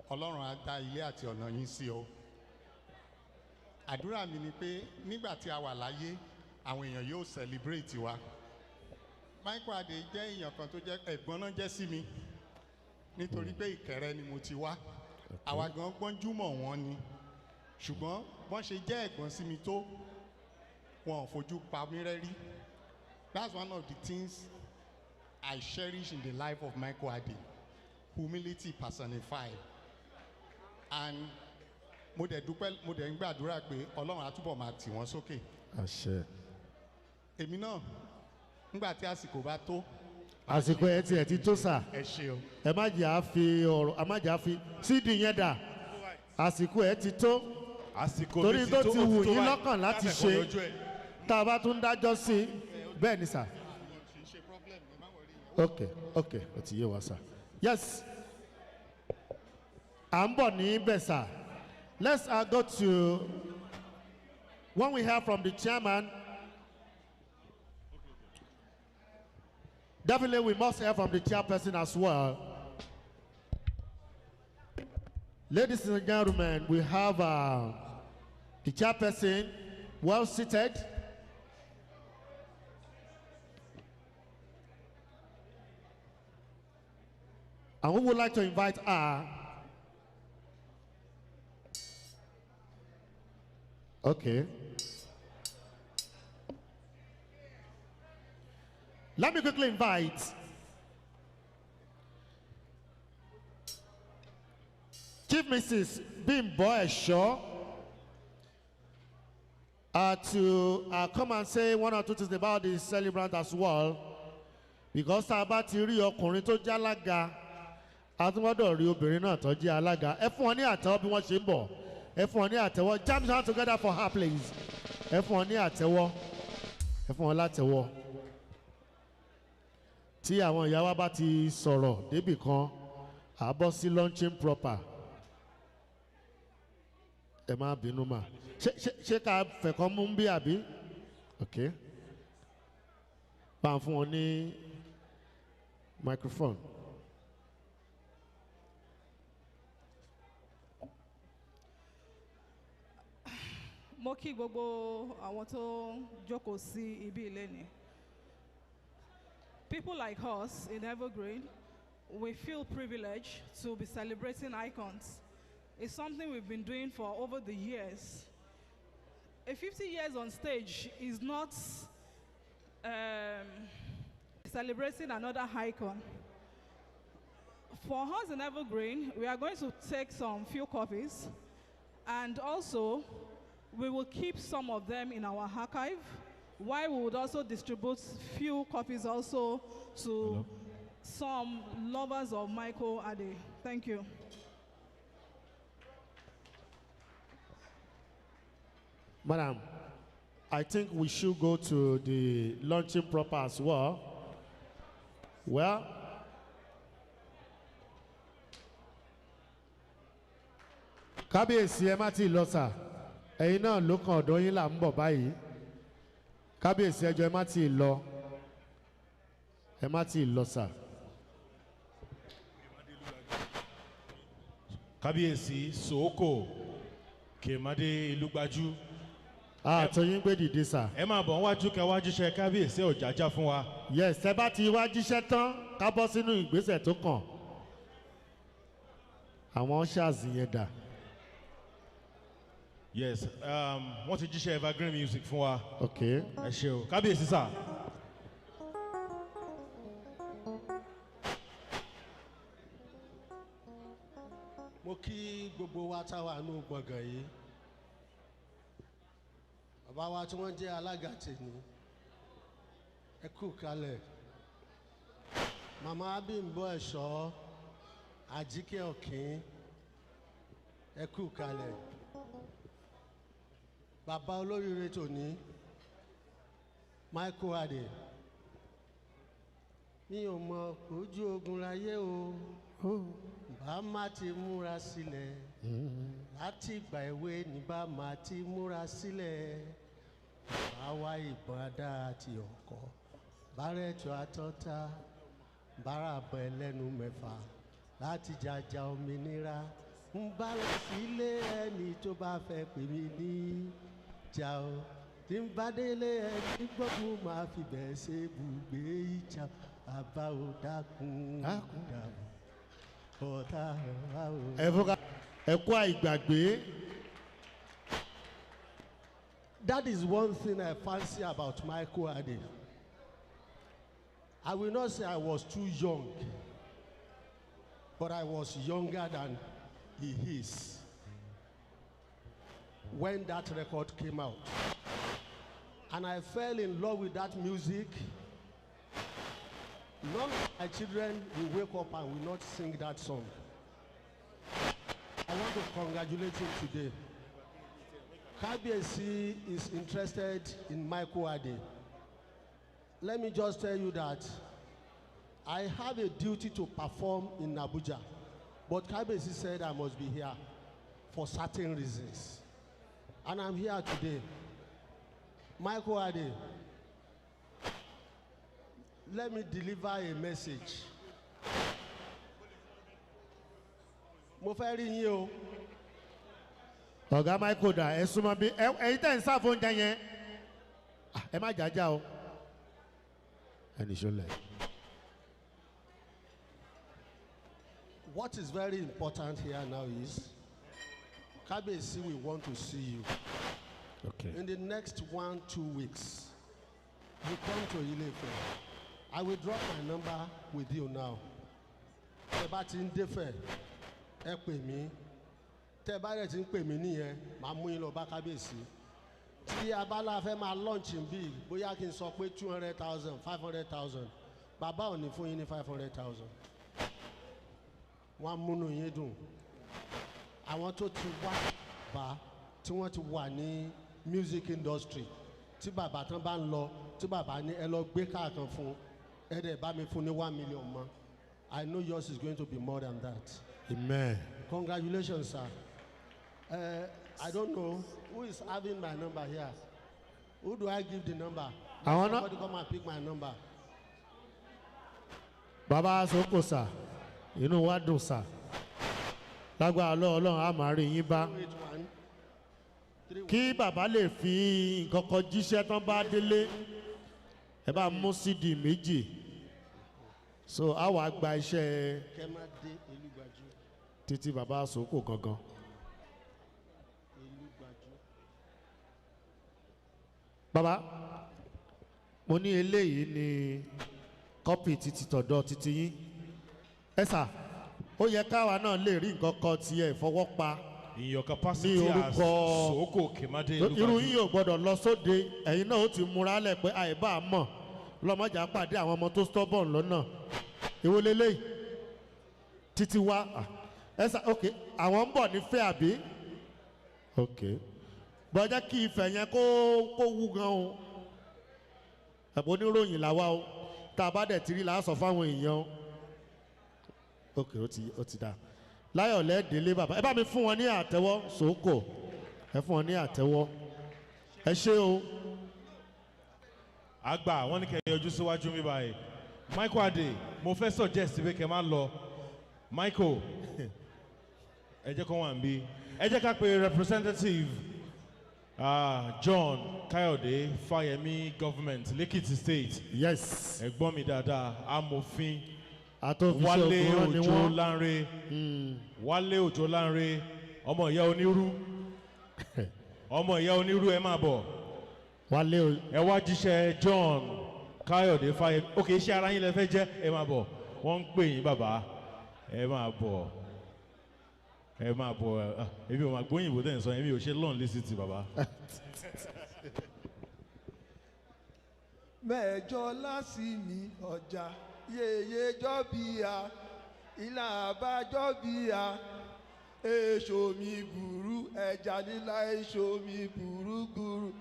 [SPEAKER 8] Ọlọ́run á dá ilé àti ọ̀nà yín sí o. Àdúrà mi ni pé nígbà tí a wà láyé àwọn èèyàn yóò celebrate wa. MICHO ADE jẹ́ èèyàn kan tó jẹ́ ẹ̀gbọ́n náà jẹ́ sí mi nítorí pé Ìkẹrẹ́ ni mo ti wá. Àwa gan gbọ́njú mọ̀ wọ́n ni ṣùgbọ́n wọ́n ṣe jẹ́ ẹ̀gbọ́n sí mi tó wọn ò fojú pa mí rẹ́rí. That's one of the things I cherish in the life of MICHO ADE. Humility personified. And mo dẹ̀ ń gbàdúrà pé Ọlọ́run á túbọ̀ máa tì wọ́n sókè.
[SPEAKER 1] Àṣẹ.
[SPEAKER 8] Èmi náà nígbà tí àsìkò bá tó.
[SPEAKER 1] Àsìkò ẹ tiẹ̀ ti tó sà.
[SPEAKER 8] Ẹ ṣé o.
[SPEAKER 1] Ẹ má jẹ́ àfi ọ̀rọ̀, ẹ má jẹ́ àfi sídìí yẹn dà. Àsìkò ẹ ti tó. Torí tó ti wù yín lọ́kàn láti ṣe. Tá a bá tún dájọ́ sí bẹ́ẹ̀ ni sà. Okay, ó ti yé wa sà. Yes. À ń bọ̀ ní bẹ̀ sà. Let's go to when we hear from the chairman. Definitely we must hear from the chairperson as well. Ladies and gentlemen, we have The chairperson, well seated. And we would like to invite her. Okay. Let me quickly invite Chief Mrs. Bimbo Esho to come and say one or two things about the celebrant as well. Because about the ọkùnrin tó jẹ́ alága, a tún gbọ́dọ̀ rí obìnrin náà tó jẹ́ alága. Ẹ fún wọn ní àtẹ́wọ́ bí wọ́n ṣe ń bọ̀. Ẹ fún wọn ní àtẹ́wọ́. Jam hands together for her, please. Ẹ fún wọn ní àtẹ́wọ́. Ẹ fún wọn látẹ́wọ́. Tí àwọn ìyá wa bá ti sọ̀rọ̀ débì kan, à bọ́ sí launching proper. Ẹ má bínú mà. Ṣé ká fẹ̀kọ́ mú bí àbí? Okay. Bá ń fún wọn ní microphone.
[SPEAKER 9] Mo kí gbogbo àwọn tó jókòó sí ibi ilé ni. People like us in Evergreen, we feel privileged to be celebrating icons. It's something we've been doing for over the years. A 50 years on stage is not celebrating another icon. For us in Evergreen, we are going to take some few copies, and also we will keep some of them in our archive, while we would also distribute few copies also to some lovers of MICHO ADE. Thank you.
[SPEAKER 1] Madam, I think we should go to the launching proper as well. Well, Kábíyèsí ẹ má tí lọ sà. Ẹ̀yin náà ló kàn ọ̀dọ̀ yín là ń bọ̀ báyìí. Kábíyèsí ẹjọ́ ẹ má tí lọ. Ẹ má tí lọ sà.
[SPEAKER 3] Kábíyèsí Sòókò Kèmádé Ìlúgbájú.
[SPEAKER 1] Àtọyín gbé dìde sà.
[SPEAKER 3] Ẹ máa bọ̀ wájú kẹ́ wá jíṣẹ́ kábíyèsí Ọ̀jájá fún wa.
[SPEAKER 1] Yes, ẹ bá ti wá jíṣẹ́ tán ká bọ́ sínú ìgbésẹ̀ tó kàn. Àwọn ṣáàzì yẹn dà.
[SPEAKER 3] Yes, wọ́n ti jíṣẹ́ Evergreen music fún wa.
[SPEAKER 1] Okay.
[SPEAKER 3] Ẹ ṣé o. Kábíyèsí sà.
[SPEAKER 10] Mo kí gbogbo wa táwa nù gbọ̀ngàn yìí. Bàbá wa tí wọ́n jẹ́ alága tèmi. Ẹ kú kalẹ̀. Màmá Bímbọ́ Ẹ̀ṣọ́, Àjíkẹ́ Ọ̀kín. Ẹ kú kalẹ̀. Bàbá olóríire tòní, MICHO ADE. Mi ò mọ̀ ojú ogun láyé o. Bá má ti múra sílẹ̀. Láti ìgbà èwe ni bá má ti múra sílẹ̀. Bá wá ìbọn adá àti ọkọ̀. Bárẹ̀tù àtọ́ta. Bára bọ̀ ẹlẹ́nu mẹ́fà. Láti jàjà òmìnira. Ń bá lọ sílé ẹni tó bá fẹ́ pè mí ní ìjà o. Tí ń bá délé ẹni gbọ́dọ̀ máa fi bẹ̀ ṣe bùgbé ìjà. Bàbá ò dákun dàbọ̀. Ọ̀tá ò.
[SPEAKER 1] Ẹ kú àìgbàgbé.
[SPEAKER 10] That is one thing I fancy about MICHO ADE. I will not say I was too young, but I was younger than he is when that record came out. And I fell in love with that music. None of my children will wake up and will not sing that song. I want to congratulate him today. Kábíyèsí is interested in MICHO ADE. Let me just tell you that I have a duty to perform in Abuja, but Kábíyèsí said I must be here for certain reasons. And I'm here today. MICHO ADE, let me deliver a message. Mo fẹ́ rí yín o.
[SPEAKER 1] Ọ̀gá Michael dà ẹ súnmọ́ bí ẹ̀yin tẹ̀ ń sáfù oúnjẹ yẹn. Ẹ má jàjà o. Ẹni ṣọlẹ̀.
[SPEAKER 10] What is very important here now is, Kabesi, we want to see you.
[SPEAKER 1] Okay.
[SPEAKER 10] In the next 1-2 weeks, you come to Ilefe. I will drop my number with you now. Tẹ́ bá ti ń dé fẹ̀, ẹ pè mí. Tẹ́ bá dẹ̀ ti ń pè mí nìyẹn, màá mú yín lọ bá Kábíyèsí. Tí abala fẹ́ máa launch ń bí, bóyá kí n sọ pé 200,000, 500,000. Bàbá ò ní fún yín ní 500,000. Wọ́n á múnú yín dùn. Àwọn tó ti wá bá tí wọ́n ti wà ní music industry, tí bàbá tán bá ń lọ, tí bàbá ní ẹ lọ gbé káàkan fún, ẹ dẹ̀ bá mi fún ní 1 million mọ́. I know yours is going to be more than that.
[SPEAKER 1] Amen.
[SPEAKER 10] Congratulations, sir. I don't know who is having my number here. Who do I give the number? Somebody come and pick my number.
[SPEAKER 1] Bàbá Soko sà, inú wa dùn sà. Lágbára Ọlọ́run á máa rí yín bá. Kí bàbá lè fi nǹkan kan jíṣẹ́ tán bá délé, ẹ bá mú CD méjì. So a wá gba iṣẹ́ títí bàbá Soko gangan. Bàbá, mo ní eléyìí ní kọ́pì títí tọ̀dọ̀ títí yín. Ẹ sà, ó yẹ káwa náà lè rí nǹkan kan tí ẹ fọwọ́ pa.
[SPEAKER 3] In your capacity as Soko Kemade Lugaju.
[SPEAKER 1] Irú yín ò gbọ́dọ̀ lọ sóde, ẹ̀yin náà ó ti múra lẹ̀ pé àìbá mọ̀ lọ́mọjà pàdé àwọn ọmọ tó stubborn lọ́nà. Èwo leléyìí? Títí wá. Ẹ sà, ok, àwọn ń bọ̀ ní fẹ́ àbí? Ok. Bọ́jà kí ìfẹ́ yẹn kó wú gan o. Ẹ̀bùn oníròyìn làwa o. Tá a bá dẹ̀ ti rí la sọ fáwọn èèyàn o. Ok, ó ti dá. Láyọ̀ lẹ́ẹ̀dẹ́lé bàbá. Ẹ bá mi fún wọn ní àtẹ́wọ́ Soko. Ẹ fún wọn ní àtẹ́wọ́. Ẹ ṣé o.
[SPEAKER 3] Àgbà wọ́n ní kẹ́ yọjú síwájú mi báyìí. Michael Ade, mo fẹ́ suggest pé kẹ́ máa lọ. Michael, ẹ jẹ́ kó wà ń bí. Ẹ jẹ́ ká pe representative John Kayode Fayemi government Lekiti state.
[SPEAKER 1] Yes.
[SPEAKER 3] Ẹ̀gbọ́n mi dáadáa, amòfin.
[SPEAKER 1] Wálé
[SPEAKER 3] Òjó Lánrè. Wálé Òjó Lánrè. Ọmọ ìyá onírú. Ọmọ ìyá onírú ẹ máa bọ̀.
[SPEAKER 1] Wálé o.
[SPEAKER 3] Ẹ wá jíṣẹ́ John Kayode Fayemi. Ok, iṣẹ́ ara yín lẹ fẹ́ jẹ́ ẹ máa bọ̀. Wọ́n ń pè yín bàbá. Ẹ máa bọ̀. Ẹ máa bọ̀. Èmi ò máa gbóyìnbó tẹ̀ ń sọ, èmi ò ṣe lọ́n lísìtì bàbá.
[SPEAKER 11] Mẹ́jọ lásì ní ọjà yeye jọ́bíà ilà àbájọ́bíà èso mi gbùrú ẹja lílá èso mi gbùrúgbùrú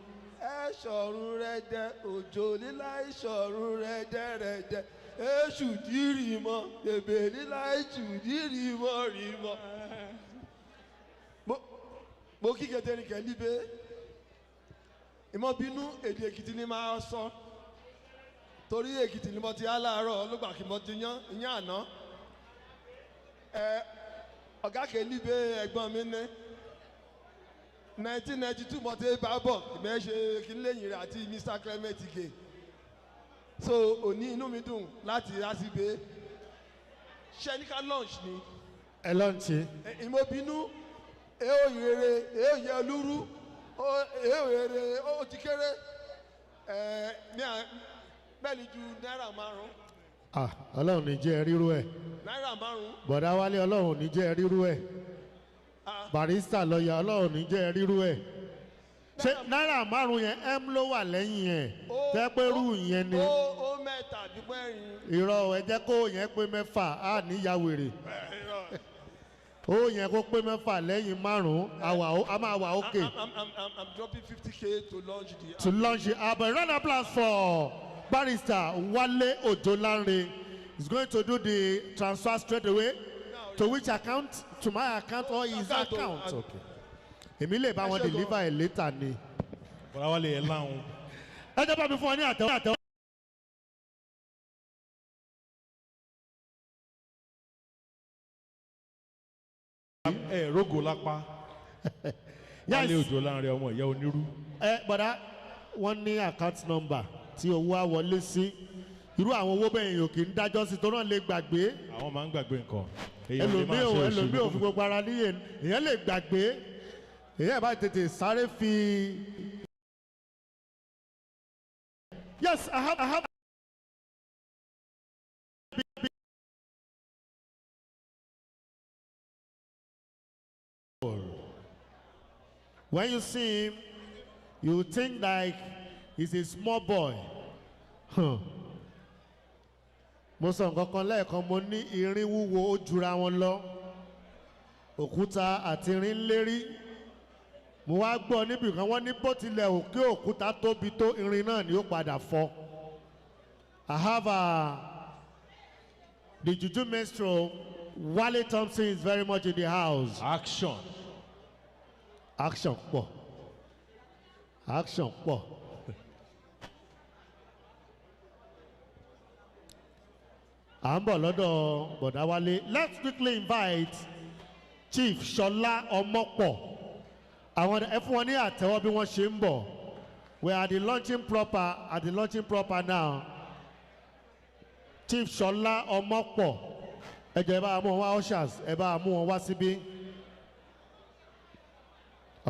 [SPEAKER 11] ẹ̀ṣọ̀run rẹ̀dẹ̀ òjò lílá ìṣọ̀run rẹ̀dẹ̀rẹ̀dẹ̀ èṣù dìrìmọ̀ bèbè lílá èṣù dìrìmọ̀ rìmọ̀. Mo kí kẹtẹrin kẹlíbe ìmọ̀ bínú èdè Èkìtì ni máa sọ. Torí Èkìtì ni mo ti á láàárọ̀ ló gbà kí mo ti yán àná. Ọ̀gá Kèlíbe ẹ̀gbọ́n mi ní 1992 mo ti bá bọ̀ ìmọ̀ ṣe kí n lẹ́yìn rẹ̀ àti Mr Clement Ige. So òní inú mi dùn láti rásìbé. Ṣé ní ká lunch ni?
[SPEAKER 1] Ẹ lọ́ǹtì.
[SPEAKER 11] Ìmọ̀ bínú èèyàn ìrere èèyàn yẹ olúrú èèyàn ìrere ó ti kéré bẹ́ẹ̀ni ju náírà 5.
[SPEAKER 1] Ọlọ́run ní jẹ́ rírú ẹ̀.
[SPEAKER 11] Náírà 5.
[SPEAKER 1] Bọ̀dá Wálé Ọlọ́run ní jẹ́ rírú ẹ̀. Barista lọ́ọ̀yà Ọlọ́run ní jẹ́ rírú ẹ̀. Ṣé náírà 5 yẹn ló wà lẹ́yìn ẹ̀? Tẹ́ pé rú yẹn ni.
[SPEAKER 11] Ó mẹ́ta àdúgbò ẹ̀yìn.
[SPEAKER 1] Irọ́ ẹ jẹ́ kó yẹn pé 6 á níyà wèrè. Ó yẹn kó pé 6 lẹ́yìn 5 a máa wà ókè.
[SPEAKER 11] I'm dropping 50K to launch the.
[SPEAKER 1] To launch the album. Round of applause for Barrister Wale Ojolanre is going to do the transfer straight away. To which account? To my account or his account? Okay. Èmi lè bá wọn deliver ẹ̀ later ni.
[SPEAKER 3] Bọ̀dá Wálé ẹ̀ láwọn.
[SPEAKER 1] Ẹ jẹ́ bá mi fún ọ ní àtẹ̀wọ́.
[SPEAKER 3] Ẹ rógò lápá. Wálé Òjò láàrin ọmọ ìyá onírú.
[SPEAKER 11] Bọ̀dá wọ́n ní account number tí owó á wọlé sí. Irú àwọn owó bẹ́ẹ̀ yòókì ń dájọ́ sí tó náà lè gbàgbé.
[SPEAKER 3] Àwọn máa ń gbàgbé nǹkan.
[SPEAKER 11] Ẹlòmíì ò fi gbogbo ara níyẹn. Èèyàn lè gbàgbé. Èèyàn bá tètè sáré fi. Yes, I have. When you see him, you think like he's a small boy. Mo sọ nǹkan kan lẹ́ẹ̀kan, mo ní irin wúwo ó jura wọn lọ. Òkúta àti irin lérí. Mo wá gbọ́ níbi kan wọ́n ní bó tilẹ̀ òkè òkúta tóbi tó irin náà ni ó padà fọ́. I have the Juju Minstrel, Wale Thompson is very much in the house.
[SPEAKER 3] Action.
[SPEAKER 11] Action pọ̀. Action pọ̀. À ń bọ̀ lọ́dọ̀ Bọ̀dá Wálé. Let's quickly invite Chief Ṣọlá Ọmọ́pọ̀. Àwọn ẹ fún wọn ní àtẹ́wọ́ bí wọ́n ṣe ń bọ̀. We are at the launching proper now. Chief Ṣọlá Ọmọ́pọ̀. Ẹ jẹ́ ẹ bá mú wọn wá ushers, ẹ bá mú wọn wá síbí.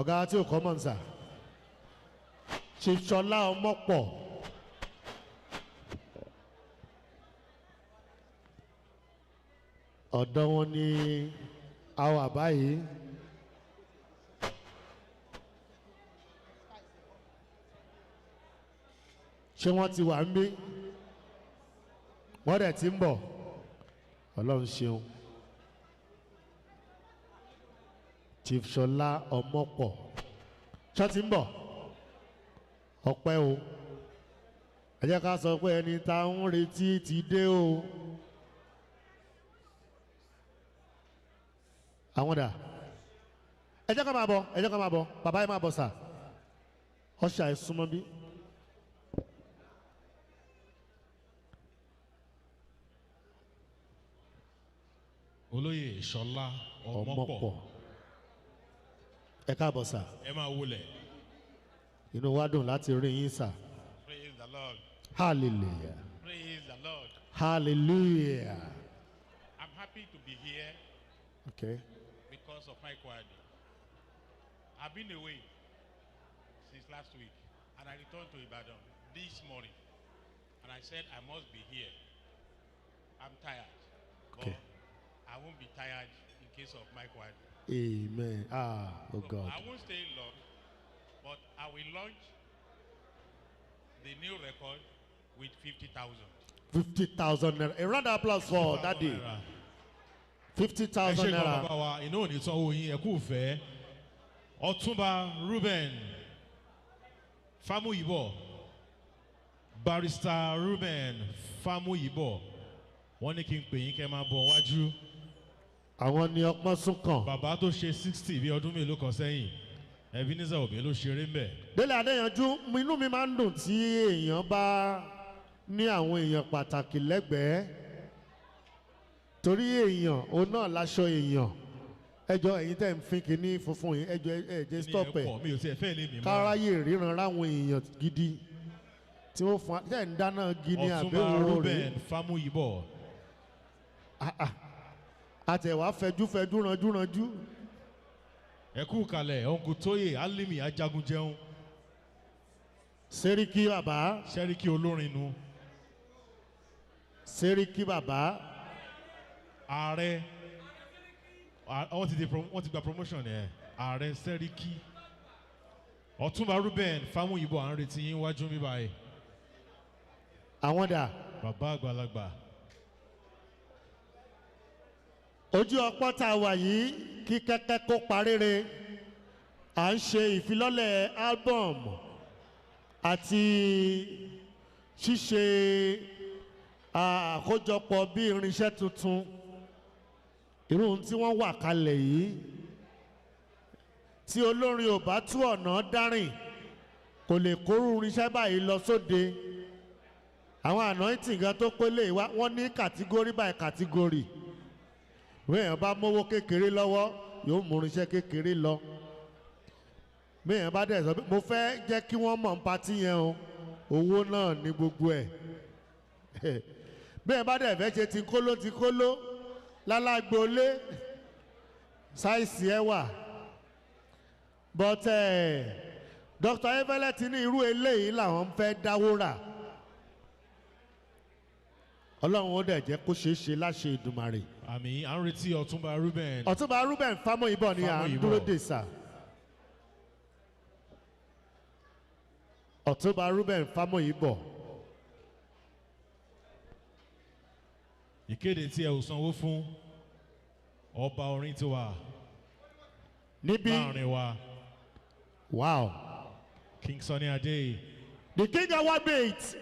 [SPEAKER 11] Ọ̀gá tí ò kọ́mọ̀ nsà. Chief Ṣọlá Ọmọ́pọ̀. Ọ̀dọ̀ wọn ni àwọn àbáyé. Ṣé wọ́n ti wà ń bí? Wọ́n dẹ̀ ti ń bọ̀. Ọlọ́run ṣeun. Chief Ṣọlá Ọmọ́pọ̀. Ṣọ́ ti ń bọ̀? Ọpẹ́ o. Ẹ jẹ́ ká sọ pé ẹni tá ń retí ti dé o. Àwọn dà. Ẹ jẹ́ ká máa bọ̀, bàbá ẹ máa bọ̀ sà. Ọṣà ẹ súnmọ́ bí.
[SPEAKER 3] Olóyè Ṣọlá Ọmọ́pọ̀.
[SPEAKER 11] Ẹ káàbọ̀ sà.
[SPEAKER 3] Ẹ máa wọlẹ̀.
[SPEAKER 11] Inú wa dùn láti rí yín sà.
[SPEAKER 12] Praise the Lord.
[SPEAKER 11] Hallelujah.
[SPEAKER 12] Praise the Lord.
[SPEAKER 11] Hallelujah.
[SPEAKER 12] I'm happy to be here
[SPEAKER 11] Okay.
[SPEAKER 12] because of MICHO ADE. I've been away since last week and I returned to Ibadan this morning and I said I must be here. I'm tired.
[SPEAKER 11] Okay.
[SPEAKER 12] But I won't be tired in case of MICHO ADE.
[SPEAKER 11] Amen. Oh
[SPEAKER 12] So
[SPEAKER 11] God.
[SPEAKER 12] I won't stay long, but I will launch the new record with 50,000.
[SPEAKER 11] 50,000 naira. A round of applause for Daddy. 50,000
[SPEAKER 3] Ẹ ṣe gan
[SPEAKER 11] naira.
[SPEAKER 3] bàbá wa, inú ò ní tán owó yín, ẹ kú fẹ́. Ọ̀túnba Ruben Famuyibo, Barrister Ruben Famuyibo, wọ́n ní kí n pè yín kẹ́ máa bọ̀ wájú.
[SPEAKER 11] Àwọn ni ọpọ́n sún kàn.
[SPEAKER 3] Bàbá tó ṣe 60 bí ọdún mélòó kan sẹ́yìn, Ebenezer Obey ló ṣeré ń bẹ̀.
[SPEAKER 11] Délé Adéyanjú, inú mi máa ń dùn tí èèyàn bá ní àwọn èèyàn pàtàkì lẹ́gbẹ̀ẹ́. Torí èèyàn, òun náà láṣọ èèyàn. Ẹjọ́ ẹ̀yin tẹ́ ń fin kínní funfun yìí, ẹjọ́ ẹ̀jẹ̀ stop ẹ̀.
[SPEAKER 3] Mi ò tiẹ̀ fẹ́ lé mi mọ́.
[SPEAKER 11] Káráyè ríran ráwọn èèyàn gidi. Tí wọ́n fún tẹ́ ń dáná gidi
[SPEAKER 3] Ọ̀túnba
[SPEAKER 11] àbẹ̀wò rẹ̀.
[SPEAKER 3] Ruben Famuyibo.
[SPEAKER 11] Àtẹ̀wá fẹjú ranjú.
[SPEAKER 3] Ẹ kú kalẹ̀, Uncle Tóyè Alimi Ajagunjẹun.
[SPEAKER 11] Sẹ́ríkì bàbá.
[SPEAKER 3] Sẹ́ríkì olórin nu.
[SPEAKER 11] Sẹ́ríkì bàbá.
[SPEAKER 3] Ààrẹ. Wọ́n ti gba promotion ẹ̀. Ààrẹ Sẹ́ríkì. Ọ̀túnba Ruben Famuyibo à ń retí yín wájú mi báyìí.
[SPEAKER 11] Àwọn dà.
[SPEAKER 3] Bàbá àgbàlagbà.
[SPEAKER 11] Ojú ọpọ́ tá a wà yìí kí kẹ́kẹ́ kó parére. À ń ṣe ìfilọ́lẹ̀ album àti ṣíṣe àkójọpọ̀ bí irinṣẹ́ tuntun. Irú ohun tí wọ́n wà kalẹ̀ yìí. Tí olórin ò bá tú ọ̀nà dárìn, kò lè kórú irinṣẹ́ báyìí lọ sóde. Àwọn anointing gan tó pélé wá, wọ́n ní kàtígórì báyìí kàtígórì. Wẹ́n bá mówó kékeré lọ́wọ́, yóò mú irinṣẹ́ kékeré lọ. Mẹ́yàn bá dẹ̀ sọ pé mo fẹ́ jẹ́ kí wọ́n mọ̀ pátí yẹn o. Owó náà ní gbogbo ẹ̀. Bẹ́ẹ̀ bá dẹ̀ fẹ́ ṣe ti kóló lálágbólé sáìsì ẹ wà. But Dr. Ayefele ti ní irú eléyìí làwọn fẹ́ dáwó rà. Ọlọ́run ó dẹ̀ jẹ́ kó ṣeé ṣe láṣẹ Ìdùmarè.
[SPEAKER 3] Àmì à ń retí Ọ̀túnba Ruben.
[SPEAKER 11] Ọ̀túnba Ruben Fámọ́yìnbọ̀ ni à ń dúró dè sà. Ọ̀túnba Ruben Fámọ́yìnbọ̀.
[SPEAKER 3] Ìkéde tí ẹ ò sanwó fún ọba orin ti wà.
[SPEAKER 11] Níbí.
[SPEAKER 3] Láàrin wa.
[SPEAKER 11] Wow.
[SPEAKER 3] Kingsunnyadé.
[SPEAKER 11] The king award bait.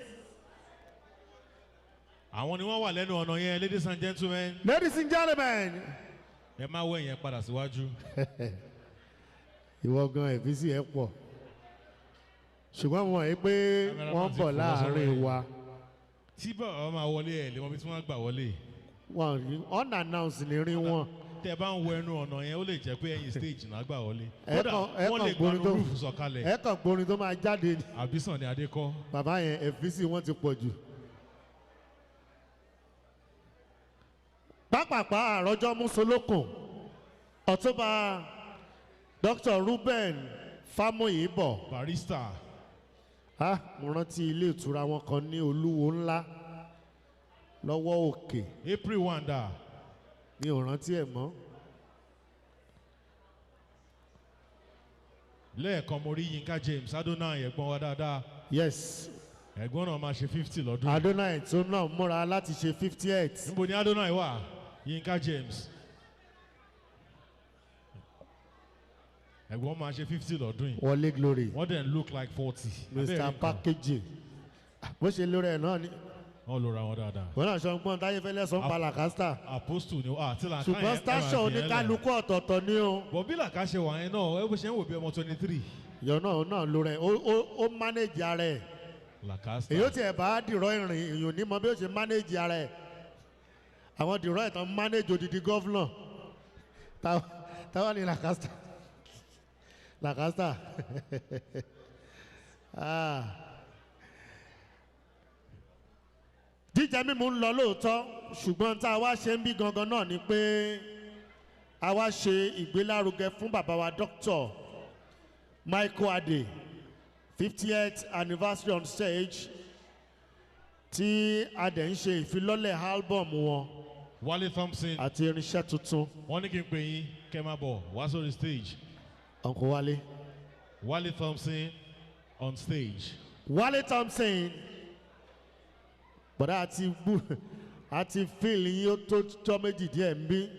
[SPEAKER 3] Àwọn ni wọ́n wà lẹ́nu ọ̀nà yẹn, ladies and gentlemen.
[SPEAKER 11] Ladies and gentlemen.
[SPEAKER 3] Ẹ máa wọ ìyẹn padà síwájú.
[SPEAKER 11] Ìwọ gan ẹ̀físì ẹ̀ pọ̀. Ṣùgbọ́n mo mọ̀ pé wọ́n bọ̀ láàrin wa.
[SPEAKER 3] Tí bàbá máa wọlé ẹ̀ lè mọ bí tí wọ́n gbà wọlé.
[SPEAKER 11] Wọ́n rí unannounced ní rí wọn.
[SPEAKER 3] Tẹ́ bá ń wọ ẹnu ọ̀nà yẹn ó lè jẹ́ pé ẹ̀yìn stage náà gbà wọlé.
[SPEAKER 11] Kódà
[SPEAKER 3] wọ́n lè gbanú rúùfù sọ̀kalẹ̀.
[SPEAKER 11] Ẹ kàn gborin tó máa jáde ni.
[SPEAKER 3] Àbísàn ni Adé kọ́.
[SPEAKER 11] Bàbá yẹn ẹ̀físì wọn ti pọ̀ jù. Pápápá àròjọ Musolókun Ọ̀túnba Dr. Ruben Fámọ́yìnbọ̀.
[SPEAKER 3] Barrister.
[SPEAKER 11] Mo rántí ilé ìtura wọn kan ní Olúwo ńlá lọ́wọ́ òkè.
[SPEAKER 3] April 1 dà.
[SPEAKER 11] Mi ò rántí ẹ̀ mọ́.
[SPEAKER 3] Lẹ́ẹ̀kan mo rí Yinka James Adonai ẹ̀gbọ́n wa dáadáa.
[SPEAKER 11] Yes.
[SPEAKER 3] Ẹ̀gbọ́n náà máa ṣe 50 lọ́dún.
[SPEAKER 11] Adonai tó náà múra láti ṣe 58.
[SPEAKER 3] Níbo ni Adonai wà? Yinka James. Ẹ̀gbọ́n máa ṣe 50 lọ́dún yìí.
[SPEAKER 11] Wọlé Glory.
[SPEAKER 3] Wọ́n dẹ̀ look like 40.
[SPEAKER 11] Mr. Packaging. Bó ṣe lórí ẹ̀ náà ni.
[SPEAKER 3] Wọ́n lò ra wọn dáadáa.
[SPEAKER 11] Wọ́n náà ṣe ń gbọ́n Táyéfẹ́lẹ́ sọ ń pa Làkásítà.
[SPEAKER 3] Apostle ni tí làkà yẹn.
[SPEAKER 11] Ṣùgbọ́n station oníkálukú ọ̀tọ̀ọ̀tọ̀ ni o.
[SPEAKER 3] Bọ̀ bí làkà ṣe wà yẹn náà ẹ bó ṣe ń wò bí ọmọ 23.
[SPEAKER 11] Ìyọ̀ náà ló rẹ̀ ó manage ara ẹ̀.
[SPEAKER 3] Làkásítà.
[SPEAKER 11] Èyí ó tiẹ̀ bá dìrọ̀ ìrìn èèyàn ní mọ bí ó ṣe manage ara ẹ̀. Àwọn dìrọ̀ ìtàn manage odidi gọ́vnọ̀. Táwọn ni Làkásítà. Làkásítà. Jíjẹ mímu ń lọ lóòótọ́ ṣùgbọ́n tá a wá ṣe ń bí gangan náà ni pé a wá ṣe ìgbélárugẹ fún bàbá wa Dr. MICHO ADE 50th anniversary on stage tí a dẹ̀ ń ṣe ìfilọ́lẹ̀ album wọn.
[SPEAKER 3] Wale Thompson.
[SPEAKER 11] Àti irinṣẹ́ tuntun.
[SPEAKER 3] Wọ́n ní kí n pè yín kẹ́ máa bọ̀ wá sórí stage.
[SPEAKER 11] Uncle Wale.
[SPEAKER 3] Wale Thompson on stage.
[SPEAKER 11] Wale Thompson. Bọ̀dá àti fíìlì yín ó tó tọ́ méjì díẹ̀ ń bí.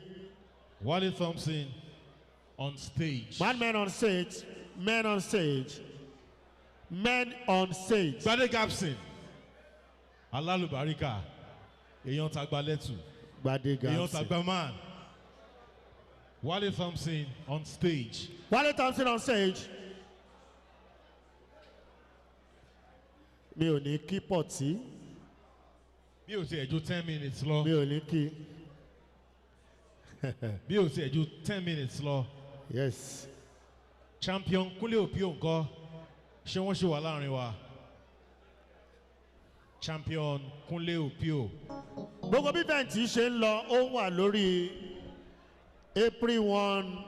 [SPEAKER 3] Wale Thompson on stage.
[SPEAKER 11] Men on stage. Men on stage. Men on stage.
[SPEAKER 3] Gbadé Gapson. Alálùbáríkà. Èèyàn tàgbà lẹ́tù.
[SPEAKER 11] Gbadé Gapson.
[SPEAKER 3] Èèyàn tàgbà man. Wale Thompson on stage.
[SPEAKER 11] Wale Thompson on stage. Mi ò ní kí pọ̀tí.
[SPEAKER 3] Bí o ti ẹ̀jú 10 minutes lọ.
[SPEAKER 11] Mi ò ní kí.
[SPEAKER 3] Bí o ti ẹ̀jú 10 minutes lọ.
[SPEAKER 11] Yes.
[SPEAKER 3] Champion Kúnlé Òpíò ńkọ́ ṣé wọ́n ṣì wà láàrin wa? Champion Kúnlé Òpíò.
[SPEAKER 11] Gbogbo bí bẹ́ǹtì ṣe ń lọ ó wà lórí April 1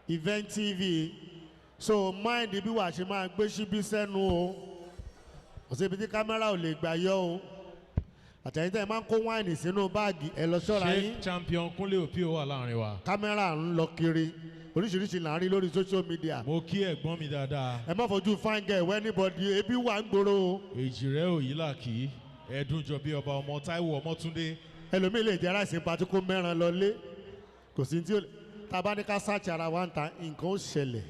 [SPEAKER 11] Event TV. So mind bí wàá ṣe máa gbé síbí sẹ́nu o. Kò sí ibi tí kámẹ́rà ò lè gbà yọ o. Àtẹ̀yìntẹ̀ máa ń kó wáìnì sínú báàgì ẹ lọ ṣọ́ra yín.
[SPEAKER 3] Ṣé Champion Kúnlé Òpíò wà láàrin wa?
[SPEAKER 11] Kámẹ́rà ń lọ kiri oríṣiríṣi là ń rí lórí social media.
[SPEAKER 3] Mo kí ẹ̀gbọ́n mi dáadáa.
[SPEAKER 11] Ẹ má fojú fine girl wẹ́ anybody ebi wà ń gbòòrò o.
[SPEAKER 3] Èjì rẹ̀ ò yí làkì ẹ̀dùn jọ bí ọba ọmọ Táíwò Ọmọ́túndé.
[SPEAKER 11] Ẹlòmíì lè jẹ́ ráìsì pati kó mẹ́ran lọ lé. Kò sí tí ó lè. Tá a bá ní ká sáàtì ara wa ń ta nǹkan ó ṣẹlẹ̀.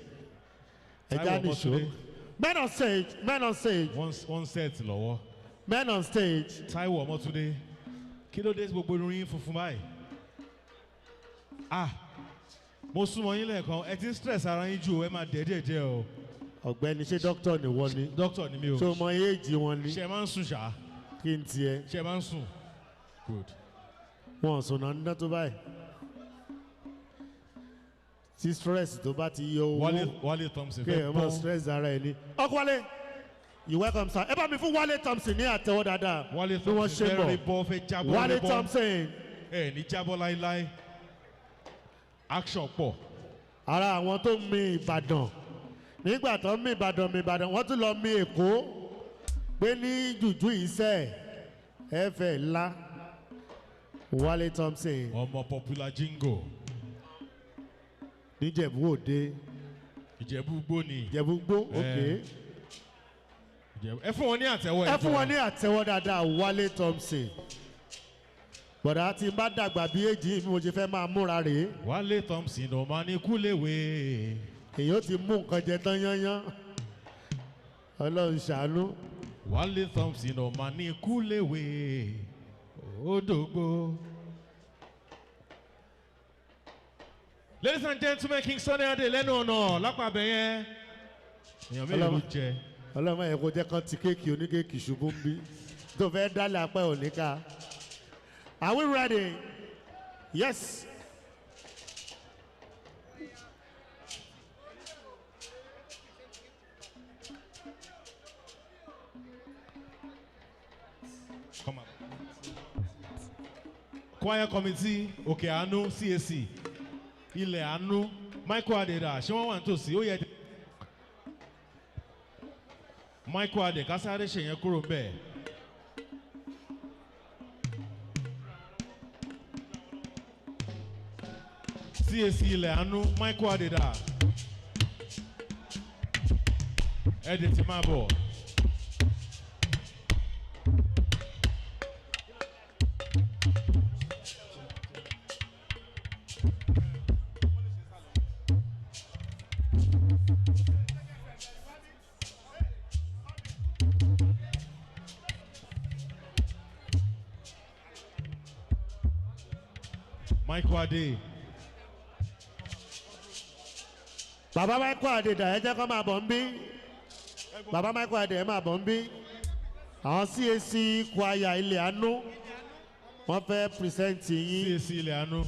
[SPEAKER 11] Ẹja nìṣó. Men on stage. Men on stage.
[SPEAKER 3] One set lọ́wọ́.
[SPEAKER 11] Men on stage.
[SPEAKER 3] Táíwò Ọmọ́túndé. Kí ló dé gbogbo irun yín funfun báyìí? Mo súnmọ́ yín lẹ́ẹ̀kan ẹ ti ń stress ara yín jù ẹ máa dẹ́ẹ̀dẹ́ẹ̀dẹ́ o.
[SPEAKER 11] Ọ̀gbẹ́ni ṣé dókítà ni wọ́n ni?
[SPEAKER 3] Dókítà ni mi o.
[SPEAKER 11] Ṣé o mọ éèjì wọn ni?
[SPEAKER 3] Ṣé ẹ máa ń sùn ṣá?
[SPEAKER 11] Kí n tiẹ̀?
[SPEAKER 3] Ṣé ẹ máa ń sùn? Good.
[SPEAKER 11] Wọ́n sùn náà ń dán tó báyìí. tí stress tó bá ti yọ owó
[SPEAKER 3] Wálé Thompson
[SPEAKER 11] kí
[SPEAKER 3] fẹ́
[SPEAKER 11] ẹ mọ
[SPEAKER 3] bọ́.
[SPEAKER 11] stress ara ẹ ní. ọkọ Wálé you welcome sir ẹ bá mi fún Wálé Thompson ní àtẹ́wọ́ dáadáa
[SPEAKER 3] Wálé
[SPEAKER 11] bí wọ́n ṣe
[SPEAKER 3] Thompson
[SPEAKER 11] ń
[SPEAKER 3] fẹ́ rí
[SPEAKER 11] bọ̀
[SPEAKER 3] bọ́ fẹ́ jábọ́
[SPEAKER 11] Wálé
[SPEAKER 3] rí bọ́.
[SPEAKER 11] Thompson.
[SPEAKER 3] Ẹ ní jábọ́ láíláí. Action pọ̀.
[SPEAKER 11] Ara àwọn tó ń mi Ìbàdàn nígbà tó ń mi Ìbàdàn wọ́n tún lọ mi Èkó pé ní jùjú ìṣe ẹ fẹ́ ńlá Wálé Thompson.
[SPEAKER 3] Ọmọ popular jingo.
[SPEAKER 11] Níjẹ̀bú Òde.
[SPEAKER 3] Ìjẹ̀bú Gbó ni.
[SPEAKER 11] Ìjẹ̀bú Gbó ok.
[SPEAKER 3] Ẹ fún wọn ní àtẹ́wọ́.
[SPEAKER 11] Ẹ fún wọn ní àtẹ́wọ́ dáadáa Wálé Thompson. Bọ̀dá tí n bá dàgbà bí èjì bí mo ṣe fẹ́ máa múra rèé.
[SPEAKER 3] Wálé Thompson ò máa ní kúléwé.
[SPEAKER 11] Èyí ó ti mú nǹkan jẹ tán yányán. Ọlọ́run ṣàánú.
[SPEAKER 3] Wálé Thompson ò máa ní kúléwé. Odògbó. Ladies and gentlemen, King Sunny Adé lẹ́nu ọ̀nà lápàbẹ̀ yẹn. Èèyàn mélòó ló jẹ?
[SPEAKER 11] Ọlọ́run yẹ kó jẹ́ kán ti kéèkì oníkéèkì ṣubú ń bí. Tó fẹ́ dálé apẹ́ òní ká. Are we ready? Yes.
[SPEAKER 3] Come on. Choir committee, Òkè Àánú, CAC, Ilẹ̀ Àánú, Michael Ade dà, ṣé wọ́n wà nítòsí? Ó yẹ Michael Ade ká sáré ṣèyẹn kúrò bẹ́ẹ̀. CAC Ilẹ̀ Àánú, Michael Ade dà. Ẹ dẹ̀ ti máa bọ̀. Michael Ade.
[SPEAKER 11] Bàbá Michael Ade dà ẹ jẹ́ kó máa bọ̀ ń bí. Bàbá Michael Ade ẹ máa bọ̀ ń bí. Àwọn CAC choir Ilẹ̀ Àánú wọ́n fẹ́ present yín.
[SPEAKER 3] CAC Ilẹ̀ Àánú.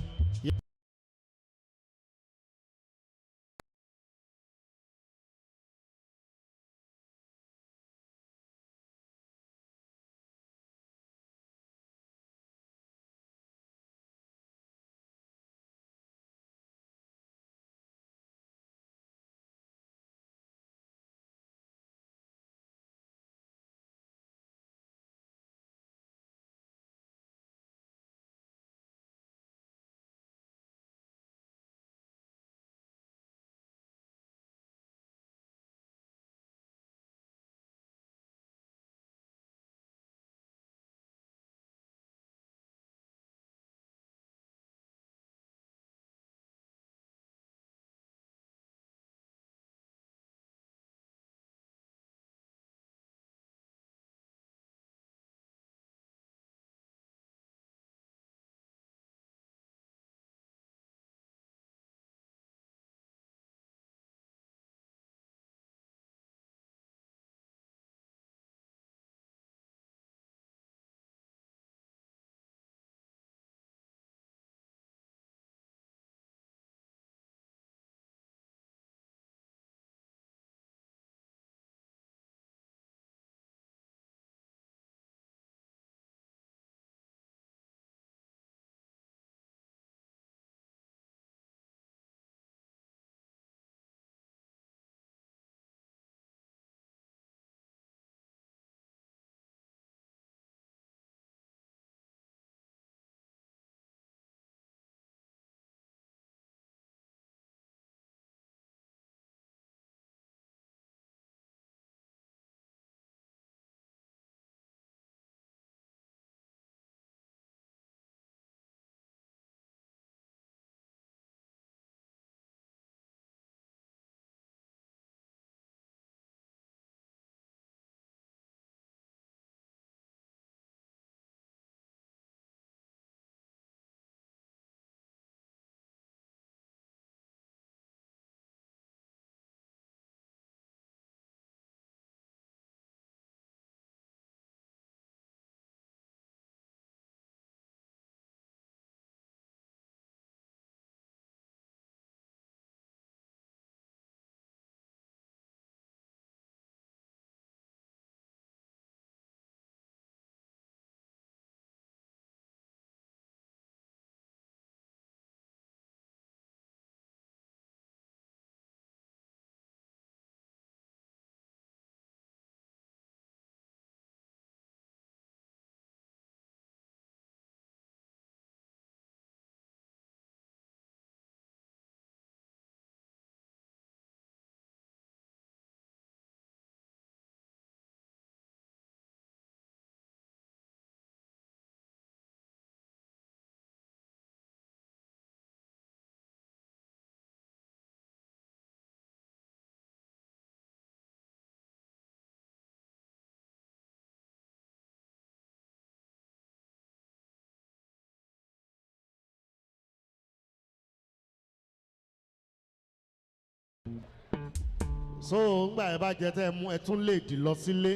[SPEAKER 11] so ngbà ẹ bá jẹ tẹ́ ẹ mú ẹ tún lè dì lọ sílé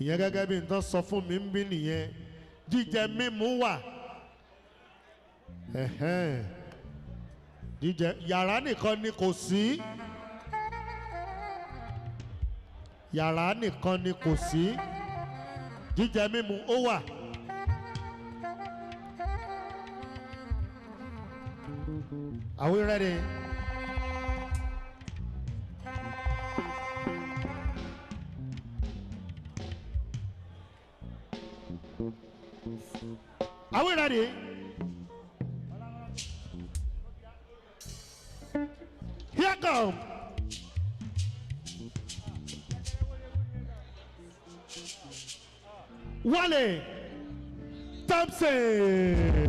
[SPEAKER 11] ìyẹn gẹ́gẹ́ bí nǹkan sọ fún mi ń bí nìyẹn jíjẹ mímu wà jíjẹ yàrá nìkan ni kò sí yàrá nìkan ni kò sí jíjẹ mímu ó wà. Are we ready? Are we ready? Here come. Wale Thompson.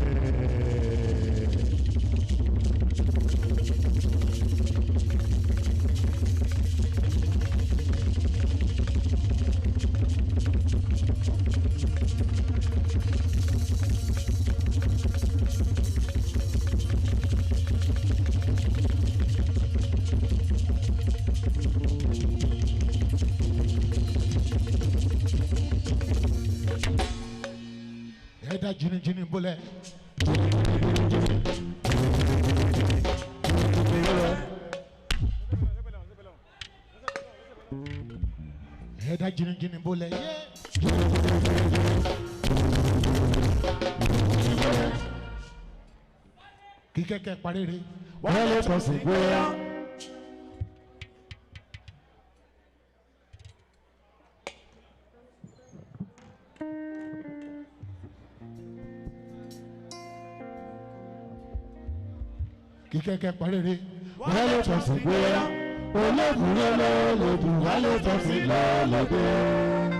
[SPEAKER 1] Ẹ̀dá jìnnìjìnnì bọ́lẹ̀. Ẹ̀dá jìnnìjìnnì bọ́lẹ̀ yé. Kí kẹ́kẹ́ parí rè. Wọ́n lè tọ́ sí gbéra. Kí kẹ́kẹ́ parí rè. Wọ́n lè tọ́ sí gbéra. Olóògùn lọ́lọ́dún wọ́n lè tọ́ sí lọ́lọ́dún.